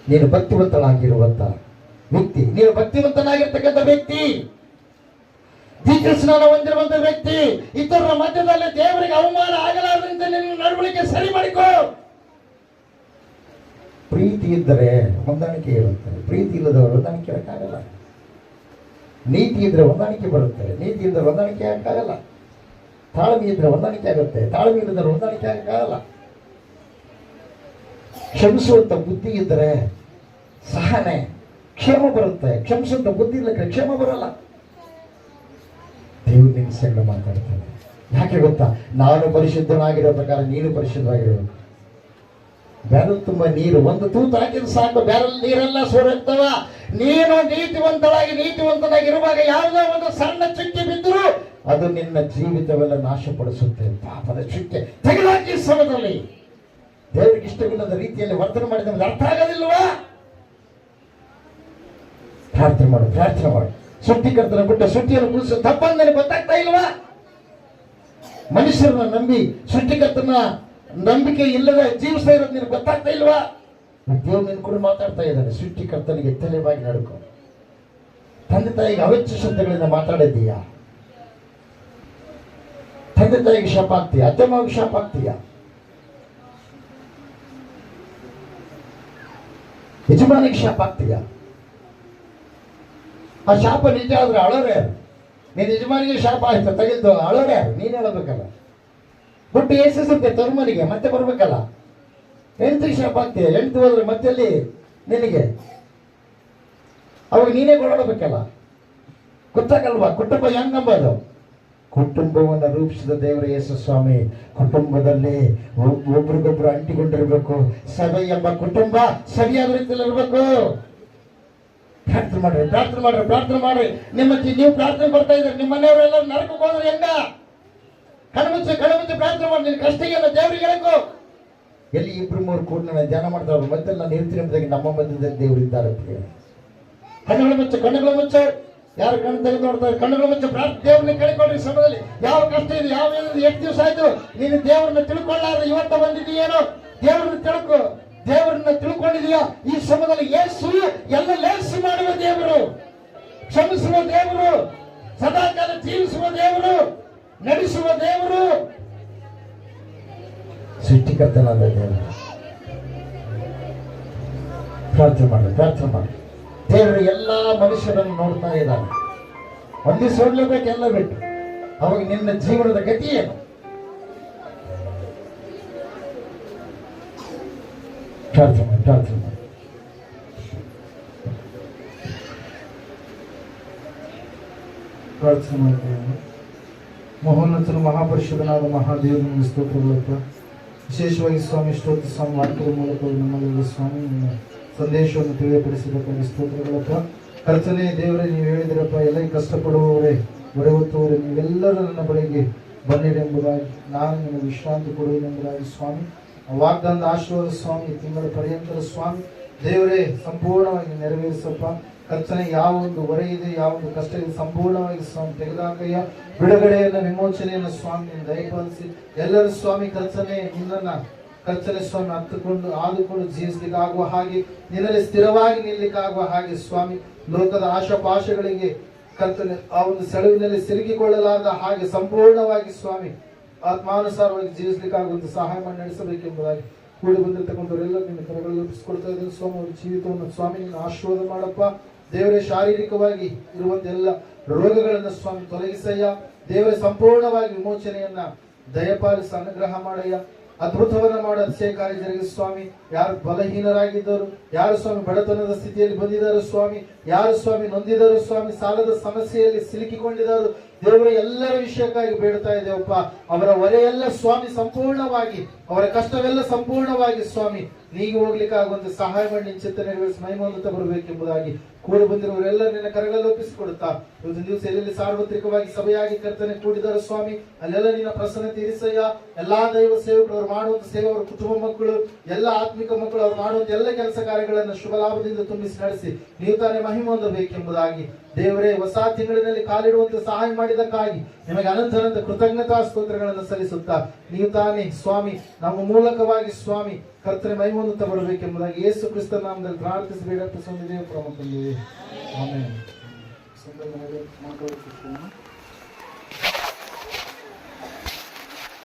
ನೀನು ಭಕ್ತಿವಂತನಾಗಿರುವಂತ ವ್ಯಕ್ತಿ, ನೀನು ಭಕ್ತಿವಂತನಾಗಿರ್ತಕ್ಕಂಥ ವ್ಯಕ್ತಿ, ದೀಕ್ಷಾ ಸ್ನಾನ ಹೊಂದಿರುವಂತ ವ್ಯಕ್ತಿ, ಇತರರ ಮಧ್ಯದಲ್ಲಿ ದೇವರಿಗೆ ಅವಮಾನ ಆಗಲಾರದಂತೆ ನಿನ್ನ ನಡವಳಿಕೆ ಸರಿ ಮಾಡಿಕೋ. ಪ್ರೀತಿ ಇದ್ದರೆ ಹೊಂದಾಣಿಕೆ ಇರುತ್ತೆ, ಪ್ರೀತಿ ಇಲ್ಲದವರು ಹೊಂದಾಣಿಕೆ ಆಗಲ್ಲ. ನೀತಿ ಇದ್ರೆ ಹೊಂದಾಣಿಕೆ ಬರುತ್ತೆ, ನೀತಿ ಇಲ್ಲದ್ರೆ ಹೊಂದಾಣಿಕೆ ಆಗಕ್ಕಾಗಲ್ಲ. ತಾಳ್ಮೆ ಇದ್ರೆ ಹೊಂದಾಣಿಕೆ ಆಗುತ್ತೆ, ತಾಳ್ಮೆ ಇಲ್ಲದ್ರೆ ಹೊಂದಾಣಿಕೆ ಆಗಕ್ಕಾಗಲ್ಲ. ಕ್ಷಮಿಸುವಂತ ಬುದ್ಧಿ ಇದ್ದರೆ ಸಹನೆ, ಕ್ಷೇಮ ಬರುತ್ತೆ. ಕ್ಷಮಿಸುವಂತ ಬುದ್ಧಿ ಇಲ್ಲಕ್ಕೆ ಕ್ಷೇಮ ಬರಲ್ಲ. ದೇವರು ನಿನ್ನ ಸಂಗಡ ಮಾತಾಡ್ತಾನೆ. ಯಾಕೆ ಗೊತ್ತಾ? ನಾನು ಪರಿಶುದ್ಧನಾಗಿರೋ ಪ್ರಕಾರ ನೀನು ಪರಿಶುದ್ಧವಾಗಿರಬೇಕು. ಬ್ಯಾರಲ್ ತುಂಬಾ ನೀರು, ಒಂದು ತೂತು ಹಾಕಿದ್ರೆ ಸಾಕು, ಬ್ಯಾರಲ್ ನೀರೆಲ್ಲ ಸೋರಾಗ್ತವ. ನೀನು ನೀತಿವಂತನಾಗಿ ಇರುವಾಗ ಯಾವುದೋ ಒಂದು ಸಣ್ಣ ಚುಕ್ಕೆ ಬಿದ್ದರೂ ಅದು ನಿನ್ನ ಜೀವಿತವೆಲ್ಲ ನಾಶಪಡಿಸುತ್ತೆ. ಪಾಪದ ಚುಕ್ಕೆ ತೆಗೆದಾಕಿ ಸಮಯದಲ್ಲಿ ದೇವರಿಗೆ ಇಷ್ಟವಿಲ್ಲದ ರೀತಿಯಲ್ಲಿ ವರ್ತನೆ ಮಾಡಿದ ನಮಗೆ ಅರ್ಥ ಆಗೋದಿಲ್ವಾ? ಪ್ರಾರ್ಥನೆ ಮಾಡು. ಸೃಷ್ಟಿಕರ್ತನ ಬಿಟ್ಟು ಸೃಷ್ಟಿಯನ್ನು ಕುರಿಸು ತಪ್ಪಂದ್ರೆ ಗೊತ್ತಾಗ್ತಾ ಇಲ್ವಾ? ಮನುಷ್ಯರನ್ನ ನಂಬಿ ಸೃಷ್ಟಿಕರ್ತನ ನಂಬಿಕೆ ಇಲ್ಲದೆ ಜೀವಿಸ್ತಾ ಇರೋದು ನಿನಗೆ ಗೊತ್ತಾಗ್ತಾ ಇಲ್ವಾ? ದೇವ್ರು ನಿನ್ ಕೂಡ ಮಾತಾಡ್ತಾ ಇದ್ದಾನೆ. ಸೃಷ್ಟಿಕರ್ತನಿಗೆ ತಲೆವಾಗಿ ನಡ್ಕೊ. ತಂದೆ ತಾಯಿಗೆ ಅವೆಚ್ಚ ಶಬ್ದಗಳಿಂದ ಮಾತಾಡಿದ್ದೀಯಾ? ತಂದೆ ತಾಯಿಗೆ ಶಾಪ ಆಗ್ತೀಯಾ? ಅತ್ತೆ ಮಾವಿಗೆ ಶಾಪ ಆಗ್ತೀಯಾ? ಯಜಮಾನಿಗೆ ಶಾಪ ಆಗ್ತೀಯಾ? ಆ ಶಾಪ ನಿಜ ಆದ್ರೆ ಅಳೋರೆ ನೀನ್ ಯಜಮಾನಿಗೆ ಶಾಪ ಆಯ್ತು ತೆಗೆದು ಅಳೋರೆ ನೀನ್ ಹೇಳಬೇಕಲ್ಲ. ಬಿಟ್ಟು ಏಸಿಸುತ್ತೆ ತರುಮನಿಗೆ ಮತ್ತೆ ಬರ್ಬೇಕಲ್ಲ. ಹೆಂಡತಿಗೆ ಶಾಪ ಆಗ್ತೀಯ, ಹೆಂಡತಿ ಹೋದ್ರೆ ಮತ್ತೆ ಅಲ್ಲಿ ನಿನಗೆ ಅವಾಗ ನೀನೇ ಕೊಳ್ಳಬೇಕಲ್ಲ. ಗೊತ್ತಾಗಲ್ವಾ ಕುಟುಂಬ ಹೆಂಗ್ ನಂಬೋದು? ಕುಟುಂಬವನ್ನು ರೂಪಿಸಿದ ದೇವರ ಯೇಸು ಸ್ವಾಮಿ ಕುಟುಂಬದಲ್ಲಿ ಒಬ್ರಿಗೊಬ್ರು ಅಂಟಿಕೊಂಡಿರ್ಬೇಕು. ಸಭೆ ಎಂಬ ಕುಟುಂಬ ಸರಿಯಾದ ರೀತಿಯಲ್ಲಿ ಇರ್ಬೇಕು. ಪ್ರಾರ್ಥನೆ ಮಾಡ್ರಿ. ನೀವು ಪ್ರಾರ್ಥನೆ ಬರ್ತಾ ಇದ್ರೆ ನಿಮ್ಮ ಮನೆಯವರೆಲ್ಲ ನರಕಕ್ಕೆ ಹೋದ್ರೆ ಹೆಂಗ? ಕಣ್ಮುಚ್ಚಿ ಪ್ರಾರ್ಥನೆ ಮಾಡಿ. ನಿನ್ ಕಷ್ಟಗೆಲ್ಲ ದೇವ್ರಿಗೆ ಹೇಳಬೇಕು. ಎಲ್ಲಿ 2-3 ಕೂಡ ನಾನು ಧ್ಯಾನ ಮಾಡ್ತಾವ್ರು ಮತ್ತೆ ನಾನು ಇರ್ತೀನಿ ಎಂಬುದಾಗಿ ನಮ್ಮ ಮಧ್ಯದಲ್ಲಿ ದೇವರು ಇದ್ದಾರೆ. ಕಣ್ಣುಗಳ ಮುಚ್ಚ ಯಾರು ಕಣ್ಣು ತೆಗೆದು ನೋಡ್ತಾರೆ? ಕಣ್ಣುಗಳ ಮುಚ್ಚ ದೇವ್ರನ್ನ ಕೇಳಿಕೊಡ್ರಿ. ಸಮಯದಲ್ಲಿ ಯಾವ ಕಷ್ಟ ಇದೆ, ಯಾವ ಎಷ್ಟು ದಿವಸ ಆಯ್ತು ನೀನು ದೇವ್ರನ್ನ ತಿಳ್ಕೊಳ್ಳಾದ್ರೆ ಇವತ್ತ ಬಂದಿದೆಯೇನೋ? ದೇವರನ್ನ ತಿಳ್ಕೊಂಡಿದೀಯಾ? ಈ ಸಮಯದಲ್ಲಿ ಯೇಸು ಎಲ್ಲ ಲೇಸಿ ಮಾಡುವ ದೇವರು, ಕ್ಷಮಿಸುವ ದೇವರು, ಸದಾಕಾಲ ಜೀವಿಸುವ ದೇವರು, ನಡೆಸುವ ದೇವರು, ಸೃಷ್ಟಿಕರ್ತನಾದ ದೇವರು. ಪ್ರಾರ್ಥನೆ ಮಾಡಿ. ದೇವರು ಎಲ್ಲಾ ಮನುಷ್ಯರನ್ನು ನೋಡ್ತಾ ಇದ್ದಾನೆ. ಒಂದಿವ್ಸ ಹೋಗ್ಲೇಬೇಕು ಎಲ್ಲ ಬಿಟ್ಟು. ಅವಾಗ ನಿನ್ನ ಜೀವನದ ಗತಿ ಏನು? ಪ್ರಾರ್ಥನೆ ಮಾಡಿ. ಪ್ರಾರ್ಥನೆ ಮಾಡ್ತೇವೆ. ಮಹೋನ್ನತನು ಮಹಾಪರಿಷದನಾದ ಮಹಾದೇವನಿಗೆ ಸ್ತೋತ್ರಗಳಪ್ಪ. ವಿಶೇಷವಾಗಿ ಸ್ವಾಮಿ ಸ್ತೋತ್ರ ಸ್ವಾಮಿ ವಾಕ್ಯದ ಮೂಲಕ ನಮ್ಮಲ್ಲಿ ಸ್ವಾಮಿ ನಿಮ್ಮ ಸಂದೇಶವನ್ನು ತಿಳಿಯಪಡಿಸಬೇಕಾಗಿ ಸ್ತೋತ್ರಗಳಪ್ಪ. ಕರ್ತನೆ ದೇವರೇ, ನೀವು ಹೇಳಿದಿರಪ್ಪ, ಎಲ್ಲ ಕಷ್ಟಪಡುವವರೇ ಹೊರೆ ಹೊತ್ತುವವರೇ ನೀವೆಲ್ಲರೂ ನನ್ನ ಬಳಿಗೆ ಬನ್ನಿರಿ ಎಂಬುದಾಗಿ ನಾನು ನಿಮಗೆ ವಿಶ್ರಾಂತಿ ಕೊಡುವೆನೆಂಬುದಾಗಿ ಸ್ವಾಮಿ ವಾಗ್ದಾನದ ಆಶೀರ್ವಾದ ಸ್ವಾಮಿ ತಿಂಗಳ ಪರ್ಯಂತರ ಸ್ವಾಮಿ ದೇವರೇ ಸಂಪೂರ್ಣವಾಗಿ ನೆರವೇರಿಸಪ್ಪ. ಕರ್ತನೆ ಯಾವ ಒಂದು ಹೊರೆ ಇದೆ, ಯಾವ ಒಂದು ಕಷ್ಟ ಇದೆ ಸಂಪೂರ್ಣವಾಗಿ ಸ್ವಾಮಿ ತೆಗೆದಾಕಯ್ಯ. ಬಿಡುಗಡೆಯನ್ನು ವಿಮೋಚನೆಯನ್ನು ಸ್ವಾಮಿ ನೀನು ದಯಪಾಲಿಸಿ ಎಲ್ಲರೂ ಸ್ವಾಮಿ ಕರ್ತನೆ ಸ್ವಾಮಿ ಆದುಕೊಂಡು ಜೀವಿಸ್ಲಿಕ್ಕಾಗುವ ಹಾಗೆ, ನಿನ್ನಲ್ಲಿ ಸ್ಥಿರವಾಗಿ ನಿಲ್ಲಿಕ್ಕಾಗುವ ಹಾಗೆ ಸ್ವಾಮಿ, ಲೋಕದ ಆಶಾಪಾಶಗಳಿಗೆ ಕರ್ತನೆ ಆ ಒಂದು ಸೆಳವಿನಲ್ಲಿ ಸಿಲುಕಿಕೊಳ್ಳಲಾದ ಹಾಗೆ ಸಂಪೂರ್ಣವಾಗಿ ಸ್ವಾಮಿ ಆತ್ಮಾನುಸಾರವಾಗಿ ಜೀವಿಸ್ಲಿಕ್ಕಾಗುವಂತೆ ಸಹಾಯ ಮಾಡಿ ನಡೆಸಬೇಕೆಂಬುದಾಗಿ ಕೂಡಿ ಬಂದಿರತಕ್ಕಂಥವರೆಲ್ಲ ನಿನ್ನ ಕರೆಗಳಲ್ಲಿ ಒಪ್ಪಿಸಿಕೊಡ್ತಾ ಇದ್ದಾರೆ ಸ್ವಾಮಿ. ಅವ್ರ ಜೀವಿತವನ್ನು ಸ್ವಾಮಿ ನಿನ್ನ ಆಶೀರ್ವಾದ ಮಾಡಪ್ಪ. ದೇವರೇ, ಶಾರೀರಿಕವಾಗಿ ಇರುವಂತ ಎಲ್ಲ ರೋಗಗಳನ್ನ ಸ್ವಾಮಿ ತೊಲಗಿಸಯ್ಯ. ದೇವರೇ, ಸಂಪೂರ್ಣವಾಗಿ ವಿಮೋಚನೆಯನ್ನ ದಯಪಾಲಿಸ ಅನುಗ್ರಹ ಮಾಡಯ್ಯ. ಅದ್ಭುತವನ್ನ ಮಾಡ ಅತಿಶಯ ಕಾರ್ಯ ಜರುಗಿಸಿ ಸ್ವಾಮಿ. ಯಾರು ಬಲಹೀನರಾಗಿದ್ದರು, ಯಾರು ಸ್ವಾಮಿ ಬಡತನದ ಸ್ಥಿತಿಯಲ್ಲಿ ಬಂದಿದ್ದಾರೆ ಸ್ವಾಮಿ, ಯಾರು ಸ್ವಾಮಿ ನೊಂದಿದರು ಸ್ವಾಮಿ, ಸಾಲದ ಸಮಸ್ಯೆಯಲ್ಲಿ ಸಿಲುಕಿಕೊಂಡಿದ್ದರು ದೇವರ ಎಲ್ಲರ ವಿಷಯಕ್ಕಾಗಿ ಬೇಡ್ತಾ ಇದ್ದೇವಪ್ಪ. ಅವರ ಹೊರೆಯೆಲ್ಲ ಸ್ವಾಮಿ ಸಂಪೂರ್ಣವಾಗಿ, ಅವರ ಕಷ್ಟವೆಲ್ಲ ಸಂಪೂರ್ಣವಾಗಿ ಸ್ವಾಮಿ ನೀಗಿ ಹೋಗ್ಲಿಕ್ಕಾಗುವಂತೆ ಸಹಾಯ ಮಾಡಿ ನಿನ್ನ ಚಿತ್ತ ನೆರವೇರಿಸಿ ಮಹಿಮೋನ್ನತ ಬರಬೇಕೆಂಬುದಾಗಿ ಕೂಡಿ ಬಂದಿರುವವರೆಲ್ಲ ನಿನ್ನ ಕರೆಗಳಲ್ಲಿ ಒಪ್ಪಿಸಿಕೊಡುತ್ತಾ ಇವತ್ತು ದಿವಸ ಎಲ್ಲೆಲ್ಲಿ ಸಾರ್ವತ್ರಿಕವಾಗಿ ಸಭೆಯಾಗಿ ಕರ್ತನೆ ಕೂಡಿದ್ದಾರೆ ಸ್ವಾಮಿ, ಅಲ್ಲೆಲ್ಲ ನಿನ್ನ ಪ್ರಸನ್ನತೆ ಇರಿಸಯ್ಯ. ಎಲ್ಲಾ ದೈವ ಸೇವಕರು ಅವ್ರು ಮಾಡುವಂತ ಸೇವೆ, ಅವರ ಕುಟುಂಬ ಮಕ್ಕಳು, ಎಲ್ಲ ಆತ್ಮಿಕ ಮಕ್ಕಳು ಅವ್ರು ಮಾಡುವಂತ ಎಲ್ಲ ಕೆಲಸ ಕಾರ್ಯಗಳನ್ನು ಶುಭ ಲಾಭದಿಂದ ತುಂಬಿಸಿ ನಡೆಸಿ ನೀವು ತಾನೇ ಮಹಿಮೆ ಹೊಂದಬೇಕೆಂಬುದಾಗಿ ದೇವರೇ, ಹೊಸ ತಿಂಗಳಿನಲ್ಲಿ ಕಾಲಿಡುವಂತೆ ಸಹಾಯ ಮಾಡಿದಕ್ಕಾಗಿ ನಿಮಗೆ ಅನಂತ ಕೃತಜ್ಞತಾ ಸ್ತೋತ್ರಗಳನ್ನು ಸಲ್ಲಿಸುತ್ತಾ ನೀವು ತಾನೇ ಸ್ವಾಮಿ ನಮ್ಮ ಮೂಲಕವಾಗಿ ಸ್ವಾಮಿ ಕರ್ತನೆ ಮಹಿಮೋನ್ನತ ಬರಬೇಕೆಂಬುದಾಗಿ ಯೇಸು ಕ್ರಿಸ್ತ ನಾಮದಲ್ಲಿ ಪ್ರಾರ್ಥಿಸಿ ಬೇಡ ಪ್ರಸಂದಿದ್ದೇವೆ. ಪ್ರಮುಖ ಆಮೇಲೆ